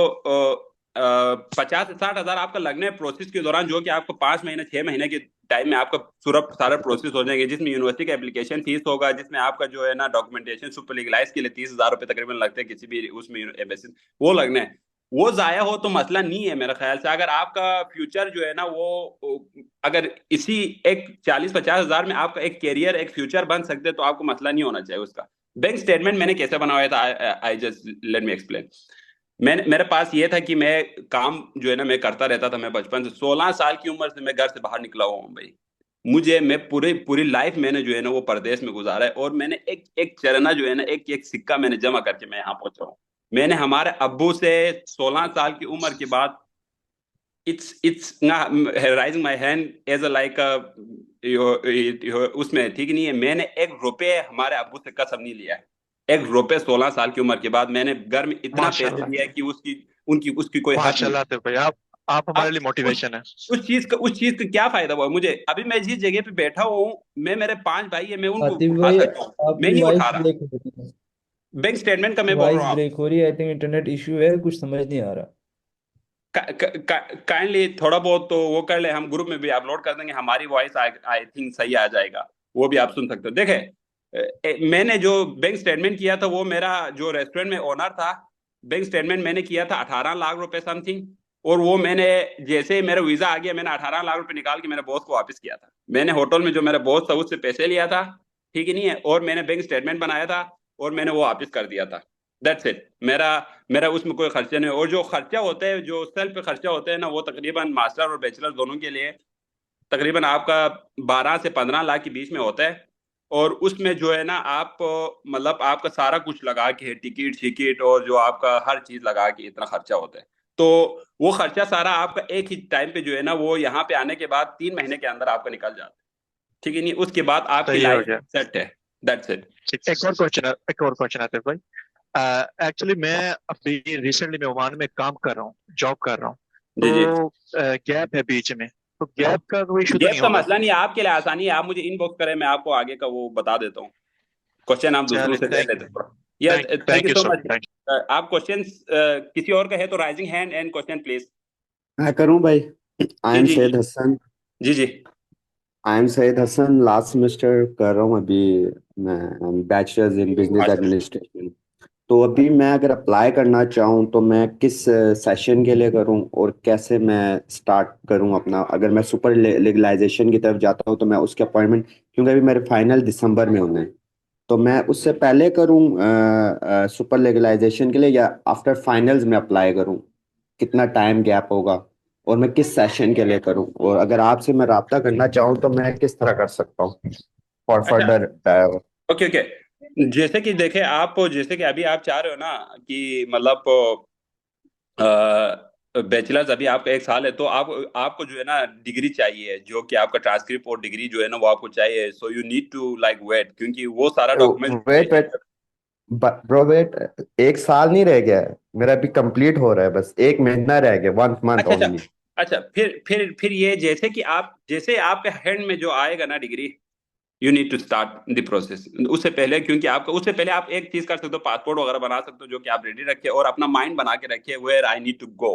[SPEAKER 1] 50 से 60 हजार आपका लगना है प्रोसेस के दौरान, जो कि आपको 5 महीने 6 महीने के टाइम में आपका पूरा सारा प्रोसेस हो जाएंगे, जिसमें यूनिवर्सिटी का एप्लीकेशन फीस होगा, जिसमें आपका जो है ना डॉक्यूमेंटेशन सुपर लीगलाइज के लिए 30 हजार रुपए तकरीबन लगते हैं किसी भी उसमें एम्बेसी, वो लगना है। वो जाया हो तो मसला नहीं है मेरे ख्याल से। अगर आपका फ्यूचर जो है ना वो अगर इसी एक 40-50 हजार में आपका एक कैरियर एक फ्यूचर बन सकते हैं, तो आपको मसला नहीं होना चाहिए उसका। बैंक स्टेटमेंट मैंने कैसे बनवाया था, I just let me explain. मैंने, मेरे पास ये था कि मैं काम जो है ना मैं करता रहता था। मैं बचपन से 16 साल की उम्र से मैं घर से बाहर निकला हुआ हूँ भाई। मैं पूरी पूरी लाइफ मैंने जो है ना वो परदेश में गुजारा है, और मैंने एक एक चरना जो है ना एक एक सिक्का मैंने जमा करके मैं यहाँ पहुंचा हूँ। मैंने हमारे अब्बू से 16 साल की उम्र के बाद, it's rising my hand as a like उसमें, ठीक नहीं है, मैंने 1 रुपए हमारे अब्बू से कसम नहीं लिया है। 1 रुपए 16 साल की उम्र के बाद मैंने घर में इतना पैसे
[SPEAKER 5] माशाल्लाह,
[SPEAKER 1] दिया है कि उसकी उनकी उसकी कोई हद नहीं।
[SPEAKER 5] माशाल्लाह आतिफ भाई, आप हमारे
[SPEAKER 1] अब
[SPEAKER 5] लिए मोटिवेशन है।
[SPEAKER 1] उस चीज का क्या फायदा हुआ मुझे? अभी मैं जिस जगह पे बैठा हुआ हूँ, मैं, मेरे 5 भाई है, मैं उनको
[SPEAKER 4] आतिफ
[SPEAKER 1] उठा
[SPEAKER 4] भाई
[SPEAKER 1] सकता हूँ, मैं
[SPEAKER 4] आपकी
[SPEAKER 1] नहीं
[SPEAKER 4] वॉइस
[SPEAKER 1] उठा रहा।
[SPEAKER 4] ब्रेक हो रही है।
[SPEAKER 1] बैंक स्टेटमेंट का मैं बोल
[SPEAKER 4] वॉइस
[SPEAKER 1] रहा हूँ
[SPEAKER 4] ब्रेक हो रही है, आई थिंक इंटरनेट इश्यू है, कुछ समझ नहीं आ रहा।
[SPEAKER 1] काइंडली थोड़ा बहुत तो वो कर ले, हम ग्रुप में भी अपलोड कर देंगे, हमारी वॉइस आई थिंक सही आ जाएगा, वो भी आप सुन सकते हो। देखे, मैंने जो बैंक स्टेटमेंट किया था, वो मेरा जो रेस्टोरेंट में ओनर था, बैंक स्टेटमेंट मैंने किया था 18 लाख रुपए समथिंग। और वो मैंने, जैसे ही मेरा वीजा आ गया, मैंने 18 लाख रुपए निकाल के मेरे बॉस को वापस किया था। मैंने होटल में जो मेरा बॉस था उससे पैसे लिया था, ठीक है नहीं है, और मैंने बैंक स्टेटमेंट बनाया था और मैंने वो वापस कर दिया था। That's it. मेरा मेरा उसमें कोई खर्चा नहीं। और जो खर्चा होता है, जो सेल्फ खर्चा होता है ना, वो तकरीबन मास्टर और बैचलर दोनों के लिए तकरीबन आपका 12 से 15 लाख के बीच में होता है। और उसमें जो है ना आप मतलब आपका सारा कुछ लगा के है, टिकट शिकट और जो आपका हर चीज लगा के इतना खर्चा होता है। तो वो खर्चा सारा आपका एक ही टाइम पे जो है ना वो यहाँ पे आने के बाद 3 महीने के अंदर आपका निकल जाता है, ठीक है नहीं, उसके बाद आपकी
[SPEAKER 5] सही हो
[SPEAKER 1] लाइफ
[SPEAKER 5] गया।
[SPEAKER 1] सेट है। That's it.
[SPEAKER 5] ठीक, एक और क्वेश्चन आतिफ भाई। एक्चुअली मैं अभी रिसेंटली मैं ओमान में काम कर रहा हूँ, जॉब कर रहा हूँ,
[SPEAKER 1] जी जी।
[SPEAKER 5] तो गैप है बीच में, तो गैप का कोई इशू तो
[SPEAKER 1] गैप
[SPEAKER 5] नहीं
[SPEAKER 1] का
[SPEAKER 5] होगा?
[SPEAKER 1] मसला नहीं है, आपके लिए आसानी है, आप मुझे इनबॉक्स करें, मैं आपको आगे का वो बता देता हूँ। क्वेश्चन आप दूसरों
[SPEAKER 5] चले,
[SPEAKER 1] से ले
[SPEAKER 5] थैंक
[SPEAKER 1] लेते हैं। या
[SPEAKER 5] thank
[SPEAKER 1] thank
[SPEAKER 5] thank
[SPEAKER 1] you
[SPEAKER 5] you
[SPEAKER 1] so
[SPEAKER 5] sir,
[SPEAKER 1] much.
[SPEAKER 5] Thank
[SPEAKER 1] आप क्वेश्चन किसी और का है तो rising hand and question please.
[SPEAKER 2] मैं करूं भाई। आई
[SPEAKER 1] जी
[SPEAKER 2] एम
[SPEAKER 1] जी जी
[SPEAKER 2] सैयद हसन।
[SPEAKER 1] जी जी।
[SPEAKER 2] I am Syed Hasan, last semester कर रहा हूं अभी। मैं बैचलर्स इन बिजनेस
[SPEAKER 1] अच्छा
[SPEAKER 2] एडमिनिस्ट्रेशन। तो अभी मैं अगर अप्लाई करना चाहूँ तो मैं किस सेशन के लिए करूँ और कैसे मैं स्टार्ट करूँ अपना, अगर मैं सुपर लीगलाइजेशन की तरफ जाता हूँ तो मैं उसके अपॉइंटमेंट, क्योंकि अभी मेरे फाइनल दिसंबर में होने हैं, तो मैं उससे पहले करूँ सुपर लीगलाइजेशन के लिए या आफ्टर फाइनल्स में अप्लाई करूँ, कितना टाइम गैप होगा और मैं किस सेशन के लिए करूँ, और अगर आपसे मैं राब्ता करना चाहूँ तो मैं किस तरह कर सकता हूँ फॉर
[SPEAKER 1] अच्छा।
[SPEAKER 2] फर्दर।
[SPEAKER 1] Okay okay. जैसे कि देखे आप, जैसे कि अभी आप चाह रहे हो ना कि मतलब बैचलर्स अभी आपका 1 साल है, तो आप आपको जो है ना डिग्री चाहिए, जो कि आपका ट्रांसक्रिप्ट और डिग्री जो है ना वो आपको चाहिए। So you need to like wait, क्योंकि वो सारा document
[SPEAKER 2] wait wait bro wait, 1 साल नहीं रह गया है मेरा, अभी कंप्लीट हो रहा है, बस 1 महीना रह गया, 1 मंथ
[SPEAKER 1] अच्छा अच्छा।
[SPEAKER 2] ओनली।
[SPEAKER 1] अच्छा फिर ये जैसे कि आप, जैसे आपके हैंड में जो आएगा ना degree, you need to start the process उससे पहले, क्योंकि आपका उससे पहले आप एक चीज कर सकते हो, पासपोर्ट वगैरह बना सकते हो, जो कि आप रेडी रखिए और अपना माइंड बना के रखिए where I need to go.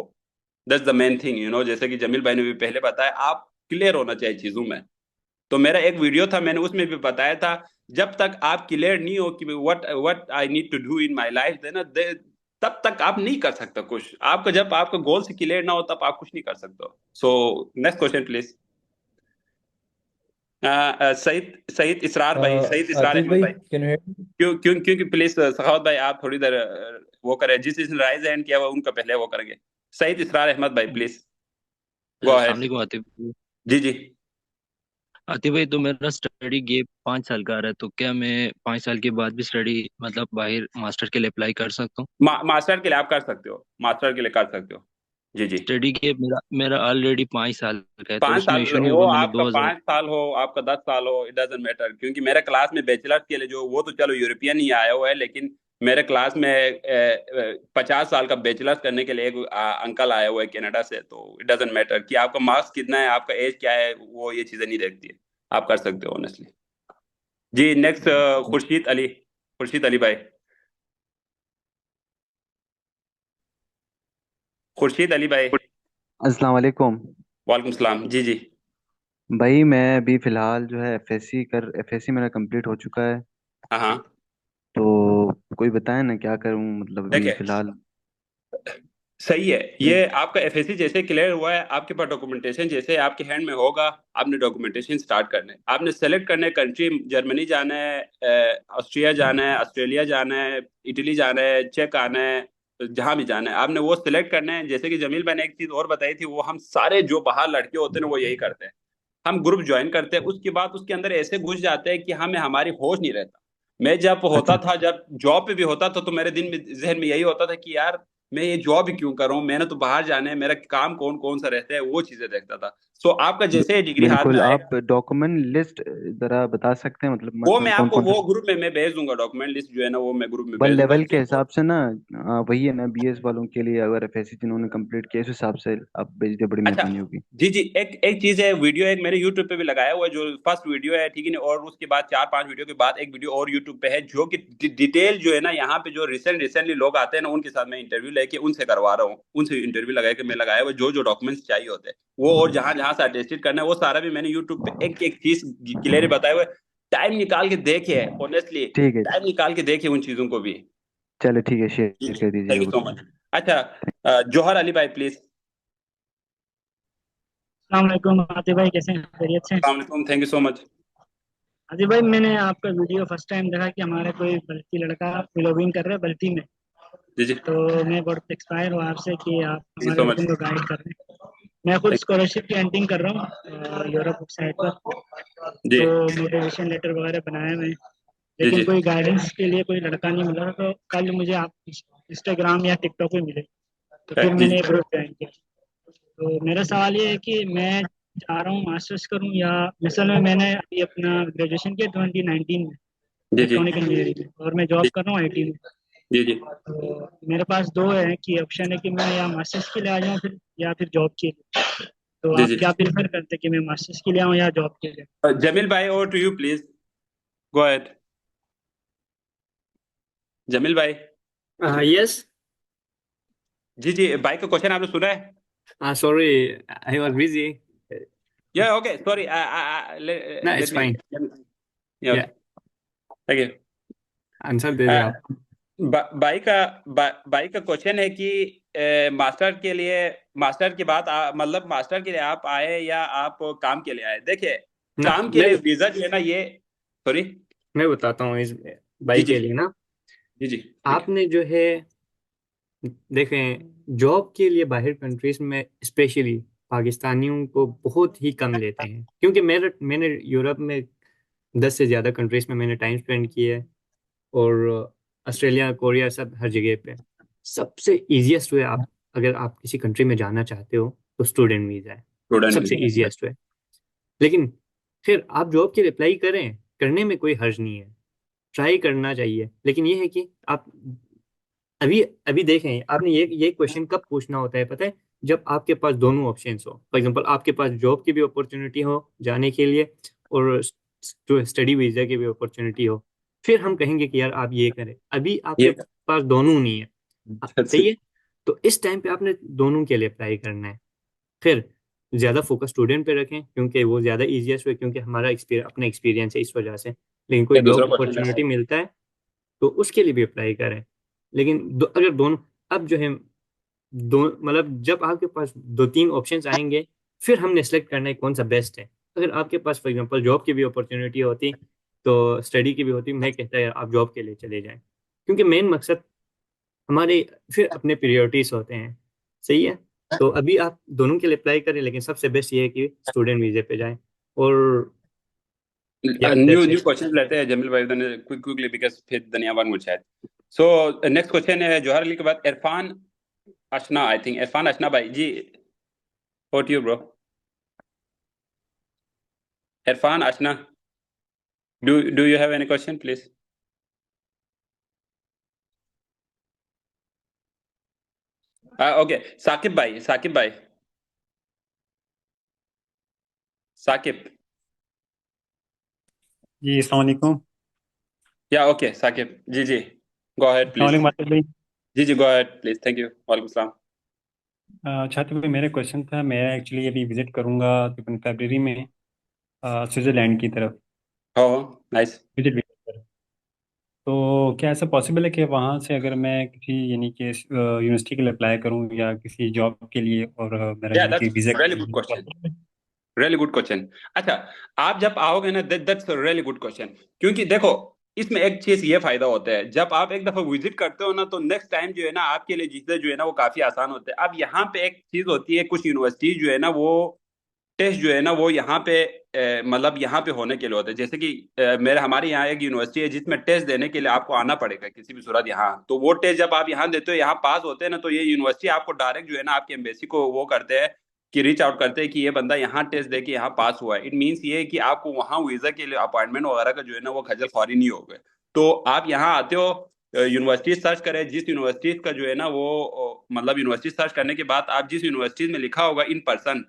[SPEAKER 1] That's the main thing, you know. जैसे कि जमील भाई ने भी पहले बताया, आप क्लियर होना चाहिए चीजों में। तो मेरा एक वीडियो था, मैंने उसमें भी बताया था, जब तक आप क्लियर नहीं हो कि what what I need to do in my life, then तब तक आप नहीं कर सकते कुछ। आपका जब आपका गोल से क्लियर ना हो तब आप कुछ नहीं कर सकते। So next question please. Saeed Saeed Israr भाई, सईद इसरार
[SPEAKER 4] आतिफ
[SPEAKER 1] अहमद
[SPEAKER 4] भाई,
[SPEAKER 1] भाई।
[SPEAKER 4] Can you hear?
[SPEAKER 1] क्यों क्यों क्योंकि प्लीज सखावत भाई, आप थोड़ी देर वो करें, जिसने राइज हैंड किया हुआ उनका पहले वो करेंगे। सईद इसरार अहमद भाई प्लीज गो
[SPEAKER 6] अस्सलाम
[SPEAKER 1] अहेड।
[SPEAKER 6] वालेकुम आतिफ भाई।
[SPEAKER 1] जी जी।
[SPEAKER 6] आतिफ भाई, तो मेरा स्टडी गैप 5 साल का आ रहा है, तो क्या मैं 5 साल के बाद भी स्टडी मतलब बाहर मास्टर के लिए अप्लाई कर सकता हूँ?
[SPEAKER 1] मास्टर के लिए आप कर सकते हो, मास्टर के लिए कर सकते हो। जी जी।
[SPEAKER 6] स्टडी गैप मेरा मेरा ऑलरेडी 5 साल का है, तो
[SPEAKER 1] पांच
[SPEAKER 6] उसमें
[SPEAKER 1] साल
[SPEAKER 6] इशू नहीं
[SPEAKER 1] वो
[SPEAKER 6] होगा? मैंने
[SPEAKER 1] आपका
[SPEAKER 6] 2000।
[SPEAKER 1] 5 साल हो, आपका 10 साल हो, इट डजेंट मैटर, क्योंकि मेरे क्लास में बैचलर्स के लिए जो, वो तो चलो यूरोपियन ही आया हुआ है, लेकिन मेरे क्लास में 50 साल का बैचलर्स करने के लिए एक अंकल आया हुआ है कनाडा से। तो इट डजेंट मैटर कि आपका मार्क्स कितना है, आपका एज क्या है, वो ये चीजें नहीं देखती है। आप कर सकते हो ऑनेस्टली। जी नेक्स्ट खुर्शीद अली, खुर्शीद अली भाई। खुर्शीद अली भाई।
[SPEAKER 7] अस्सलाम वालेकुम।
[SPEAKER 1] वालेकुम सलाम। जी जी।
[SPEAKER 7] भाई मैं अभी फ़िलहाल जो है एफएससी मेरा कंप्लीट हो चुका है।
[SPEAKER 1] हाँ हाँ।
[SPEAKER 7] तो कोई बताए ना क्या करूं, मतलब अभी
[SPEAKER 1] देखे,
[SPEAKER 7] फ़िलहाल।
[SPEAKER 1] सही है, ये आपका एफएससी जैसे क्लियर हुआ है, आपके पास डॉक्यूमेंटेशन जैसे आपके हैंड में होगा, आपने डॉक्यूमेंटेशन स्टार्ट करना है, आपने सेलेक्ट करना है कंट्री, जर्मनी जाना है, ऑस्ट्रिया जाना है, ऑस्ट्रेलिया जाना है, इटली जाना है, चेक आना है, जहां भी जाना है आपने वो सिलेक्ट करना है। जैसे कि जमील भाई ने एक चीज और बताई थी, वो हम सारे जो बाहर लड़के होते हैं ना वो यही करते हैं, हम ग्रुप ज्वाइन करते हैं, उसके बाद उसके अंदर ऐसे घुस जाते हैं कि हमें हमारी होश नहीं रहता। मैं जब होता
[SPEAKER 7] अच्छा।
[SPEAKER 1] था, जब जॉब पे भी होता था, तो मेरे दिन में जहन में यही होता था कि यार मैं ये जॉब ही क्यों कर रहा हूँ, मैंने तो बाहर जाना है, मेरा काम कौन कौन सा रहता है, वो चीजें देखता था। सो आपका जैसे डिग्री हाथ में
[SPEAKER 7] बिल्कुल,
[SPEAKER 1] आएगा,
[SPEAKER 7] आप डॉक्यूमेंट लिस्ट ज़रा बता सकते हैं, मतलब
[SPEAKER 1] वो
[SPEAKER 7] मसलन
[SPEAKER 1] मैं
[SPEAKER 7] कौन
[SPEAKER 1] आपको
[SPEAKER 7] कौन से।
[SPEAKER 1] वो ग्रुप में मैं भेज दूंगा, डॉक्यूमेंट लिस्ट जो है ना वो मैं ग्रुप में
[SPEAKER 7] वन
[SPEAKER 1] भेज दूंगा
[SPEAKER 7] लेवल के
[SPEAKER 1] जो।
[SPEAKER 7] हिसाब से ना। वही है ना, बीएस वालों के लिए अगर एफएससी जिन्होंने कंप्लीट किया उस हिसाब से आप भेज दे, बड़ी
[SPEAKER 1] अच्छा।
[SPEAKER 7] मेहरबानी होगी।
[SPEAKER 1] जी जी। एक एक चीज है, वीडियो एक मेरे यूट्यूब पे भी लगाया हुआ है, जो फर्स्ट वीडियो है, ठीक है ना, और उसके बाद 4-5 वीडियो के बाद एक वीडियो और यूट्यूब पे है, जो कि डिटेल जो है ना, यहाँ पे जो रिसेंटली लोग आते हैं ना, उनके साथ मैं इंटरव्यू लेके उनसे करवा रहा हूँ, उनसे इंटरव्यू लगा के मैं लगाया हुआ, जो जो डॉक्यूमेंट्स चाहिए होते हैं वो, और जहां जहां से अटेस्टेड करना है वो सारा भी मैंने यूट्यूब पे एक एक चीज क्लियर बताया हुआ है। टाइम निकाल के देखिए, ऑनेस्टली
[SPEAKER 7] ठीक है।
[SPEAKER 1] टाइम निकाल के देखिए उन चीजों को भी।
[SPEAKER 7] चलो ठीक है,
[SPEAKER 1] जी
[SPEAKER 7] शेयर
[SPEAKER 1] जी,
[SPEAKER 7] कर
[SPEAKER 1] थैंक
[SPEAKER 7] दीजिएगा
[SPEAKER 1] यू सो
[SPEAKER 7] ग्रुप में।
[SPEAKER 1] मच। अच्छा, जौहर अली भाई प्लीज।
[SPEAKER 8] अस्सलाम वालेकुम आतिफ भाई, कैसे हैं? खैरियत से?
[SPEAKER 1] Thank you so much.
[SPEAKER 8] Atif भाई, मैंने आपका वीडियो फर्स्ट टाइम देखा कि हमारे कोई बल्टी लड़का फिलोबिन कर रहा है बल्टी में।
[SPEAKER 1] जी जी,
[SPEAKER 8] तो मैं बहुत एक्सपायर हूँ आपसे कि आप
[SPEAKER 1] थैंक यू
[SPEAKER 8] हमारे
[SPEAKER 1] सो
[SPEAKER 8] लड़कों
[SPEAKER 1] मच।
[SPEAKER 8] को गाइड कर रहे हैं। मैं खुद स्कॉलरशिप की हंटिंग कर रहा हूँ यूरोप साइड पर।
[SPEAKER 1] जी
[SPEAKER 8] तो मोटिवेशन लेटर वगैरह बनाए हुए हैं,
[SPEAKER 1] जी
[SPEAKER 8] लेकिन
[SPEAKER 1] जी
[SPEAKER 8] कोई गाइडेंस के लिए कोई लड़का नहीं मिला। तो कल मुझे आप इंस्टाग्राम या टिकटॉक पे मिले, तो फिर
[SPEAKER 1] जी
[SPEAKER 8] मैंने
[SPEAKER 1] जी
[SPEAKER 8] ग्रुप ज्वाइन किया। तो मेरा सवाल ये है कि मैं चाह रहा हूँ मास्टर्स करूँ, या मिसल में मैंने अभी अपना ग्रेजुएशन किया 2019 में
[SPEAKER 1] जी जी
[SPEAKER 8] इलेक्ट्रॉनिक इंजीनियरिंग में, और मैं जॉब कर रहा हूँ आईटी में।
[SPEAKER 1] जी जी।
[SPEAKER 8] तो मेरे पास दो है कि ऑप्शन है कि मैं या मास्टर्स के लिए आ जाऊँ फिर, या फिर जॉब के लिए। तो
[SPEAKER 1] जी
[SPEAKER 8] आप
[SPEAKER 1] जी।
[SPEAKER 8] क्या प्रेफर करते हैं कि मैं मास्टर्स के लिए आऊँ या जॉब के लिए?
[SPEAKER 1] जमील भाई, over to you please, go ahead. Jamil भाई।
[SPEAKER 3] यस।
[SPEAKER 1] जी जी, भाई का क्वेश्चन आपने सुना है?
[SPEAKER 3] Sorry, I was busy.
[SPEAKER 1] या ओके, सॉरी,
[SPEAKER 3] ना,
[SPEAKER 1] लेट
[SPEAKER 3] इट्स
[SPEAKER 1] मी,
[SPEAKER 3] फाइन।
[SPEAKER 1] या
[SPEAKER 3] या,
[SPEAKER 1] ओके, थैंक यू।
[SPEAKER 3] आंसर दे दे आप।
[SPEAKER 1] भाई का क्वेश्चन है कि मास्टर के लिए, मास्टर की बात मतलब मास्टर के लिए आप आए या आप काम के लिए आए? देखिए,
[SPEAKER 3] ना,
[SPEAKER 1] काम के लिए वीजा जो है ना ये, सॉरी,
[SPEAKER 3] मैं बताता हूँ इस
[SPEAKER 1] जी
[SPEAKER 3] भाई
[SPEAKER 1] जी
[SPEAKER 3] के लिए ना।
[SPEAKER 1] जी जी,
[SPEAKER 3] आपने जो है, देखें, जॉब के लिए बाहर कंट्रीज में स्पेशली पाकिस्तानियों को बहुत ही कम लेते हैं, क्योंकि मैंने यूरोप में 10 से ज़्यादा कंट्रीज में मैंने टाइम स्पेंड किया है। और ऑस्ट्रेलिया, कोरिया, सब हर जगह पे सबसे इजीएस्ट वे, आप अगर आप किसी कंट्री में जाना चाहते हो तो स्टूडेंट वीज़ा है,
[SPEAKER 1] स्टूडेंट
[SPEAKER 3] सबसे
[SPEAKER 1] वीजा।
[SPEAKER 3] Easiest way. लेकिन फिर आप जॉब के लिए अप्लाई करें, करने में कोई हर्ज नहीं है, ट्राई करना चाहिए। लेकिन ये है कि आप अभी अभी देखें, आपने ये क्वेश्चन कब पूछना होता है पता है? जब आपके पास दोनों ऑप्शंस हो। फॉर एग्जांपल, आपके पास जॉब की भी अपॉर्चुनिटी हो जाने के लिए, और जो स्टडी वीजा की भी अपॉर्चुनिटी हो, फिर हम कहेंगे कि यार आप ये करें। अभी आपके
[SPEAKER 1] ये
[SPEAKER 3] पास दोनों नहीं है,
[SPEAKER 1] अच्छा,
[SPEAKER 3] सही है? तो इस टाइम पे आपने दोनों के लिए अप्लाई करना है। फिर ज्यादा फोकस स्टूडेंट पे रखें, क्योंकि वो ज्यादा इजीएस्ट है, क्योंकि हमारा अपना एक्सपीरियंस है इस वजह से। लेकिन कोई
[SPEAKER 1] ये
[SPEAKER 3] जॉब
[SPEAKER 1] दूसरा क्वेश्चन है।
[SPEAKER 3] अपॉर्चुनिटी मिलता है तो उसके लिए भी अप्लाई करें। लेकिन अगर दोनों, अब जो है, दो मतलब जब आपके पास दो तीन ऑप्शंस आएंगे, फिर हमने सेलेक्ट करना है कौन सा बेस्ट है। अगर आपके पास फॉर एग्जांपल जॉब की भी अपॉर्चुनिटी होती तो स्टडी की भी होती, मैं कहता है आप जॉब के लिए चले जाएं, क्योंकि मेन मकसद हमारे फिर अपने प्रायोरिटीज होते हैं, सही है? तो अभी आप दोनों के लिए अप्लाई करें, लेकिन सबसे बेस्ट ये है कि स्टूडेंट वीजे पे जाएं। और या
[SPEAKER 1] new
[SPEAKER 3] that's
[SPEAKER 1] knew
[SPEAKER 3] it.
[SPEAKER 1] Question लेते हैं जमील भाई, क्विकली बिकॉज फिर दुनिया भर मुझे है। सो नेक्स्ट क्वेश्चन है जौहर अली के बाद इरफान अशना, आई थिंक इरफान अशना भाई ji, what you bro? Irfan Ashna, do you have any question please? Okay, Saqib भाई, साकिब भाई, साकिब,
[SPEAKER 9] जी अस्सलाम वालेकुम।
[SPEAKER 1] या ओके साकिब, जी जी, गो अहेड
[SPEAKER 9] अस्सलाम
[SPEAKER 1] प्लीज।
[SPEAKER 9] वालेकुम आतिफ भाई।
[SPEAKER 1] जी जी, go ahead please, thank you, वालेकुम सलाम।
[SPEAKER 9] अच्छा आतिफ भाई, मेरा क्वेश्चन था, मैं एक्चुअली अभी विजिट करूंगा तकरीबन फरवरी में स्विट्ज़रलैंड की तरफ,
[SPEAKER 1] हो नाइस।
[SPEAKER 9] विजिट वीज़ा पर। तो क्या ऐसा पॉसिबल है कि वहाँ से अगर मैं किसी यानी कि यूनिवर्सिटी के लिए अप्लाई करूँ या किसी जॉब के लिए, और मेरा
[SPEAKER 1] या
[SPEAKER 9] यानी कि
[SPEAKER 1] that's
[SPEAKER 9] visa
[SPEAKER 1] really good question,
[SPEAKER 9] possible है?
[SPEAKER 1] Really good question. अच्छा, आप जब आओगे ना, दैट्स रियली गुड क्वेश्चन, क्योंकि देखो, इसमें एक चीज ये फायदा होता है, जब आप एक दफा विजिट करते हो ना, तो नेक्स्ट टाइम जो है ना आपके लिए चीजें जो है ना वो काफी आसान होते हैं। अब यहाँ पे एक चीज होती है, कुछ यूनिवर्सिटी जो है ना वो टेस्ट जो है ना वो यहाँ पे मतलब यहाँ पे होने के लिए होता है। जैसे कि मेरे हमारे यहाँ एक यूनिवर्सिटी है जिसमें टेस्ट देने के लिए आपको आना पड़ेगा किसी भी सूरत यहाँ। तो वो टेस्ट जब आप यहाँ देते हो, यहाँ पास होते हैं ना, तो ये यूनिवर्सिटी आपको डायरेक्ट जो है ना आपकी एम्बेसी को वो करते हैं कि रीच आउट करते हैं कि ये बंदा यहाँ टेस्ट दे के यहाँ पास हुआ है। इट मीन्स ये है कि आपको वहाँ वीजा के लिए अपॉइंटमेंट वगैरह का जो है ना वो खजल ख्वारी नहीं होगा। तो आप यहाँ आते हो, यूनिवर्सिटी सर्च करें, जिस यूनिवर्सिटी का जो है ना वो मतलब यूनिवर्सिटी सर्च करने के बाद आप जिस यूनिवर्सिटी में लिखा होगा in person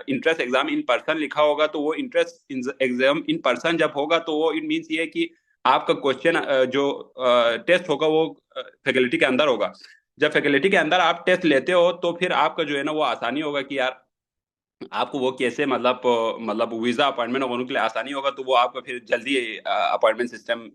[SPEAKER 1] entrance exam in person लिखा होगा, तो वो इंट्रेंस एग्जाम इन पर्सन जब होगा तो वो इट मीन्स ये है कि आपका क्वेश्चन जो टेस्ट होगा वो फैकल्टी के अंदर होगा। जब फैकल्टी के अंदर आप टेस्ट लेते हो तो फिर आपका जो है ना वो आसानी होगा कि यार आपको वो कैसे मतलब वीजा अपॉइंटमेंट होने के लिए आसानी होगा, तो वो आपको फिर जल्दी अपॉइंटमेंट सिस्टम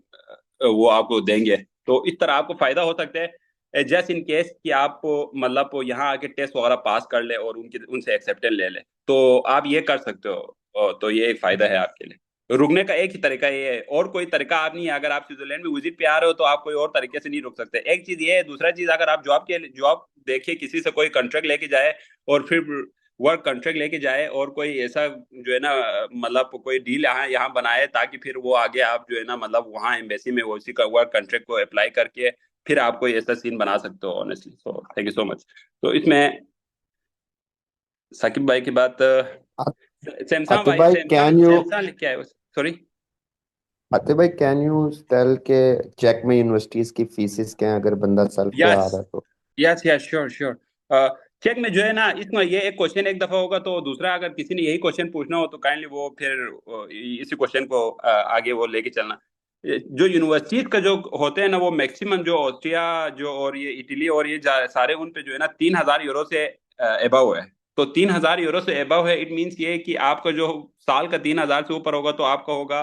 [SPEAKER 1] वो आपको देंगे। तो इस तरह आपको फायदा हो सकता है, जस्ट इन केस कि आप मतलब यहाँ आके टेस्ट वगैरह पास कर ले और उनके उनसे एक्सेप्टेंस ले ले, तो आप ये कर सकते हो। तो ये एक फायदा है आपके लिए। रुकने का एक ही तरीका ये है, और कोई तरीका आप नहीं है। अगर आप स्विट्जरलैंड में विजिट पे आ रहे हो तो आप कोई और तरीके से नहीं रुक सकते। एक चीज ये है, दूसरा चीज, अगर आप जॉब देखिए, किसी से कोई कॉन्ट्रैक्ट लेके जाए और फिर वर्क कॉन्ट्रैक्ट लेके जाए, और कोई ऐसा जो है ना मतलब कोई डील यहाँ यहाँ बनाए, ताकि फिर वो आगे आप जो है ना मतलब वहाँ एम्बेसी में वो उसी का वर्क कॉन्ट्रैक्ट को अप्लाई करके फिर आप कोई ऐसा सीन बना सकते हो honestly. So thank you so much. तो इसमें साकिब भाई की बात, सैमसंग
[SPEAKER 2] आतिफ
[SPEAKER 1] भाई,
[SPEAKER 2] भाई कैन यू
[SPEAKER 1] सैमसंग लिख के आए, सॉरी।
[SPEAKER 2] आतिफ भाई कैन यू टेल के चेक में यूनिवर्सिटीज की फीसिस क्या है अगर बंदा सेल्फ पे आ
[SPEAKER 1] यस
[SPEAKER 2] रहा है तो?
[SPEAKER 1] Yes yes, sure sure. Check में जो है ना, इसमें ये एक क्वेश्चन एक दफा होगा, तो दूसरा अगर किसी ने यही क्वेश्चन पूछना हो तो काइंडली वो फिर इसी क्वेश्चन को आगे वो लेके चलना। जो यूनिवर्सिटीज का जो होते हैं ना, वो मैक्सिमम जो ऑस्ट्रिया जो और ये इटली और ये सारे उन पे जो है ना 3,000 यूरो से एबव है। तो 3,000 यूरो से एबव है, इट मीन्स ये कि आपका जो साल का 3,000 से ऊपर होगा तो आपका होगा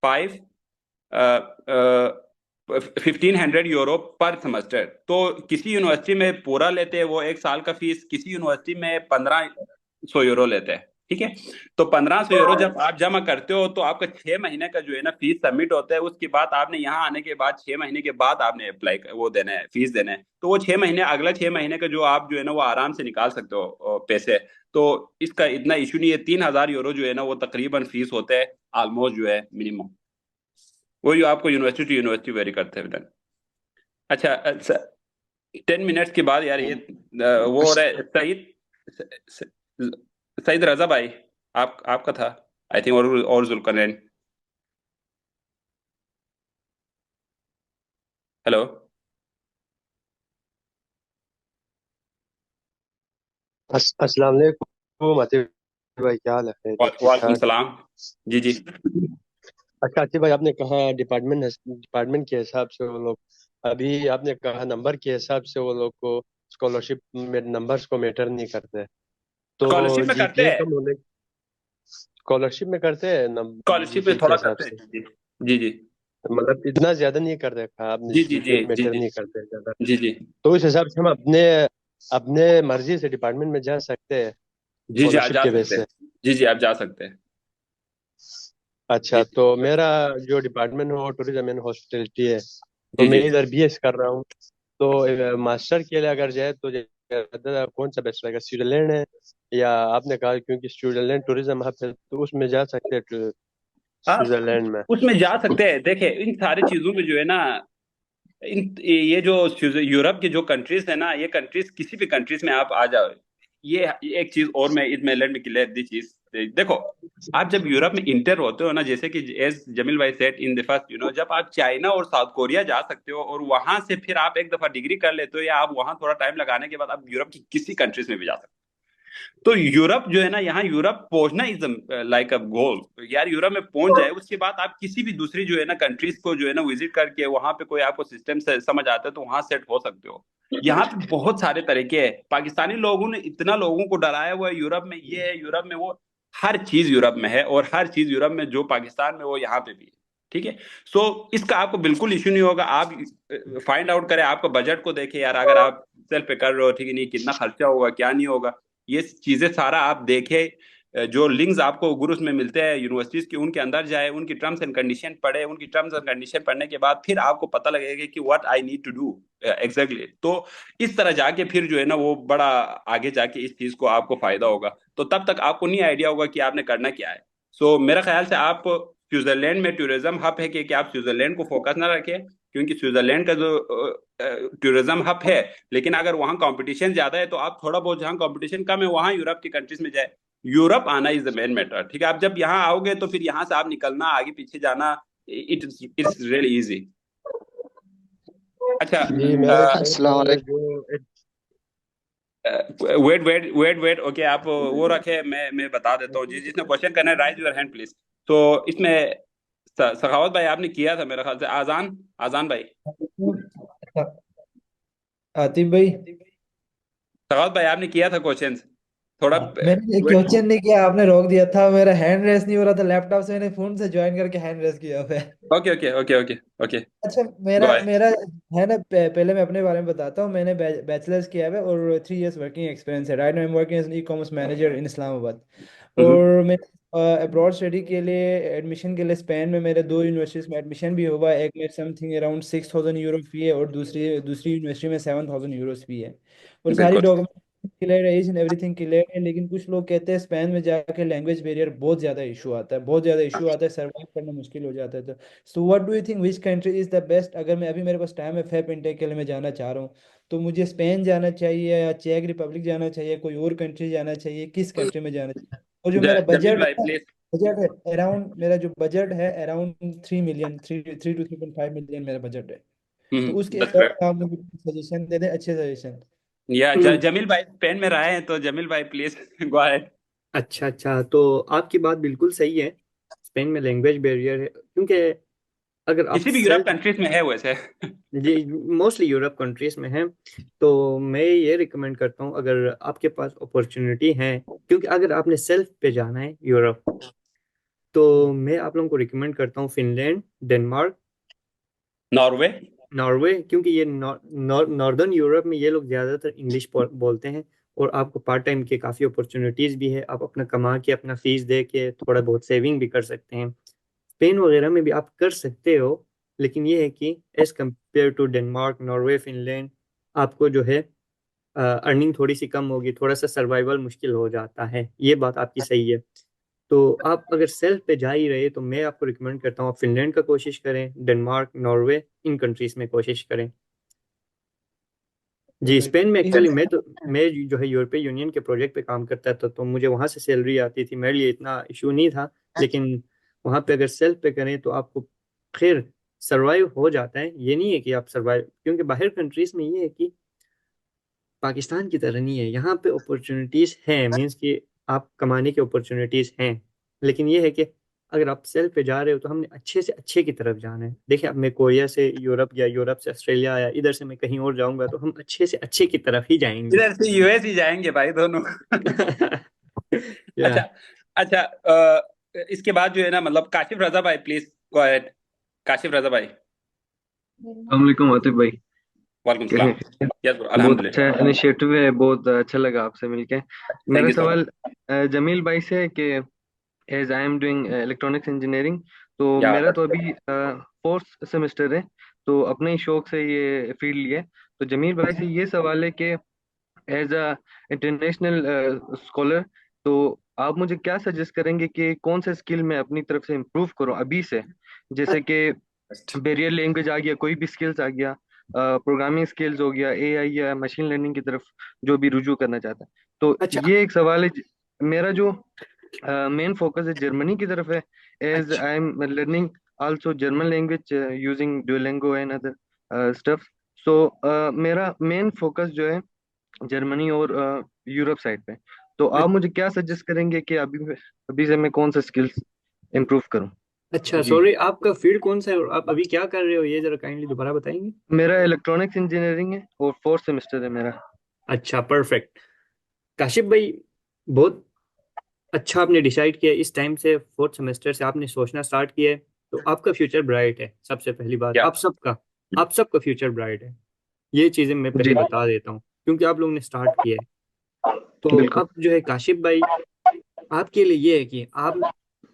[SPEAKER 1] 1,500 यूरो पर सेमेस्टर। तो किसी यूनिवर्सिटी में पूरा लेते हैं वो एक साल का फीस, किसी यूनिवर्सिटी में 1,500 यूरो लेते हैं। ठीक है, तो 1,500 यूरो जब आप जमा करते हो तो आपका 6 महीने का जो है ना फीस सबमिट होता है। उसके बाद आपने यहाँ आने के बाद 6 महीने के बाद आपने अप्लाई वो देना है, फीस देना है। तो वो 6 महीने, अगला 6 महीने का जो आप जो है ना वो आराम से निकाल सकते हो पैसे। तो इसका इतना इशू नहीं है। 3,000 यूरो जो है ना वो तकरीबन फीस होता है ऑलमोस्ट जो है मिनिमम। वही आपको यूनिवर्सिटी टू यूनिवर्सिटी वेरी करते हैं then। अच्छा, 10 मिनट्स के बाद यार ये वो हो रहा है। सईद, स- सईद रजा भाई, आपका था आई थिंक, और जुल्करनैन। हेलो,
[SPEAKER 10] अस्सलाम वालेकुम आतिफ भाई, क्या हाल है? खैरियत, ठीक
[SPEAKER 1] वालेकुम
[SPEAKER 10] ठाक?
[SPEAKER 1] सलाम। जी जी।
[SPEAKER 10] अच्छा आतिफ भाई, आपने कहा डिपार्टमेंट के हिसाब से वो लोग, अभी आपने कहा नंबर के हिसाब से वो लोग को स्कॉलरशिप में नंबर्स को मैटर नहीं करते, तो
[SPEAKER 1] स्कॉलरशिप में करते
[SPEAKER 10] जीपीए
[SPEAKER 1] हैं,
[SPEAKER 10] कम होने स्कॉलरशिप में करते हैं
[SPEAKER 1] स्कॉलरशिप में
[SPEAKER 10] जीपीए के
[SPEAKER 1] थोड़ा
[SPEAKER 10] हिसाब
[SPEAKER 1] करते
[SPEAKER 10] से?
[SPEAKER 1] हैं। जी जी जी
[SPEAKER 10] मतलब इतना ज्यादा नहीं कर रखा आपने,
[SPEAKER 1] जी जी जी
[SPEAKER 10] जीपीए
[SPEAKER 1] जी
[SPEAKER 10] मैटर
[SPEAKER 1] जी
[SPEAKER 10] नहीं करते ज्यादा।
[SPEAKER 1] जी जी
[SPEAKER 10] तो इस हिसाब से हम अपने अपने मर्जी से डिपार्टमेंट में जा सकते हैं
[SPEAKER 1] जी जी, आप
[SPEAKER 10] स्कॉलरशिप
[SPEAKER 1] जा
[SPEAKER 10] के बेस
[SPEAKER 1] सकते हैं।
[SPEAKER 10] से?
[SPEAKER 1] जी जी, आप जा सकते हैं।
[SPEAKER 10] अच्छा,
[SPEAKER 1] जी
[SPEAKER 10] तो मेरा जो डिपार्टमेंट है वो टूरिज्म एंड हॉस्पिटलिटी है, तो
[SPEAKER 1] जी
[SPEAKER 10] मैं
[SPEAKER 1] जी।
[SPEAKER 10] इधर बीएस कर रहा हूँ। तो मास्टर के लिए अगर जाए तो कौन सा बेस्ट रहेगा, स्विट्जरलैंड है या आपने कहा क्योंकि स्विट्जरलैंड टूरिज्म हब है तो उसमें जा सकते हैं
[SPEAKER 1] आप
[SPEAKER 10] स्विट्जरलैंड में?
[SPEAKER 1] उसमें जा सकते हैं। देखिए, इन सारी चीजों में जो है ना, ये जो यूरोप की जो कंट्रीज है ना, ये कंट्रीज किसी भी कंट्रीज में आप आ जाओ। ये एक चीज और मैं इसमें लेट मी क्लियर दी चीज। देखो, आप जब यूरोप में इंटर होते हो ना, जैसे कि एज जमील भाई सेट इन द फर्स्ट, जब आप चाइना और साउथ कोरिया जा सकते हो और वहां से फिर आप एक दफा डिग्री कर लेते हो, या आप वहां थोड़ा टाइम लगाने के बाद आप यूरोप की किसी कंट्रीज में भी जा सकते हो। तो यूरोप जो है ना, यहाँ यूरोप पहुंचना इज लाइक अ गोल। यार यूरोप में पहुंच जाए, उसके बाद आप किसी भी दूसरी जो है ना कंट्रीज को जो है ना विजिट करके वहां पे कोई आपको सिस्टम से समझ आता है तो वहां सेट हो सकते हो। यहाँ पे बहुत सारे तरीके हैं। पाकिस्तानी लोगों ने इतना लोगों को डराया हुआ है, यूरोप में ये है, यूरोप में वो। हर चीज यूरोप में है, और हर चीज यूरोप में जो पाकिस्तान में वो यहाँ पे भी है। ठीक है, सो इसका आपको बिल्कुल इश्यू नहीं होगा। आप फाइंड आउट करें, आपका बजट को देखें यार, अगर आप सेल्फ पे कर रहे हो, ठीक है, नहीं कितना खर्चा होगा क्या नहीं होगा, ये चीजें सारा आप देखें। जो लिंक्स आपको गुरुस में मिलते हैं यूनिवर्सिटीज के, उनके अंदर जाए, उनकी टर्म्स एंड कंडीशन पढ़े। उनकी टर्म्स एंड कंडीशन पढ़ने के बाद फिर आपको पता लगेगा कि what I need to do exactly. तो इस तरह जाके फिर जो है ना वो बड़ा आगे जाके इस चीज को आपको फायदा होगा। तो तब तक आपको नहीं आइडिया होगा कि आपने करना क्या है। सो मेरा ख्याल से आप स्विट्जरलैंड में टूरिज्म हब है कि आप स्विट्जरलैंड को फोकस ना रखें, क्योंकि स्विट्जरलैंड का जो टूरिज्म हब है, लेकिन अगर वहाँ कंपटीशन ज्यादा है तो आप थोड़ा बहुत, जहाँ कंपटीशन कम है वहाँ यूरोप की कंट्रीज में जाए। यूरोप आना इज द मेन मैटर। ठीक है, आप जब यहाँ आओगे तो फिर यहाँ से आप निकलना, आगे पीछे जाना, इट्स रियली इजी। अच्छा,
[SPEAKER 10] जी मेरे
[SPEAKER 11] अस्सलाम
[SPEAKER 10] हिसाब से
[SPEAKER 11] वालेकुम।
[SPEAKER 10] जो
[SPEAKER 1] wait wait wait wait, okay, आप वो रखे, मैं बता देता हूँ। जी, जिसने क्वेश्चन करना है राइज योर हैंड प्लीज। तो इसमें सखावत भाई आपने किया था मेरे ख्याल से, आजान आजान भाई,
[SPEAKER 4] आतिफ भाई,
[SPEAKER 1] सखावत भाई आपने किया था क्वेश्चन थोड़ा।
[SPEAKER 4] मैंने
[SPEAKER 1] वेट,
[SPEAKER 4] क्वेश्चन नहीं किया, आपने रोक दिया था। मेरा हैंड रेस नहीं हो रहा था लैपटॉप से, मैंने फोन से ज्वाइन करके हैंड रेस किया है।
[SPEAKER 1] Okay okay okay okay okay,
[SPEAKER 4] अच्छा,
[SPEAKER 1] गो
[SPEAKER 4] मेरा
[SPEAKER 1] अहेड।
[SPEAKER 4] मेरा है ना, पहले मैं अपने बारे में बताता हूँ। मैंने बैचलर्स किया है और 3 इयर्स वर्किंग एक्सपीरियंस है। Right, I am working as e commerce manager in Islamabad. और मैं अब्रॉड स्टडी के लिए एडमिशन के लिए स्पेन में मेरे 2 यूनिवर्सिटीज़ में एडमिशन भी हुआ। एक में समथिंग अराउंड 6,000 यूरो फी है, और दूसरी दूसरी यूनिवर्सिटी में 7,000 यूरो फी है। और सारी
[SPEAKER 1] बिल्कुल।
[SPEAKER 4] डॉक्यूमेंट क्लियर है, ईच एंड एवरीथिंग क्लियर है। लेकिन कुछ लोग कहते हैं स्पेन में जाके लैंग्वेज बैरियर बहुत ज़्यादा इशू आता है, बहुत ज़्यादा इशू आता है, सर्वाइव करना मुश्किल हो जाता है। तो so what do you think which country is the best? अगर मैं, अभी मेरे पास टाइम है, फेब इनटेक के लिए मैं जाना चाह रहा हूँ, तो मुझे स्पेन जाना चाहिए या चेक रिपब्लिक जाना चाहिए, कोई और कंट्री जाना चाहिए, किस कंट्री में जाना चाहिए? और जो मेरा
[SPEAKER 1] जमील
[SPEAKER 4] बजट
[SPEAKER 1] भाई
[SPEAKER 4] है,
[SPEAKER 1] प्लीज।
[SPEAKER 4] बजट है अराउंड, मेरा जो बजट है अराउंड 3 मिलियन, 3 to 3.5 मिलियन मेरा बजट है। तो उसके
[SPEAKER 1] दैट्स
[SPEAKER 4] हिसाब
[SPEAKER 1] ग्रेट।
[SPEAKER 4] से आप मुझे सजेशन दे दें, अच्छे सजेशन।
[SPEAKER 1] या जमील भाई स्पेन में रहे हैं, तो जमील भाई प्लीज गो अहेड।
[SPEAKER 3] अच्छा, तो आपकी बात बिल्कुल सही है। स्पेन में लैंग्वेज बैरियर है, क्योंकि अगर आप
[SPEAKER 1] किसी भी यूरोप
[SPEAKER 3] सेल्फ
[SPEAKER 1] कंट्रीज में है वैसे।
[SPEAKER 3] ये मोस्टली यूरोप कंट्रीज में है, तो मैं ये रिकमेंड करता हूँ अगर आपके पास अपॉर्चुनिटी है, क्योंकि अगर आपने सेल्फ पे जाना है यूरोप, तो मैं आप लोगों को रिकमेंड करता हूँ फिनलैंड, डेनमार्क,
[SPEAKER 1] नॉर्वे।
[SPEAKER 3] नॉर्वे, क्योंकि ये नॉर्दर्न यूरोप में ये लोग ज़्यादातर इंग्लिश बोलते हैं, और आपको पार्ट टाइम के काफ़ी अपॉर्चुनिटीज़ भी है, आप अपना कमा के अपना फीस दे के थोड़ा बहुत सेविंग भी कर सकते हैं। स्पेन वगैरह में भी आप कर सकते हो, लेकिन ये है कि as compare to Denmark, Norway, Finland, आपको जो है अर्निंग थोड़ी सी कम होगी, थोड़ा सा सर्वाइवल मुश्किल हो जाता है, ये बात आपकी सही है। तो आप अगर सेल्फ पे जा ही रहे तो मैं आपको रिकमेंड करता हूँ आप फिनलैंड का कोशिश करें, डेनमार्क, नॉर्वे, इन कंट्रीज में कोशिश करें। जी, स्पेन में एक्चुअली मैं जो है यूरोपीय यूनियन के प्रोजेक्ट पे काम करता था, तो मुझे वहाँ से सैलरी आती थी, मेरे लिए इतना इशू नहीं था। लेकिन वहाँ पे अगर सेल्फ पे करें तो आपको फिर सरवाइव हो जाता है, ये नहीं है कि आप सरवाइव, क्योंकि बाहर कंट्रीज में ये है कि पाकिस्तान की तरह नहीं है, यहाँ पे अपॉर्चुनिटीज हैं, मीन्स कि आप कमाने की अपॉर्चुनिटीज हैं। लेकिन ये है कि अगर आप सेल्फ पे जा रहे हो तो हमने अच्छे से अच्छे की तरफ जाना है। देखिए, अब मैं कोरिया से यूरोप गया, यूरोप से ऑस्ट्रेलिया आया, इधर से मैं कहीं और जाऊंगा तो हम अच्छे से अच्छे की तरफ ही जाएंगे।
[SPEAKER 1] इधर से यूएस ही जाएंगे भाई दोनों।
[SPEAKER 3] या
[SPEAKER 1] अच्छा। अच्छा, इसके बाद जो है ना, मतलब काशिफ रजा भाई, प्लीज गो अहेड। काशिफ रजा भाई।
[SPEAKER 6] अस्सलामुअलैकुम आतिफ भाई।
[SPEAKER 1] वालेकुम
[SPEAKER 6] कैसे
[SPEAKER 1] सलाम।
[SPEAKER 6] हैं?
[SPEAKER 1] यस ब्रो,
[SPEAKER 6] बहुत अच्छा
[SPEAKER 1] अल्हम्दुलिल्लाह।
[SPEAKER 6] इनिशिएटिव है, बहुत अच्छा लगा आपसे मिलके।
[SPEAKER 1] थैंक
[SPEAKER 6] मेरा
[SPEAKER 1] यू सो
[SPEAKER 6] सवाल
[SPEAKER 1] मच।
[SPEAKER 6] जमील भाई से है कि as I am doing electronics engineering, तो
[SPEAKER 1] या
[SPEAKER 6] मेरा तो अभी फोर्थ सेमेस्टर है, तो अपने ही शौक से ये फील्ड लिया है। तो जमील भाई से ये सवाल है कि एज अ इंटरनेशनल स्कॉलर, तो आप मुझे क्या सजेस्ट करेंगे कि कौन सा स्किल मैं अपनी तरफ से इम्प्रूव करूं अभी से, जैसे कि बैरियर लैंग्वेज आ गया, कोई भी स्किल्स आ गया, प्रोग्रामिंग स्किल्स हो गया, एआई या मशीन लर्निंग की तरफ जो भी रुजू करना चाहता है। तो
[SPEAKER 3] अच्छा।
[SPEAKER 6] ये एक सवाल है। मेरा जो मेन फोकस है जर्मनी की तरफ है, एज
[SPEAKER 3] अच्छा।
[SPEAKER 6] I am learning also German language using Duolingo and other stuff. So मेरा मेन फोकस जो है जर्मनी और यूरोप साइड पे। तो आप मुझे क्या सजेस्ट करेंगे कि अभी अभी से मैं कौन सा स्किल्स इम्प्रूव करूं?
[SPEAKER 3] अच्छा,
[SPEAKER 6] जी,
[SPEAKER 3] सॉरी, आपका फील्ड कौन सा है और आप अभी क्या कर रहे हो, ये जरा काइंडली दोबारा बताएंगे?
[SPEAKER 6] मेरा इलेक्ट्रॉनिक्स इंजीनियरिंग है और फोर्थ सेमेस्टर है मेरा।
[SPEAKER 3] अच्छा, परफेक्ट। काशिफ भाई, बहुत अच्छा आपने डिसाइड किया, इस टाइम से फोर्थ सेमेस्टर से आपने सोचना स्टार्ट किया है, तो आपका फ्यूचर ब्राइट है। सबसे पहली बात,
[SPEAKER 1] या
[SPEAKER 3] आप सबका फ्यूचर ब्राइट है, ये चीजें मैं पहले
[SPEAKER 6] जी,
[SPEAKER 3] बता देता हूँ, क्योंकि आप लोगों ने स्टार्ट किया है। तो
[SPEAKER 6] बिल्कुल।
[SPEAKER 3] अब जो है काशिफ भाई, आपके लिए ये है कि आप,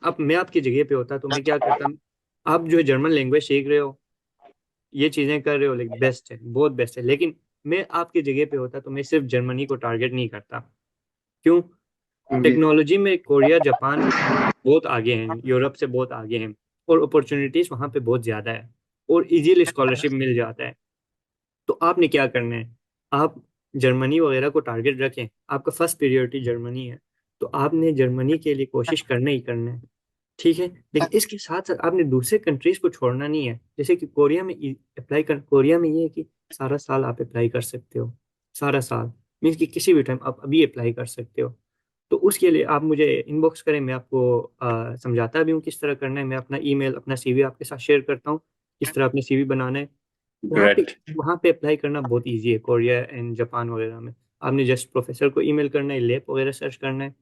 [SPEAKER 3] अब मैं आपकी जगह पे होता तो मैं क्या करता। आप जो है जर्मन लैंग्वेज सीख रहे हो, ये चीजें कर रहे हो, लेकिन बेस्ट है, बहुत बेस्ट है, लेकिन मैं आपकी जगह पे होता तो मैं सिर्फ जर्मनी को टारगेट नहीं करता। क्यों?
[SPEAKER 6] जी,
[SPEAKER 3] टेक्नोलॉजी में कोरिया, जापान बहुत आगे हैं, यूरोप से बहुत आगे हैं, और अपॉर्चुनिटीज वहाँ पे बहुत ज़्यादा है, और इजीली स्कॉलरशिप मिल जाता है। तो आपने क्या करना है, आप जर्मनी वगैरह को टारगेट रखें, आपका फर्स्ट प्रायोरिटी जर्मनी है, तो आपने जर्मनी के लिए कोशिश करना ही करना है। ठीक है, लेकिन इसके साथ साथ आपने दूसरे कंट्रीज को छोड़ना नहीं है। जैसे कि कोरिया में अप्लाई कर, कोरिया में ये है कि सारा साल आप अप्लाई कर सकते हो, सारा साल, मीन्स कि किसी भी टाइम आप अभी अप्लाई कर सकते हो। तो उसके लिए आप मुझे इनबॉक्स करें, मैं आपको समझाता भी हूँ किस तरह करना है। मैं अपना ईमेल, अपना सीवी आपके साथ शेयर करता हूँ, किस तरह अपने सीवी बनाना है। वहाँ पे
[SPEAKER 1] ग्रेट।
[SPEAKER 3] वहाँ पे अप्लाई करना बहुत इजी है, कोरिया एंड जापान वगैरह में। आपने जस्ट प्रोफेसर को ईमेल करना है, लैब वगैरह सर्च करना है,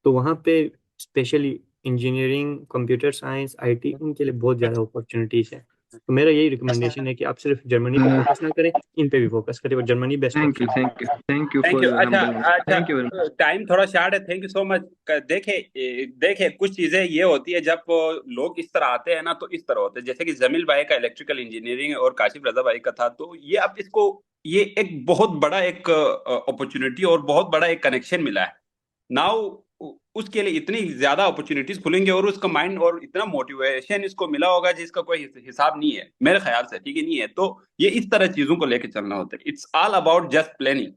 [SPEAKER 3] तो वहाँ पे specially engineering, computer science, IT, उनके लिए बहुत ज़्यादा अपॉर्चुनिटीज़ है। तो मेरा यही रिकमेंडेशन है कि आप सिर्फ जर्मनी पे फोकस ना करें, इन पे भी फोकस करें, और Germany best
[SPEAKER 6] thank you,
[SPEAKER 3] option है।
[SPEAKER 6] Thank you, thank you
[SPEAKER 1] thank
[SPEAKER 6] for
[SPEAKER 1] you.
[SPEAKER 6] Your
[SPEAKER 1] अच्छा।
[SPEAKER 6] हम्बलनेस,
[SPEAKER 1] अच्छा,
[SPEAKER 6] thank you very much.
[SPEAKER 1] Time थोड़ा शार्ट है, थैंक यू सो मच। देखे देखे, कुछ चीजें ये होती है जब लोग इस तरह आते हैं ना, तो इस तरह होते हैं, जैसे कि जमील भाई का इलेक्ट्रिकल इंजीनियरिंग और काशिफ रजा भाई का था, तो ये आप इसको, ये एक बहुत बड़ा एक अपॉर्चुनिटी और बहुत बड़ा एक कनेक्शन मिला है नाउ। उसके लिए इतनी ज्यादा अपॉर्चुनिटीज खुलेंगे, और उसका माइंड और इतना मोटिवेशन इसको मिला होगा जिसका कोई हिसाब नहीं है मेरे ख्याल से, ठीक है, नहीं है। तो ये इस तरह चीजों को लेकर चलना होता है, it's all about just planning.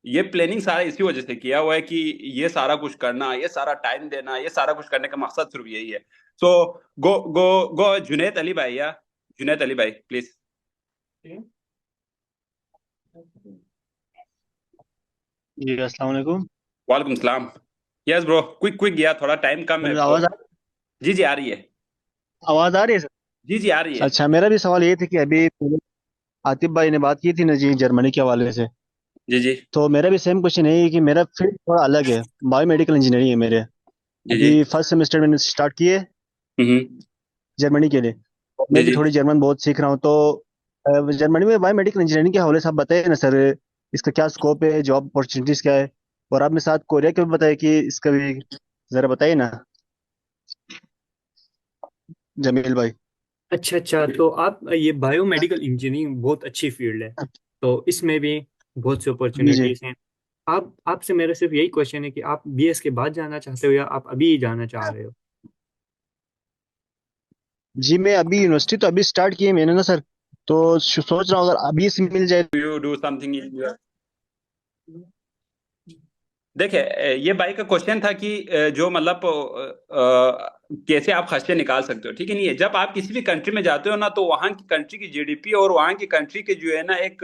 [SPEAKER 1] ये प्लानिंग सारा इसी वजह से किया हुआ है कि ये सारा कुछ करना, ये सारा टाइम देना, ये सारा कुछ करने का मकसद सिर्फ यही है। सो गो गो गो जुनैद अली भाई, या जुनैद अली भाई प्लीज।
[SPEAKER 11] जी अस्सलाम वालेकुम।
[SPEAKER 1] वालेकुम सलाम। यस ब्रो, क्विक क्विक गया, थोड़ा टाइम कम है
[SPEAKER 11] सर
[SPEAKER 1] तो।
[SPEAKER 11] आवाज
[SPEAKER 1] जी जी, आ रही है।
[SPEAKER 11] आवाज आ रही है सर?
[SPEAKER 1] जी जी आ रही है।
[SPEAKER 11] अच्छा, मेरा भी सवाल ये था कि अभी आतिफ भाई ने बात की थी ना जी जर्मनी के हवाले से।
[SPEAKER 1] जी जी
[SPEAKER 11] तो मेरा भी सेम क्वेश्चन है कि मेरा फील्ड थोड़ा अलग है। बायोमेडिकल इंजीनियरिंग है मेरे।
[SPEAKER 1] जी जी।
[SPEAKER 11] अभी फर्स्ट सेमेस्टर मैंने स्टार्ट किए
[SPEAKER 1] हम्म।
[SPEAKER 11] जर्मनी के लिए। और
[SPEAKER 1] जी
[SPEAKER 11] मैं भी
[SPEAKER 1] जी।
[SPEAKER 11] थोड़ी जर्मन बहुत सीख रहा हूँ। तो जर्मनी में बायोमेडिकल इंजीनियरिंग के हवाले से आप बताइए ना सर, इसका क्या स्कोप है, जॉब अपॉर्चुनिटीज क्या है। और आपने साथ कोरिया के भी बताया कि इसका भी जरा बताइए ना जमील भाई।
[SPEAKER 3] अच्छा अच्छा, तो आप ये बायोमेडिकल इंजीनियरिंग बहुत अच्छी फील्ड है, तो इसमें भी बहुत सी
[SPEAKER 11] जी जी।
[SPEAKER 3] अपॉर्चुनिटीज हैं। आप आपसे मेरा सिर्फ यही क्वेश्चन है कि आप बीएस के बाद जाना चाहते हो या आप अभी जाना चाह रहे हो?
[SPEAKER 11] जी मैं अभी यूनिवर्सिटी तो अभी स्टार्ट की है मैंने ना सर। तो सोच रहा हूँ अगर अभी से मिल जाए।
[SPEAKER 1] You do something in. देखिए ये भाई का क्वेश्चन था कि जो मतलब कैसे आप खर्चे निकाल सकते हो, ठीक है नहीं है। जब आप किसी भी कंट्री में जाते हो ना, तो वहाँ की कंट्री की जीडीपी और वहाँ की कंट्री के जो है ना एक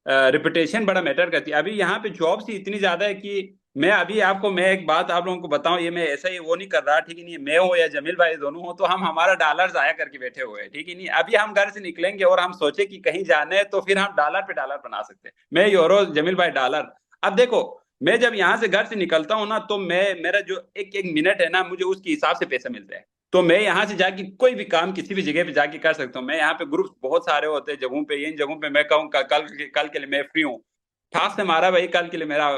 [SPEAKER 1] रिपुटेशन बड़ा मैटर करती है। अभी यहाँ पे जॉब्स ही इतनी ज्यादा है कि मैं एक बात आप लोगों को बताऊं, ये मैं ऐसा ही वो नहीं कर रहा, ठीक है नहीं है। मैं हो या जमील भाई दोनों हो, तो हम हमारा डॉलर जाया करके बैठे हुए हैं, ठीक है नहीं है। अभी हम घर से निकलेंगे और हम सोचे कि कहीं जाने हैं, तो फिर हम डॉलर पे डॉलर बना सकते हैं। मैं यूरो, जमील भाई डॉलर। अब देखो, मैं जब यहाँ से घर से निकलता हूँ ना, तो मेरा जो एक एक मिनट है ना, मुझे उसके हिसाब से पैसा मिलता है। तो मैं यहाँ से जाके कोई भी काम किसी भी जगह पे जाके कर सकता हूँ। मैं यहाँ पे ग्रुप्स बहुत सारे होते हैं जगहों पे, इन जगहों पे मैं कहूँ कल के लिए मैं फ्री हूँ, ठास से मारा भाई, कल के लिए मेरा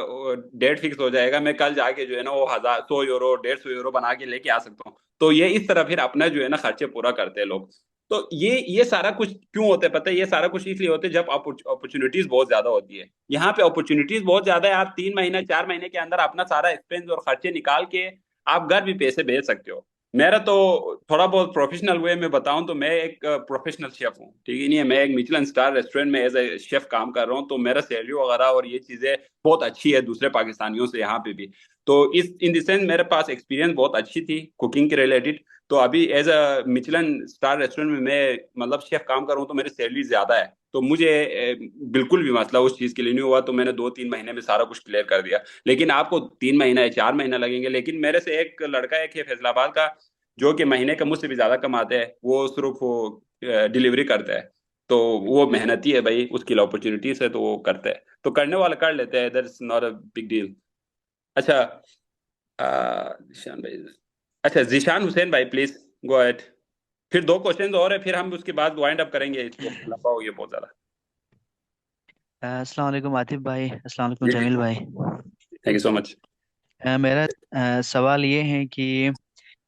[SPEAKER 1] डेट फिक्स हो जाएगा, मैं कल जाके जो है ना वो 1,000 100 यूरो 150 यूरो बना के लेके आ सकता हूँ। तो ये इस तरह फिर अपना जो है ना खर्चे पूरा करते हैं लोग। तो ये सारा कुछ क्यों होता है पता है? ये सारा कुछ इसलिए होता है जब अपॉर्चुनिटीज बहुत ज्यादा होती है। यहाँ पे अपॉर्चुनिटीज बहुत ज्यादा है, आप 3 महीने 4 महीने के अंदर अपना सारा एक्सपेंस और खर्चे निकाल के आप घर भी पैसे भेज सकते हो। मेरा तो थोड़ा बहुत प्रोफेशनल वे में बताऊं तो मैं एक प्रोफेशनल शेफ हूँ, ठीक है नहीं है। मैं एक मिचलन स्टार रेस्टोरेंट में एज ए शेफ काम कर रहा हूँ, तो मेरा सैलरी वगैरह और ये चीजें बहुत अच्छी है दूसरे पाकिस्तानियों से यहाँ पे भी। तो इस इन द सेंस मेरे पास एक्सपीरियंस बहुत अच्छी थी कुकिंग के रिलेटेड। तो अभी एज अ मिचलन स्टार रेस्टोरेंट में मैं मतलब शेफ काम कर रहा हूँ, तो मेरी सैलरी ज्यादा है। तो मुझे बिल्कुल भी मसला उस चीज के लिए नहीं हुआ, तो मैंने 2-3 महीने में सारा कुछ क्लियर कर दिया। लेकिन आपको 3 महीना या 4 महीना लगेंगे। लेकिन मेरे से एक लड़का एक है फैसलाबाद का, जो कि महीने का मुझसे भी ज्यादा कमाते हैं, वो सिर्फ वो डिलीवरी करता है। तो वो मेहनती है भाई, उसकी अपॉर्चुनिटीज है तो वो करता है, तो करने वाला कर लेते हैं, that's not a big deal. अच्छा जिशान भाई, अच्छा जिशान हुसैन भाई प्लीज गो अहेड। फिर 2 क्वेश्चन और है, फिर हम उसके बाद वाइंड अप करेंगे, इसको लंबा हो गया बहुत ज्यादा।
[SPEAKER 12] अस्सलाम वालेकुम आतिफ भाई, अस्सलाम वालेकुम
[SPEAKER 1] जी
[SPEAKER 12] जमील भाई।
[SPEAKER 1] Thank you so much.
[SPEAKER 12] मेरा सवाल ये है कि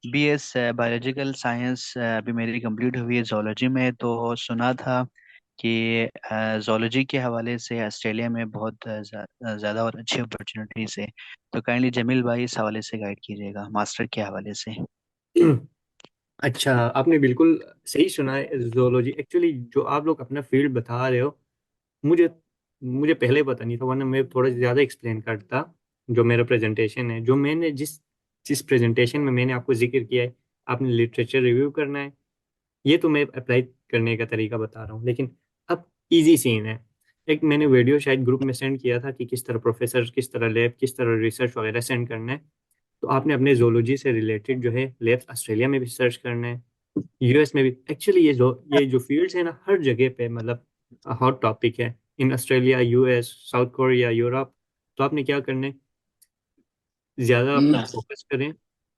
[SPEAKER 12] बीएस बायोलॉजिकल साइंस अभी मेरी कंप्लीट हुई है जोलॉजी में। तो सुना था कि जोलॉजी के हवाले से ऑस्ट्रेलिया में बहुत ज़्यादा और अच्छी अपॉर्चुनिटीज़ है। तो काइंडली जमील भाई इस हवाले से गाइड कीजिएगा मास्टर के हवाले से।
[SPEAKER 3] अच्छा, आपने बिल्कुल सही सुना है। जोलॉजी एक्चुअली जो आप लोग अपना फील्ड बता रहे हो, मुझे मुझे पहले पता नहीं था, वरना मैं थोड़ा ज़्यादा एक्सप्लेन करता। जो मेरा प्रेजेंटेशन है, जो मैंने जिस जिस प्रेजेंटेशन में मैंने आपको जिक्र किया है, आपने लिटरेचर रिव्यू करना है, ये तो मैं अप्लाई करने का तरीका बता रहा हूँ। लेकिन अब इजी सीन है। एक मैंने वीडियो शायद ग्रुप में सेंड किया था कि किस तरह प्रोफेसर, किस तरह लैब, किस तरह रिसर्च वगैरह सेंड करना है। तो आपने अपने जोलॉजी से रिलेटेड जो है लैब्स ऑस्ट्रेलिया में भी सर्च करना है, यूएस में भी। एक्चुअली ये जो फील्ड्स है ना, हर जगह पे मतलब हॉट टॉपिक है, in Australia, US, south Korea, Europe. तो आपने क्या करना है, ज़्यादा अपना फोकस करें।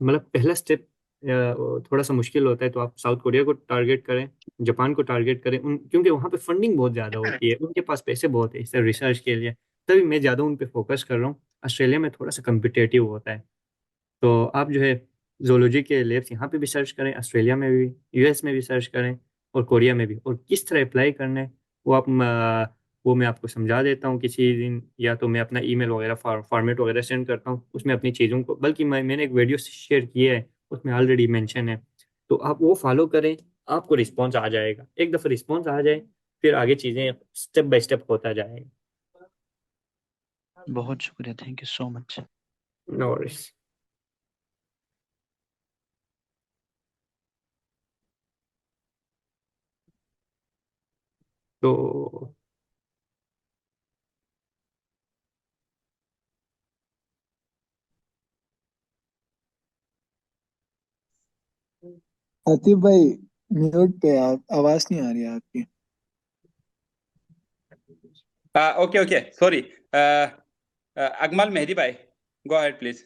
[SPEAKER 3] मतलब पहला स्टेप थोड़ा सा मुश्किल होता है, तो आप साउथ कोरिया को टारगेट करें, जापान को टारगेट करें, उन क्योंकि वहाँ पे फंडिंग बहुत ज़्यादा होती है, उनके पास पैसे बहुत है इस रिसर्च के लिए। तभी मैं ज़्यादा उन पे फोकस कर रहा हूँ। ऑस्ट्रेलिया में थोड़ा सा कम्पिटेटिव होता है। तो आप जो है जोलॉजी के लैब्स यहाँ पे भी सर्च करें, ऑस्ट्रेलिया में भी, यूएस में भी सर्च करें, और कोरिया में भी। और किस तरह अप्लाई करना है वो वो मैं आपको समझा देता हूँ किसी दिन, या तो मैं अपना ईमेल वगैरह फॉर्मेट वगैरह सेंड करता हूँ, उसमें अपनी चीज़ों को, बल्कि मैंने एक वीडियो शेयर किया है, उसमें ऑलरेडी मेंशन है। तो आप वो फॉलो करें, आपको रिस्पॉन्स आ जाएगा। एक दफ़ा रिस्पॉन्स आ जाए, फिर आगे चीज़ें स्टेप बाय स्टेप होता जाएगा।
[SPEAKER 12] बहुत शुक्रिया, thank you so much.
[SPEAKER 3] No worries. तो
[SPEAKER 13] आतिफ भाई, म्यूट पे आप, आवाज नहीं आ रही है आपकी।
[SPEAKER 1] Okay okay sorry. Akmal Mehdi भाई, गो अहेड प्लीज।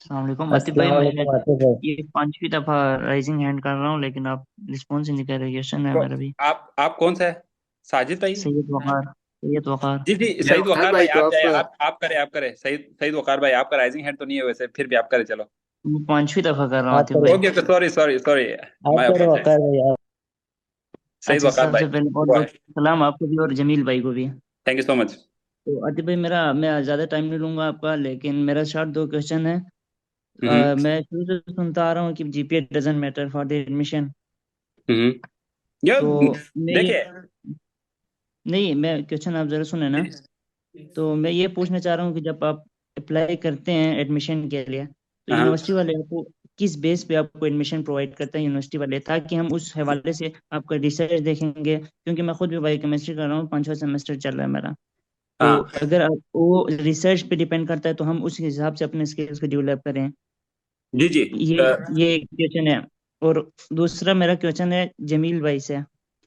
[SPEAKER 14] अस्सलाम वालेकुम आतिफ भाई,
[SPEAKER 15] अस्सलाम
[SPEAKER 14] मैं
[SPEAKER 15] वालेकुम आतिफ भाई।
[SPEAKER 14] ये 5वीं दफा राइजिंग हैंड कर रहा हूँ, लेकिन आप रिस्पॉन्स ही नहीं कर रहे। क्वेश्चन है मेरा भी।
[SPEAKER 1] आप कौन सा है? साजिद भाई?
[SPEAKER 14] सैयद वकार।
[SPEAKER 1] जी जी,
[SPEAKER 3] या
[SPEAKER 1] सईद
[SPEAKER 3] वकार
[SPEAKER 1] वकार
[SPEAKER 3] भाई
[SPEAKER 1] भाई
[SPEAKER 3] तो
[SPEAKER 1] आप जाए,
[SPEAKER 3] आपका
[SPEAKER 1] आप करें। सईद सईद वकार भाई, आपका राइजिंग हैंड तो नहीं है वैसे, फिर भी आप करें, चलो।
[SPEAKER 14] मैं 5वीं दफा कर रहा हूँ
[SPEAKER 15] आप
[SPEAKER 14] आतिफ
[SPEAKER 15] करो,
[SPEAKER 14] भाई।
[SPEAKER 1] Okay okay, sorry sorry sorry,
[SPEAKER 15] आप
[SPEAKER 1] माय
[SPEAKER 15] करो
[SPEAKER 1] अपोलोजाइज।
[SPEAKER 15] वकार भाई, आप।
[SPEAKER 1] सईद
[SPEAKER 14] अच्छा,
[SPEAKER 1] वकार भाई,
[SPEAKER 14] सबसे पहले बहुत
[SPEAKER 1] गो
[SPEAKER 14] बहुत
[SPEAKER 1] अहेड।
[SPEAKER 14] सलाम आपको भी और जमील भाई को भी।
[SPEAKER 1] Thank you so much.
[SPEAKER 14] तो आतिफ भाई, मैं ज़्यादा टाइम नहीं लूंगा आपका, लेकिन मेरा शॉर्ट 2 क्वेश्चन है।
[SPEAKER 1] हम्म
[SPEAKER 14] मैं शुरू से सुनता आ रहा हूँ कि GPA doesn't matter for the admission.
[SPEAKER 1] Hmm यार
[SPEAKER 14] तो मैं ये
[SPEAKER 1] देखिए,
[SPEAKER 14] नहीं, मैं क्वेश्चन आप जरा सुने ना। तो मैं ये पूछना चाह रहा हूँ कि जब आप अप्लाई करते हैं एडमिशन के लिए, तो
[SPEAKER 1] हाँ
[SPEAKER 14] यूनिवर्सिटी वाले आपको किस बेस पे आपको एडमिशन प्रोवाइड करते हैं यूनिवर्सिटी वाले, ताकि हम उस हवाले से आपका रिसर्च देखेंगे, क्योंकि मैं खुद भी बायोकेमिस्ट्री कर रहा हूँ, 5वां सेमेस्टर चल रहा है मेरा। तो
[SPEAKER 1] हाँ
[SPEAKER 14] अगर वो रिसर्च पे डिपेंड करता है, तो हम उस हिसाब से अपने स्किल्स को डेवलप करें।
[SPEAKER 1] जी जी
[SPEAKER 14] ये ये क्वेश्चन है। और दूसरा मेरा क्वेश्चन है जमील भाई से,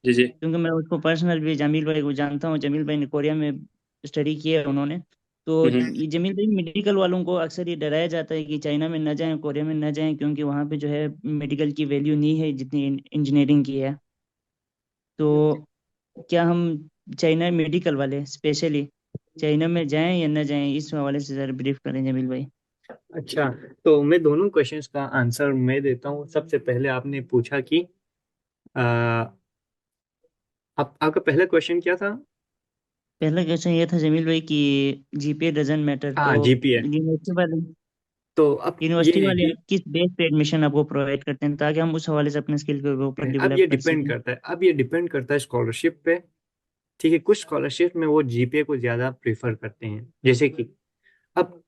[SPEAKER 1] जी जी।
[SPEAKER 14] क्योंकि मैं उसको पर्सनल भी जमील भाई को जानता हूँ। जमील भाई ने कोरिया में स्टडी किया है उन्होंने। तो
[SPEAKER 1] हम्म
[SPEAKER 14] ये जमील भाई, मेडिकल वालों को अक्सर ये डराया जाता है कि चाइना में न जाएं, कोरिया में न जाएं, क्योंकि वहाँ पे जो है मेडिकल की वैल्यू नहीं है जितनी इंजीनियरिंग की है। तो क्या हम चाइना मेडिकल वाले स्पेशली चाइना में जाएं या न जाएं, इस हवाले से जरा ब्रीफ करें जमील भाई।
[SPEAKER 3] अच्छा, तो मैं दोनों क्वेश्चंस का आंसर मैं देता हूँ। सबसे पहले आपने पूछा कि आ, आपका पहला क्वेश्चन क्या था?
[SPEAKER 14] पहला क्वेश्चन ये था जमील भाई कि जीपीए डजंट मैटर। तो
[SPEAKER 3] हाँ, जीपीए।
[SPEAKER 14] यूनिवर्सिटी वाले
[SPEAKER 3] तो अब ये
[SPEAKER 14] यूनिवर्सिटी
[SPEAKER 3] है
[SPEAKER 14] वाले
[SPEAKER 3] कि
[SPEAKER 14] किस बेस पे एडमिशन आपको प्रोवाइड करते हैं, ताकि हम उस हवाले से अपने स्किल के ऊपर
[SPEAKER 3] अब ये
[SPEAKER 14] डेवलप कर
[SPEAKER 3] डिपेंड
[SPEAKER 14] सकें।
[SPEAKER 3] करता है, स्कॉलरशिप पे। ठीक है, कुछ स्कॉलरशिप में वो जीपीए को ज़्यादा प्रेफर करते हैं, जैसे कि अब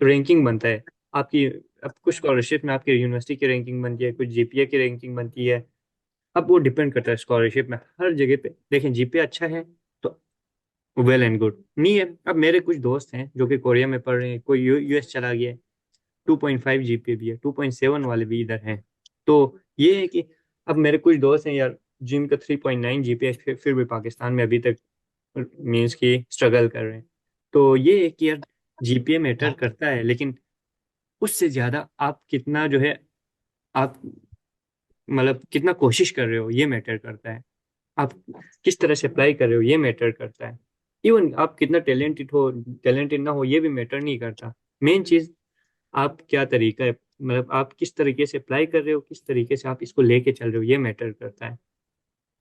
[SPEAKER 3] रैंकिंग बनता है आपकी। अब कुछ स्कॉलरशिप में आपकी यूनिवर्सिटी की रैंकिंग बनती है, कुछ जीपीए की रैंकिंग बनती है। अब वो डिपेंड करता है स्कॉलरशिप में, हर जगह पे देखें जीपीए अच्छा है तो वेल एंड गुड, नहीं है। अब मेरे कुछ दोस्त हैं जो कि कोरिया में पढ़ रहे हैं, कोई यूएस चला गया है, 2.5 जीपीए भी है, 2.7 वाले भी इधर हैं। तो ये है कि अब मेरे कुछ दोस्त हैं यार जिनका 3.9 जीपीए, फिर भी पाकिस्तान में अभी तक मीन्स की स्ट्रगल कर रहे हैं। तो ये है कि यार जीपीए मैटर करता है, लेकिन उससे ज़्यादा आप कितना जो है, आप मतलब कितना कोशिश कर रहे हो ये मैटर करता है। आप किस तरह से अप्लाई कर रहे हो ये मैटर करता है। इवन आप कितना टैलेंटेड ना हो ये भी मैटर नहीं करता। मेन चीज़ आप क्या तरीका है, मतलब आप किस तरीके से अप्लाई कर रहे हो, किस तरीके से आप इसको लेके चल रहे हो, ये मैटर करता है।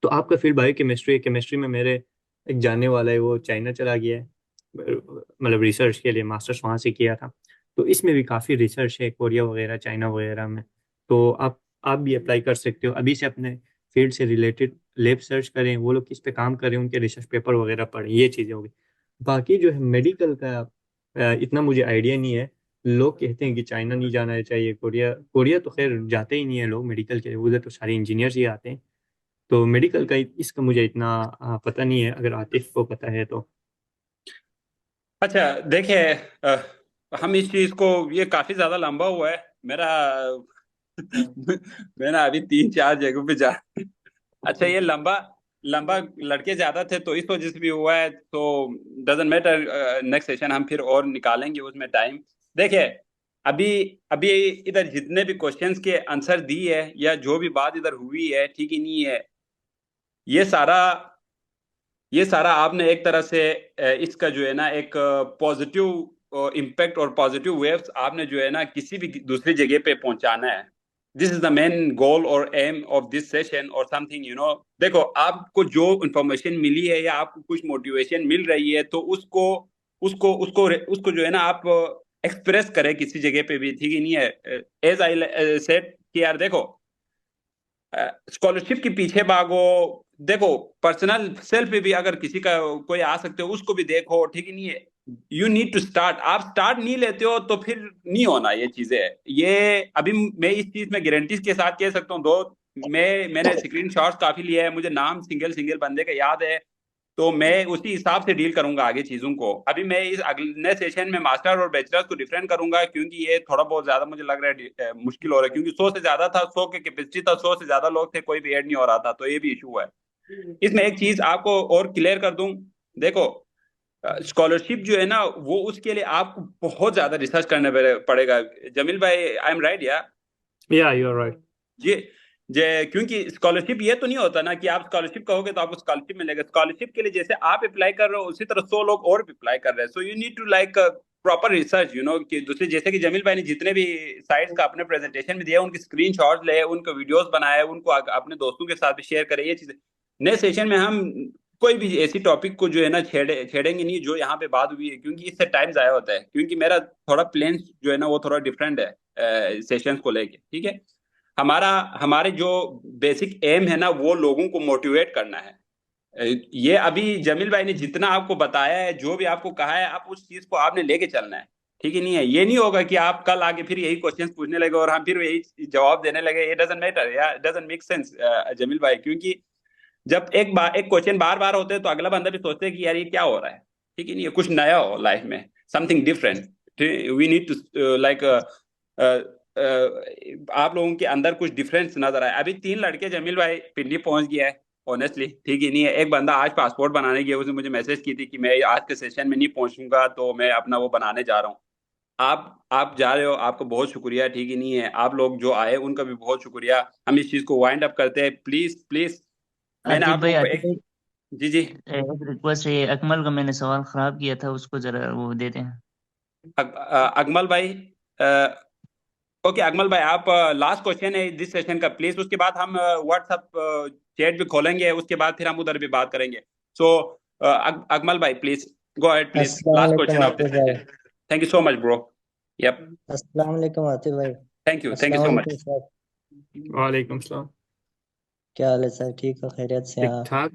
[SPEAKER 3] तो आपका फील्ड बायो केमिस्ट्री है, केमिस्ट्री में मेरे एक जानने वाला है, वो चाइना चला गया है, मतलब रिसर्च के लिए, मास्टर्स वहाँ से किया था। तो इसमें भी काफ़ी रिसर्च है कोरिया वगैरह, चाइना वगैरह में। तो आप भी अप्लाई कर सकते हो, अभी से अपने फील्ड से रिलेटेड लैब सर्च करें, वो लोग किस पे काम कर रहे हैं, उनके रिसर्च पेपर वगैरह पढ़ें, ये चीज़ें होगी। बाकी जो है मेडिकल का इतना मुझे आइडिया नहीं है। लोग कहते हैं कि चाइना नहीं जाना चाहिए, कोरिया कोरिया तो खैर जाते ही नहीं है लोग मेडिकल के लिए, उधर तो सारे इंजीनियर्स ही आते हैं। तो मेडिकल का इसका मुझे इतना पता नहीं है, अगर आतिफ को पता है तो।
[SPEAKER 1] अच्छा देखिए, हम इस चीज को, ये काफी ज्यादा लंबा हुआ है मेरा। मैं ना अभी 3-4 जगहों पे जा। अच्छा, ये लंबा लंबा लड़के ज्यादा थे तो इस वजह से भी हुआ है, तो डजंट मैटर। नेक्स्ट सेशन हम फिर और निकालेंगे उसमें टाइम। देखिए, अभी अभी इधर जितने भी क्वेश्चंस के आंसर दिए है या जो भी बात इधर हुई है, ठीक ही नहीं है। ये सारा ये सारा आपने एक तरह से इसका जो है ना एक पॉजिटिव इम्पैक्ट और पॉजिटिव वेव्स आपने जो है ना किसी भी दूसरी जगह पे पहुंचाना है। This is the main goal और एम ऑफ दिस सेशन और समथिंग देखो, आपको जो इंफॉर्मेशन मिली है या आपको कुछ मोटिवेशन मिल रही है, तो उसको उसको उसको उसको जो है ना आप एक्सप्रेस करें किसी जगह पे भी, ठीक ही नहीं है। एज आई सेड कि यार देखो, स्कॉलरशिप के पीछे भागो, देखो पर्सनल सेल्फ पे भी अगर किसी का कोई आ सकते हो उसको भी देखो, ठीक ही नहीं है। You need to start. आप स्टार्ट नहीं लेते हो तो फिर नहीं होना ये चीजें। ये अभी मैं इस चीज में गारंटी के साथ कह सकता हूँ। मैंने स्क्रीन शॉट्स काफी लिए है, मुझे नाम सिंगल सिंगल बंदे का याद है। तो मैं उसी हिसाब से डील करूंगा आगे चीजों को। अभी मैं इस अगले सेशन में मास्टर और बैचलर्स को डिफरेंट करूंगा, क्योंकि ये थोड़ा बहुत ज्यादा मुझे लग रहा है मुश्किल हो रहा है, क्योंकि 100 से ज्यादा था, 100 के कैपेसिटी था, 100 से ज्यादा लोग थे, कोई भी ऐड नहीं हो रहा था, तो ये भी इशू है। इसमें एक चीज आपको और क्लियर कर दूं, देखो स्कॉलरशिप जो है ना, वो उसके लिए आपको बहुत ज्यादा रिसर्च करना पड़ेगा। जमील भाई, आई एम राइट?
[SPEAKER 3] या यू आर राइट।
[SPEAKER 1] जी जे क्योंकि स्कॉलरशिप ये तो नहीं होता ना कि आप स्कॉलरशिप कहोगे तो आपको स्कॉलरशिप मिलेगा। स्कॉलरशिप के लिए जैसे आप अप्लाई कर रहे हो, उसी तरह 100 लोग और भी अप्लाई कर रहे हैं। So you need to like proper research, you know, कि दूसरे जैसे कि जमील भाई ने जितने भी साइट्स का अपने प्रेजेंटेशन में दिया, उनकी स्क्रीनशॉट्स ले, उनको वीडियोस बनाए, उनको अपने दोस्तों के साथ भी शेयर करें। ये चीजें नए सेशन में हम कोई भी ऐसी टॉपिक को जो है ना छेड़ेंगे नहीं जो यहाँ पे बात हुई है, क्योंकि इससे टाइम जाया होता है। क्योंकि मेरा थोड़ा प्लान जो है ना वो थोड़ा डिफरेंट है सेशंस को लेके, ठीक है। हमारे जो बेसिक एम है ना, वो लोगों को मोटिवेट करना है। ये अभी जमील भाई ने जितना आपको बताया है, जो भी आपको कहा है, आप उस चीज को आपने लेके चलना है, ठीक है। नहीं है, ये नहीं होगा कि आप कल आगे फिर यही क्वेश्चंस पूछने लगे और हम फिर यही जवाब देने लगे। ये डजंट मैटर या डजंट मेक सेंस जमील भाई, क्योंकि जब एक क्वेश्चन बार बार होते हैं तो अगला बंदा भी सोचते है कि यार ये क्या हो रहा है, ठीक है। नहीं है, कुछ नया हो लाइफ में, something different. We need to like आप लोगों के अंदर कुछ डिफरेंस नजर आए। अभी 3 लड़के, जमील भाई पिंडी पहुंच गया है ऑनेस्टली, ठीक है। नहीं है, एक बंदा आज पासपोर्ट बनाने गया, उसने मुझे मैसेज की थी कि मैं आज के सेशन में नहीं पहुंचूंगा, तो मैं अपना वो बनाने जा रहा हूँ। आप जा रहे हो, आपको बहुत शुक्रिया, ठीक है। नहीं है, आप लोग जो आए उनका भी बहुत शुक्रिया। हम इस चीज को वाइंड अप करते हैं। प्लीज प्लीज, मैंने आप लोगों को
[SPEAKER 14] आतिफ भाई
[SPEAKER 1] जी जी
[SPEAKER 14] एक रिक्वेस्ट है, अकमल का मैंने सवाल खराब किया था, उसको जरा वो देते हैं।
[SPEAKER 1] अकमल भाई, ओके अकमल भाई, आप लास्ट क्वेश्चन है दिस सेशन का प्लीज। उसके बाद हम व्हाट्सएप चैट भी खोलेंगे, उसके बाद फिर हम उधर भी बात करेंगे। सो अकमल भाई प्लीज गो अहेड, प्लीज
[SPEAKER 15] अस्सलाम
[SPEAKER 1] लास्ट
[SPEAKER 15] वालेकुम
[SPEAKER 1] क्वेश्चन ऑफ दिस
[SPEAKER 15] आतिफ भाई।
[SPEAKER 1] Session. Thank you so much bro. Yup,
[SPEAKER 15] अस्सलाम वालेकुम आतिफ भाई।
[SPEAKER 1] थैंक यू
[SPEAKER 15] अस्सलाम
[SPEAKER 1] सो
[SPEAKER 15] वालेकुम
[SPEAKER 1] मच।
[SPEAKER 15] सर।
[SPEAKER 3] वालेकुम सलाम।
[SPEAKER 15] क्या हाल है सर? ठीक हो? खैरियत से?
[SPEAKER 3] ठीक
[SPEAKER 15] हाँ
[SPEAKER 3] ठाक।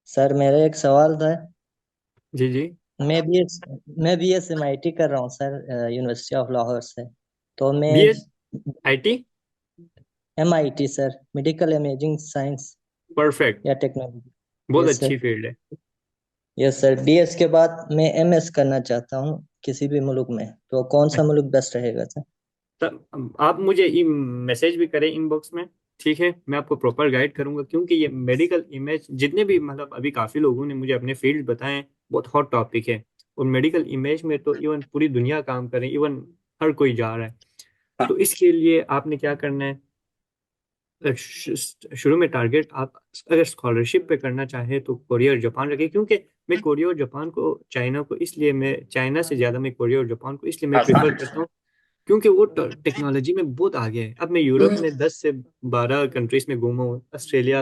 [SPEAKER 15] सर, मेरा एक सवाल था।
[SPEAKER 3] जी जी।
[SPEAKER 15] मैं B S M I T कर रहा हूँ सर, यूनिवर्सिटी ऑफ लाहौर से। तो मैं
[SPEAKER 3] BS IT.
[SPEAKER 15] M I T sir, medical imaging science
[SPEAKER 3] perfect,
[SPEAKER 15] या टेक्नोलॉजी।
[SPEAKER 3] बहुत
[SPEAKER 15] यस
[SPEAKER 3] अच्छी
[SPEAKER 15] सर।
[SPEAKER 3] फील्ड है।
[SPEAKER 15] यस सर, बी एस के बाद मैं एम एस करना चाहता हूँ किसी भी मुल्क में। तो कौन सा मुल्क बेस्ट रहेगा सर?
[SPEAKER 3] तब आप मुझे मैसेज भी करें इनबॉक्स में, ठीक है। मैं आपको प्रॉपर गाइड करूंगा, क्योंकि ये मेडिकल इमेज जितने भी मतलब अभी काफ़ी लोगों ने मुझे अपने फील्ड बताए हैं, बहुत हॉट टॉपिक है। और मेडिकल इमेज में तो इवन पूरी दुनिया काम कर रही है, इवन हर कोई जा रहा है। तो इसके लिए आपने क्या करना है, शुरू में टारगेट आप अगर स्कॉलरशिप पे करना चाहे तो कोरिया और जापान रखें। क्योंकि मैं कोरिया और जापान को, चाइना को इसलिए, मैं चाइना से ज़्यादा मैं कोरिया और जापान को इसलिए मैं प्रेफर करता हूँ क्योंकि वो टेक्नोलॉजी में बहुत आगे है। अब मैं यूरोप में 10 से 12 कंट्रीज में घूमा हूँ, ऑस्ट्रेलिया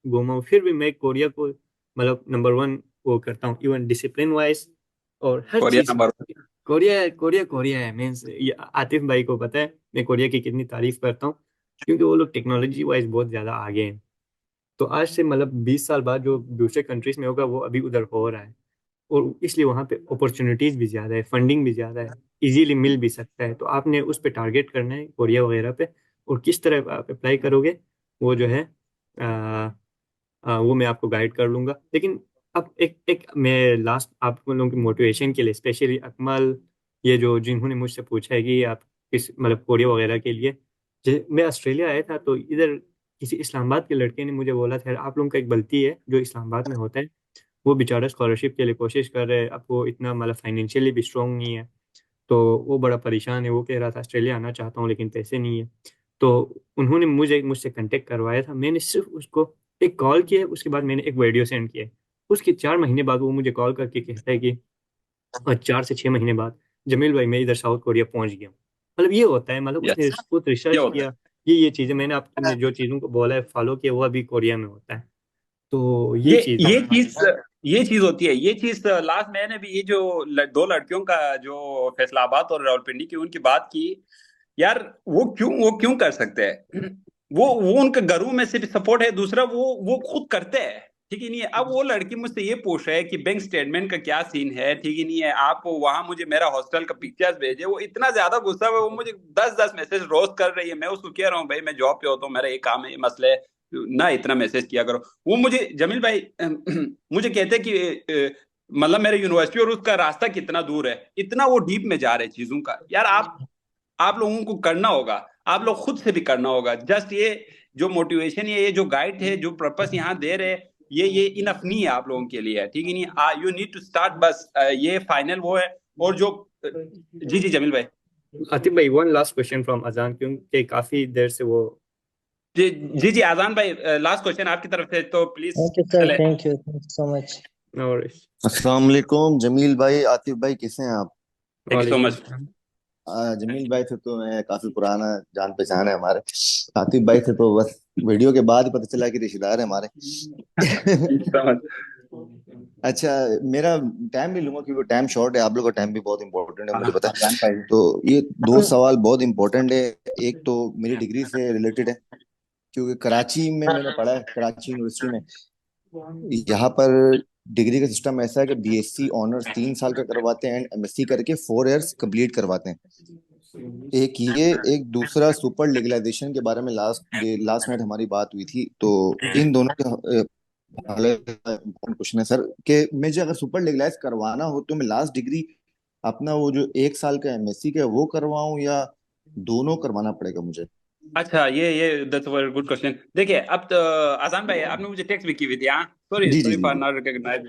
[SPEAKER 3] घूमा हूँ, फिर भी मैं कोरिया को मतलब नंबर 1 वो करता हूँ, इवन डिसिप्लिन वाइज और हर
[SPEAKER 1] कोरिया
[SPEAKER 3] चीज़।
[SPEAKER 1] नंबर
[SPEAKER 3] कोरिया कोरिया कोरिया है मीन्स, आतिफ भाई को पता है मैं कोरिया की कितनी तारीफ करता हूँ, क्योंकि वो लोग टेक्नोलॉजी वाइज बहुत ज़्यादा आगे हैं। तो आज से मतलब 20 साल बाद जो दूसरे कंट्रीज में होगा वो अभी उधर हो रहा है, और इसलिए वहाँ पे अपॉर्चुनिटीज़ भी ज़्यादा है, फंडिंग भी ज़्यादा है, इजीली मिल भी सकता है। तो आपने उस पर टारगेट करना है, कोरिया वगैरह पे। और किस तरह आप अप्लाई करोगे वो जो है वो मैं आपको गाइड कर लूँगा। लेकिन अब एक एक मैं लास्ट आप लोगों की मोटिवेशन के लिए, स्पेशली अकमल, ये जो जिन्होंने मुझसे पूछा है कि आप किस मतलब कोरिया वगैरह के लिए, मैं ऑस्ट्रेलिया आया था तो इधर किसी इस्लामाबाद के लड़के ने मुझे बोला था, आप लोगों का एक गलती है जो इस्लामाबाद में होता है, वो बेचारा स्कॉलरशिप के लिए कोशिश कर रहे हैं, अब वो इतना मतलब फाइनेंशियली भी स्ट्रॉन्ग नहीं है, तो वो बड़ा परेशान है। वो कह रहा था ऑस्ट्रेलिया आना चाहता हूँ लेकिन पैसे नहीं है। तो उन्होंने मुझसे कांटेक्ट करवाया था, मैंने सिर्फ उसको एक कॉल किया, उसके बाद मैंने एक वीडियो सेंड किया। उसके 4 महीने बाद वो मुझे कॉल करके कहता है कि 4 से 6 महीने बाद, जमील भाई मैं इधर साउथ कोरिया पहुंच गया हूँ। मतलब ये होता है, मतलब उसने
[SPEAKER 1] यस,
[SPEAKER 3] खुद
[SPEAKER 1] ये
[SPEAKER 3] रिसर्च
[SPEAKER 1] होता
[SPEAKER 3] किया। ये चीज़ें मैंने आपने जो चीज़ों को बोला है फॉलो किया, वो अभी कोरिया में होता है। तो
[SPEAKER 1] है।
[SPEAKER 3] ये चीज़
[SPEAKER 1] ये चीज होती है। ये चीज लास्ट मैंने भी ये जो 2 लड़कियों का जो फैसलाबाद और रावलपिंडी की उनकी बात की, यार वो क्यों कर सकते हैं? वो उनके घरों में सिर्फ सपोर्ट है, दूसरा वो खुद करते हैं, ठीक है। नहीं है, अब वो लड़की मुझसे ये पूछ रहे है कि बैंक स्टेटमेंट का क्या सीन है, ठीक है। नहीं है, आप वहां मुझे मेरा हॉस्टल का पिक्चर्स भेजे। वो इतना ज्यादा गुस्सा है, वो मुझे 10 10 मैसेज रोज कर रही है। मैं उसको कह रहा हूँ भाई मैं जॉब पे होता हूँ, मेरा ये काम है, ये मसले है, ना इतना मैसेज किया करो। वो मुझे जमील भाई मुझे कहते कि मतलब मेरे यूनिवर्सिटी और उसका रास्ता कितना दूर है, इतना वो डीप में जा रहे हैं चीजों का। यार आप लोगों को करना होगा, आप लोग खुद से भी करना होगा। जस्ट ये जो मोटिवेशन है, ये जो गाइड है, जो पर्पस यहाँ दे रहे हैं, ये इनफ नहीं है आप लोगों के लिए, ठीक है नहीं। यू नीड टू स्टार्ट, बस ये फाइनल वो है। और जो जी जी जमील भाई।
[SPEAKER 3] आतिफ भाई, वन लास्ट क्वेश्चन फ्रॉम अजान, क्योंकि काफी देर से वो।
[SPEAKER 1] जी जी जी आजान भाई, लास्ट क्वेश्चन आपकी तरफ से, तो प्लीज
[SPEAKER 15] थैंक यू सर,
[SPEAKER 1] चले।
[SPEAKER 15] Thank you so much.
[SPEAKER 3] No worries.
[SPEAKER 16] अस्सलाम वालेकुम जमील भाई, आतिफ भाई, कैसे हैं आप?
[SPEAKER 1] थैंक यू सो
[SPEAKER 3] वालेकुम
[SPEAKER 1] मच।
[SPEAKER 3] अस्सलाम।
[SPEAKER 16] जमील भाई से तो मैं काफी पुराना जान पहचान है हमारे। आतिफ भाई से तो बस वीडियो के बाद ही पता चला कि रिश्तेदार है हमारे। अच्छा, मेरा टाइम नहीं लूंगा क्योंकि टाइम शॉर्ट है, आप लोगों का टाइम भी बहुत इंपॉर्टेंट है, मुझे पता है। तो ये दो सवाल बहुत इंपॉर्टेंट है। एक तो मेरी डिग्री से रिलेटेड है, क्योंकि कराची में मैंने पढ़ा है, कराची यूनिवर्सिटी में। यहाँ पर डिग्री का सिस्टम ऐसा है कि बीएससी ऑनर्स 3 साल का करवाते हैं एंड एमएससी करके 4 इयर्स कंप्लीट करवाते हैं। एक ये, एक दूसरा सुपर लीगलाइजेशन के बारे में लास्ट नाइट हमारी बात हुई थी। तो इन दोनों के क्वेश्चन है सर कि मुझे अगर सुपर लीगलाइज करवाना हो तो मैं लास्ट डिग्री अपना वो जो 1 साल का एमएससी का है वो करवाऊं या दोनों करवाना पड़ेगा मुझे?
[SPEAKER 1] अच्छा, ये दैट्स वेरी गुड क्वेश्चन। देखिए, अब तो आसान भाई आपने मुझे टेक्स्ट भी की हुई थी। हाँ, सॉरी
[SPEAKER 16] जी जी
[SPEAKER 1] सॉरी
[SPEAKER 16] जी
[SPEAKER 1] फॉर
[SPEAKER 16] जी
[SPEAKER 1] नॉट रिकॉग्नाइज।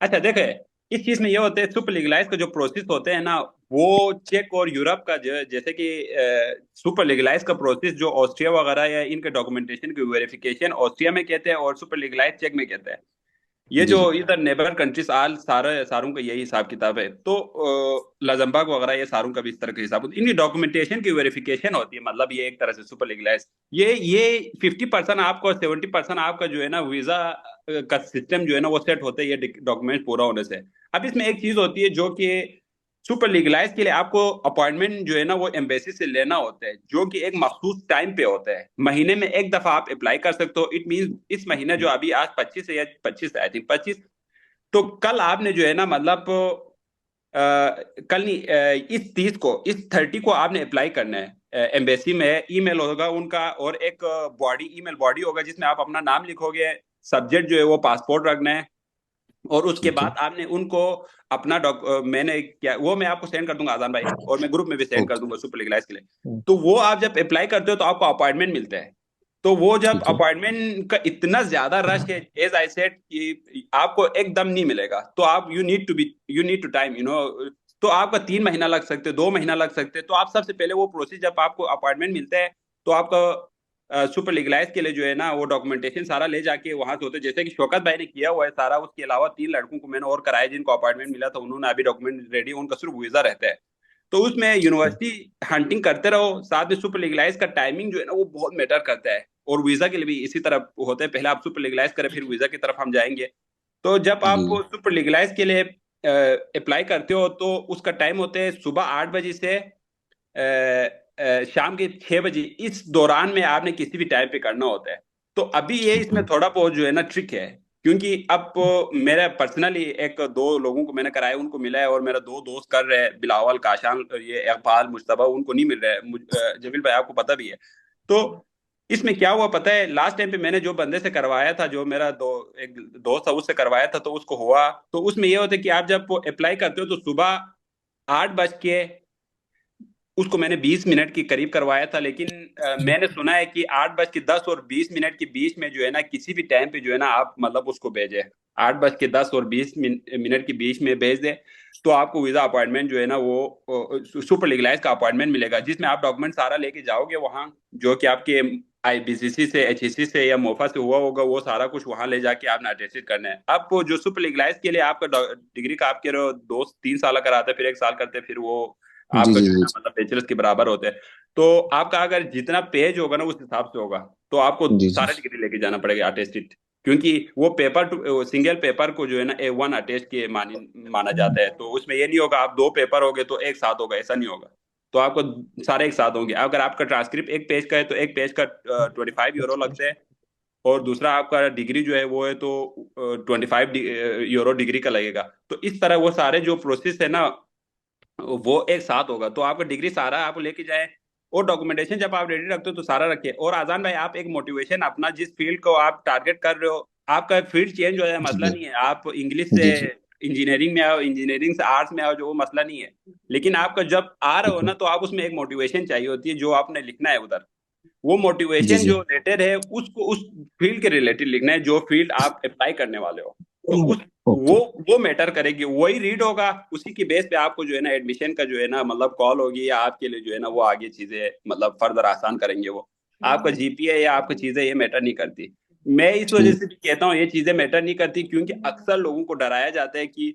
[SPEAKER 1] अच्छा देखिए, इस चीज में ये होते हैं, सुपर लीगलाइज का जो प्रोसेस होते हैं ना, वो चेक और यूरोप का जो जैसे कि सुपर लीगलाइज का प्रोसेस जो ऑस्ट्रिया वगैरह है, इनके डॉक्यूमेंटेशन की वेरिफिकेशन ऑस्ट्रिया में कहते हैं और सुपर लीगलाइज चेक में कहते हैं। ये
[SPEAKER 16] जी
[SPEAKER 1] जो
[SPEAKER 16] जी
[SPEAKER 1] इधर नेबर कंट्रीज आल सारों का यही हिसाब किताब है। तो लजमबर्ग वगैरह ये सारों का भी इस तरह का हिसाब होता है। इनकी डॉक्यूमेंटेशन की वेरिफिकेशन होती है, मतलब ये एक तरह से सुपर लीगलाइज। ये 50% आपका और 70% आपका जो है ना वीजा का सिस्टम जो है ना वो सेट होता है, ये डॉक्यूमेंट पूरा होने से। अब इसमें एक चीज होती है जो कि सुपर लीगलाइज के लिए आपको अपॉइंटमेंट जो है ना वो एम्बेसी से लेना होता है, जो कि एक मखसूस टाइम पे होता है। महीने में एक दफा आप अप्लाई कर सकते हो। इट मीन इस महीने जो अभी आज 25 है या 25 आई थिंक 25, तो कल आपने जो है ना मतलब कल नहीं, इस 30 को, इस 30 को आपने अप्लाई करना है। एम्बेसी में ईमेल होगा उनका और एक ईमेल बॉडी होगा जिसमें आप अपना नाम लिखोगे। सब्जेक्ट जो है वो पासपोर्ट रखना है। और उसके
[SPEAKER 16] ठीक है।
[SPEAKER 1] बाद आपने उनको अपना मैंने क्या, वो मैं आपको सेंड कर दूंगा आजान भाई, और मैं ग्रुप में भी सेंड कर
[SPEAKER 16] ओके।
[SPEAKER 1] दूंगा सुपर लीगलाइज के लिए। तो वो आप जब अप्लाई करते हो तो आपको अपॉइंटमेंट मिलता है। तो वो जब
[SPEAKER 16] ठीक है।
[SPEAKER 1] अपॉइंटमेंट का इतना ज्यादा रश है, एज आई सेड, कि आपको एकदम नहीं मिलेगा। तो आप यू नीड टू टाइम, तो आपका 3 महीना लग सकते, 2 महीना लग सकते। तो आप सबसे पहले वो प्रोसेस, जब आपको अपॉइंटमेंट मिलता है तो आपका सुपर लीगलाइज के लिए जो है ना वो डॉक्यूमेंटेशन सारा ले जाके वहां से होते हैं, जैसे कि शौकत भाई ने किया हुआ है सारा। उसके अलावा 3 लड़कों को मैंने और कराया जिनको अपॉइंटमेंट मिला था, उन्होंने अभी डॉक्यूमेंट रेडी, उनका सिर्फ वीजा रहता है। तो उसमें यूनिवर्सिटी हंटिंग करते रहो, साथ में सुपर लीगलाइज का टाइमिंग जो है ना वो बहुत मैटर करता है। और वीजा के लिए भी इसी तरह होता है, पहले आप सुपर लीगलाइज करें फिर वीजा की तरफ हम जाएंगे। तो जब
[SPEAKER 16] जी
[SPEAKER 1] आप
[SPEAKER 16] जी
[SPEAKER 1] सुपर लीगलाइज के लिए अप्लाई करते हो तो उसका टाइम होता है सुबह 8 बजे से शाम के 6 बजे। इस दौरान में आपने किसी भी टाइम पे करना होता है। तो अभी ये
[SPEAKER 16] ठीक
[SPEAKER 1] इसमें
[SPEAKER 16] है।
[SPEAKER 1] थोड़ा बहुत जो है ना ट्रिक है, क्योंकि अब मेरा पर्सनली एक दो लोगों को मैंने कराया, उनको मिला है। और मेरा 2 दोस्त कर रहे हैं, बिलावल, काशान, ये इकबाल, मुश्तबा, उनको नहीं मिल रहा है। जमील भाई आपको पता भी है। तो इसमें क्या हुआ पता है, लास्ट टाइम पे मैंने जो बंदे से करवाया था, जो मेरा एक दोस्त था उससे करवाया था, तो उसको हुआ। तो उसमें ये होता है कि आप जब अप्लाई करते हो तो सुबह 8 बज के, उसको मैंने 20 मिनट के करीब करवाया था। लेकिन मैंने सुना है कि 8 बज के 10 और 20 मिनट के बीच में जो है ना किसी भी टाइम पे जो है ना आप मतलब उसको भेजे, 8 बज के 10 और 20 मिनट के बीच में भेज दे, तो आपको वीजा अपॉइंटमेंट जो है ना वो सुपर लीगलाइज का अपॉइंटमेंट मिलेगा, जिसमें आप डॉक्यूमेंट सारा लेके जाओगे वहाँ, जो कि आपके आईबीसीसी से, एचईसी से या मोफा से हुआ होगा, वो सारा कुछ वहां ले जाके आपने अटेस्टेड करना है। अब वो जो सुपर लीगलाइज के लिए आपका डिग्री का आपके दोस्त 3 साल कराते, फिर 1 साल करते, फिर वो
[SPEAKER 16] जी
[SPEAKER 1] आपका
[SPEAKER 16] जी
[SPEAKER 1] जो है
[SPEAKER 16] जी
[SPEAKER 1] ना मतलब बैचलर्स के बराबर होते हैं। तो आपका अगर जितना पेज होगा ना उस हिसाब से होगा, तो आपको
[SPEAKER 16] जी जी
[SPEAKER 1] सारे डिग्री लेके जाना पड़ेगा अटेस्टेड। क्योंकि वो सिंगल पेपर को जो है ना A1 अटेस्ट के माना जाता है। तो उसमें ये नहीं होगा आप 2 पेपर होगे तो एक साथ होगा, ऐसा नहीं होगा। तो आपको सारे एक साथ होंगे। अगर आपका ट्रांसक्रिप्ट एक पेज का है तो एक पेज का 25 यूरो लगता है। और दूसरा आपका डिग्री जो है वो है तो 25 यूरो डिग्री का लगेगा। तो इस तरह वो सारे जो प्रोसेस है ना वो एक साथ होगा। तो आपका डिग्री सारा आप लेके जाए, और डॉक्यूमेंटेशन जब आप रेडी रखते हो तो सारा रखिए। और आजान भाई आप एक मोटिवेशन अपना, जिस फील्ड को आप टारगेट कर रहे हो, आपका फील्ड चेंज हो जाए
[SPEAKER 16] जी
[SPEAKER 1] मसला
[SPEAKER 16] जी
[SPEAKER 1] नहीं है, आप इंग्लिश से
[SPEAKER 16] जी जी
[SPEAKER 1] इंजीनियरिंग में आओ, इंजीनियरिंग से आर्ट्स में आओ, जो वो मसला नहीं है। लेकिन आपका जब आ रहे हो ना, तो आप उसमें एक मोटिवेशन चाहिए होती है जो आपने लिखना है उधर। वो
[SPEAKER 16] जी
[SPEAKER 1] मोटिवेशन
[SPEAKER 16] जी
[SPEAKER 1] जो रिलेटेड है उसको उस फील्ड के रिलेटेड लिखना है जो फील्ड आप अप्लाई करने वाले हो। तो उस
[SPEAKER 16] ओके
[SPEAKER 1] वो मैटर करेगी, वही रीड होगा, उसी की बेस पे आपको जो है ना एडमिशन का जो है ना मतलब कॉल होगी, या आपके लिए जो है ना वो आगे चीजें मतलब फर्दर आसान करेंगे। वो आपका जीपीए या आपकी चीजें ये मैटर नहीं करती। मैं इस वजह
[SPEAKER 16] ठीक
[SPEAKER 1] से भी कहता हूँ ये चीजें मैटर नहीं करती, क्योंकि अक्सर लोगों को डराया जाता है कि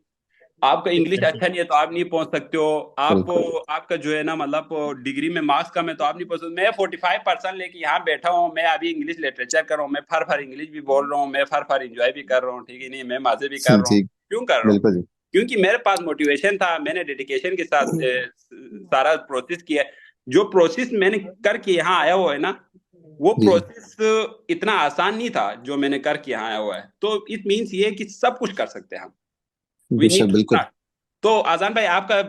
[SPEAKER 1] आपका इंग्लिश अच्छा नहीं है तो आप नहीं पहुंच सकते हो, आप
[SPEAKER 16] बिल्कुल
[SPEAKER 1] आपका जो है ना मतलब डिग्री में मार्क्स कम है तो आप नहीं पहुंच सकते। मैं 45% लेके यहाँ बैठा हूँ, मैं अभी इंग्लिश लिटरेचर कर रहा हूँ, मैं फर इंग्लिश भी बोल रहा हूँ, मैं फर इंजॉय भी कर रहा हूँ, ठीक है नहीं, मैं मजे भी कर रहा हूँ।
[SPEAKER 16] ठीक
[SPEAKER 1] क्यों कर रहा हूँ?
[SPEAKER 16] बिल्कुल जी
[SPEAKER 1] क्योंकि मेरे पास मोटिवेशन था, मैंने डेडिकेशन के साथ सारा प्रोसेस किया। जो प्रोसेस मैंने करके यहाँ आया हुआ है ना, वो
[SPEAKER 16] जी जी
[SPEAKER 1] प्रोसेस इतना आसान नहीं था जो मैंने करके यहाँ आया हुआ है। तो इट मीन्स ये कि सब कुछ कर सकते हैं हम, वी
[SPEAKER 16] बेशक
[SPEAKER 1] नीड टू
[SPEAKER 16] बिल्कुल
[SPEAKER 1] स्टार्ट। तो आजान भाई आपका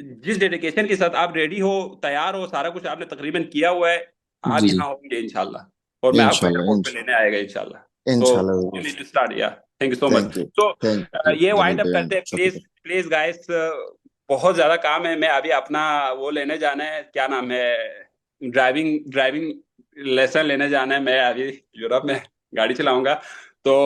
[SPEAKER 1] जिस डेडिकेशन के साथ आप रेडी हो, तैयार हो, सारा कुछ आपने तकरीबन किया हुआ है, आप
[SPEAKER 16] जी जी
[SPEAKER 1] यहाँ होंगे इंशाल्लाह, और मैं आपको
[SPEAKER 16] इंशाल्लाह
[SPEAKER 1] एयरपोर्ट पे लेने आएगा इंशाल्लाह। सो यू
[SPEAKER 16] इंशाल्लाह
[SPEAKER 1] नीड टू स्टार्ट, या thank you so much.
[SPEAKER 16] Thank you
[SPEAKER 1] so
[SPEAKER 16] thank you
[SPEAKER 1] ये
[SPEAKER 16] जमील
[SPEAKER 1] वाइंड अप
[SPEAKER 16] भाई
[SPEAKER 1] करते हैं, प्लीज
[SPEAKER 16] शुक्रिया
[SPEAKER 1] प्लीज गाइस, बहुत ज्यादा काम है, मैं अभी अपना वो लेने जाना है, क्या नाम है, ड्राइविंग ड्राइविंग लेसन लेने जाना है, मैं अभी यूरोप में गाड़ी चलाऊंगा। तो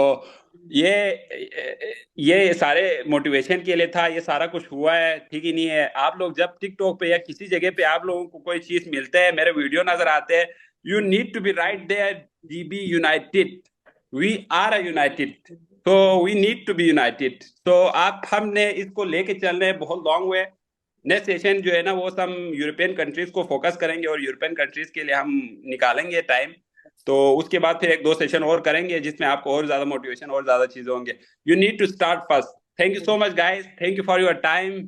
[SPEAKER 1] ये सारे मोटिवेशन के लिए था, ये सारा कुछ हुआ है, ठीक ही नहीं है। आप लोग जब टिकटॉक पे या किसी जगह पे आप लोगों को कोई चीज मिलते हैं, मेरे वीडियो नजर आते हैं, you need to be right there, GB united, we are a united, तो we need to be united. तो आप हमने इसको लेके चल रहे हैं बहुत लॉन्ग वे। नेक्स्ट सेशन जो है ना वो हम यूरोपियन कंट्रीज को फोकस करेंगे, और यूरोपियन कंट्रीज के लिए हम निकालेंगे टाइम। तो उसके बाद फिर 1-2 सेशन और करेंगे जिसमें आपको और ज्यादा मोटिवेशन और ज्यादा चीजें होंगे। You need to start first. Thank you so much guys, thank you for your time.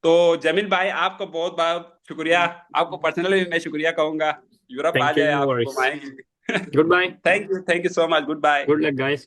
[SPEAKER 1] तो जमील भाई आपका बहुत बहुत शुक्रिया, आपको पर्सनली भी मैं शुक्रिया कहूंगा। यूरोप आ
[SPEAKER 3] थैंक यू,
[SPEAKER 1] जाए,
[SPEAKER 3] नो
[SPEAKER 1] आपको
[SPEAKER 3] वरीज।
[SPEAKER 1] घुमाएंगे।
[SPEAKER 3] Goodbye,
[SPEAKER 1] thank you so much, goodbye.
[SPEAKER 3] Good luck guys.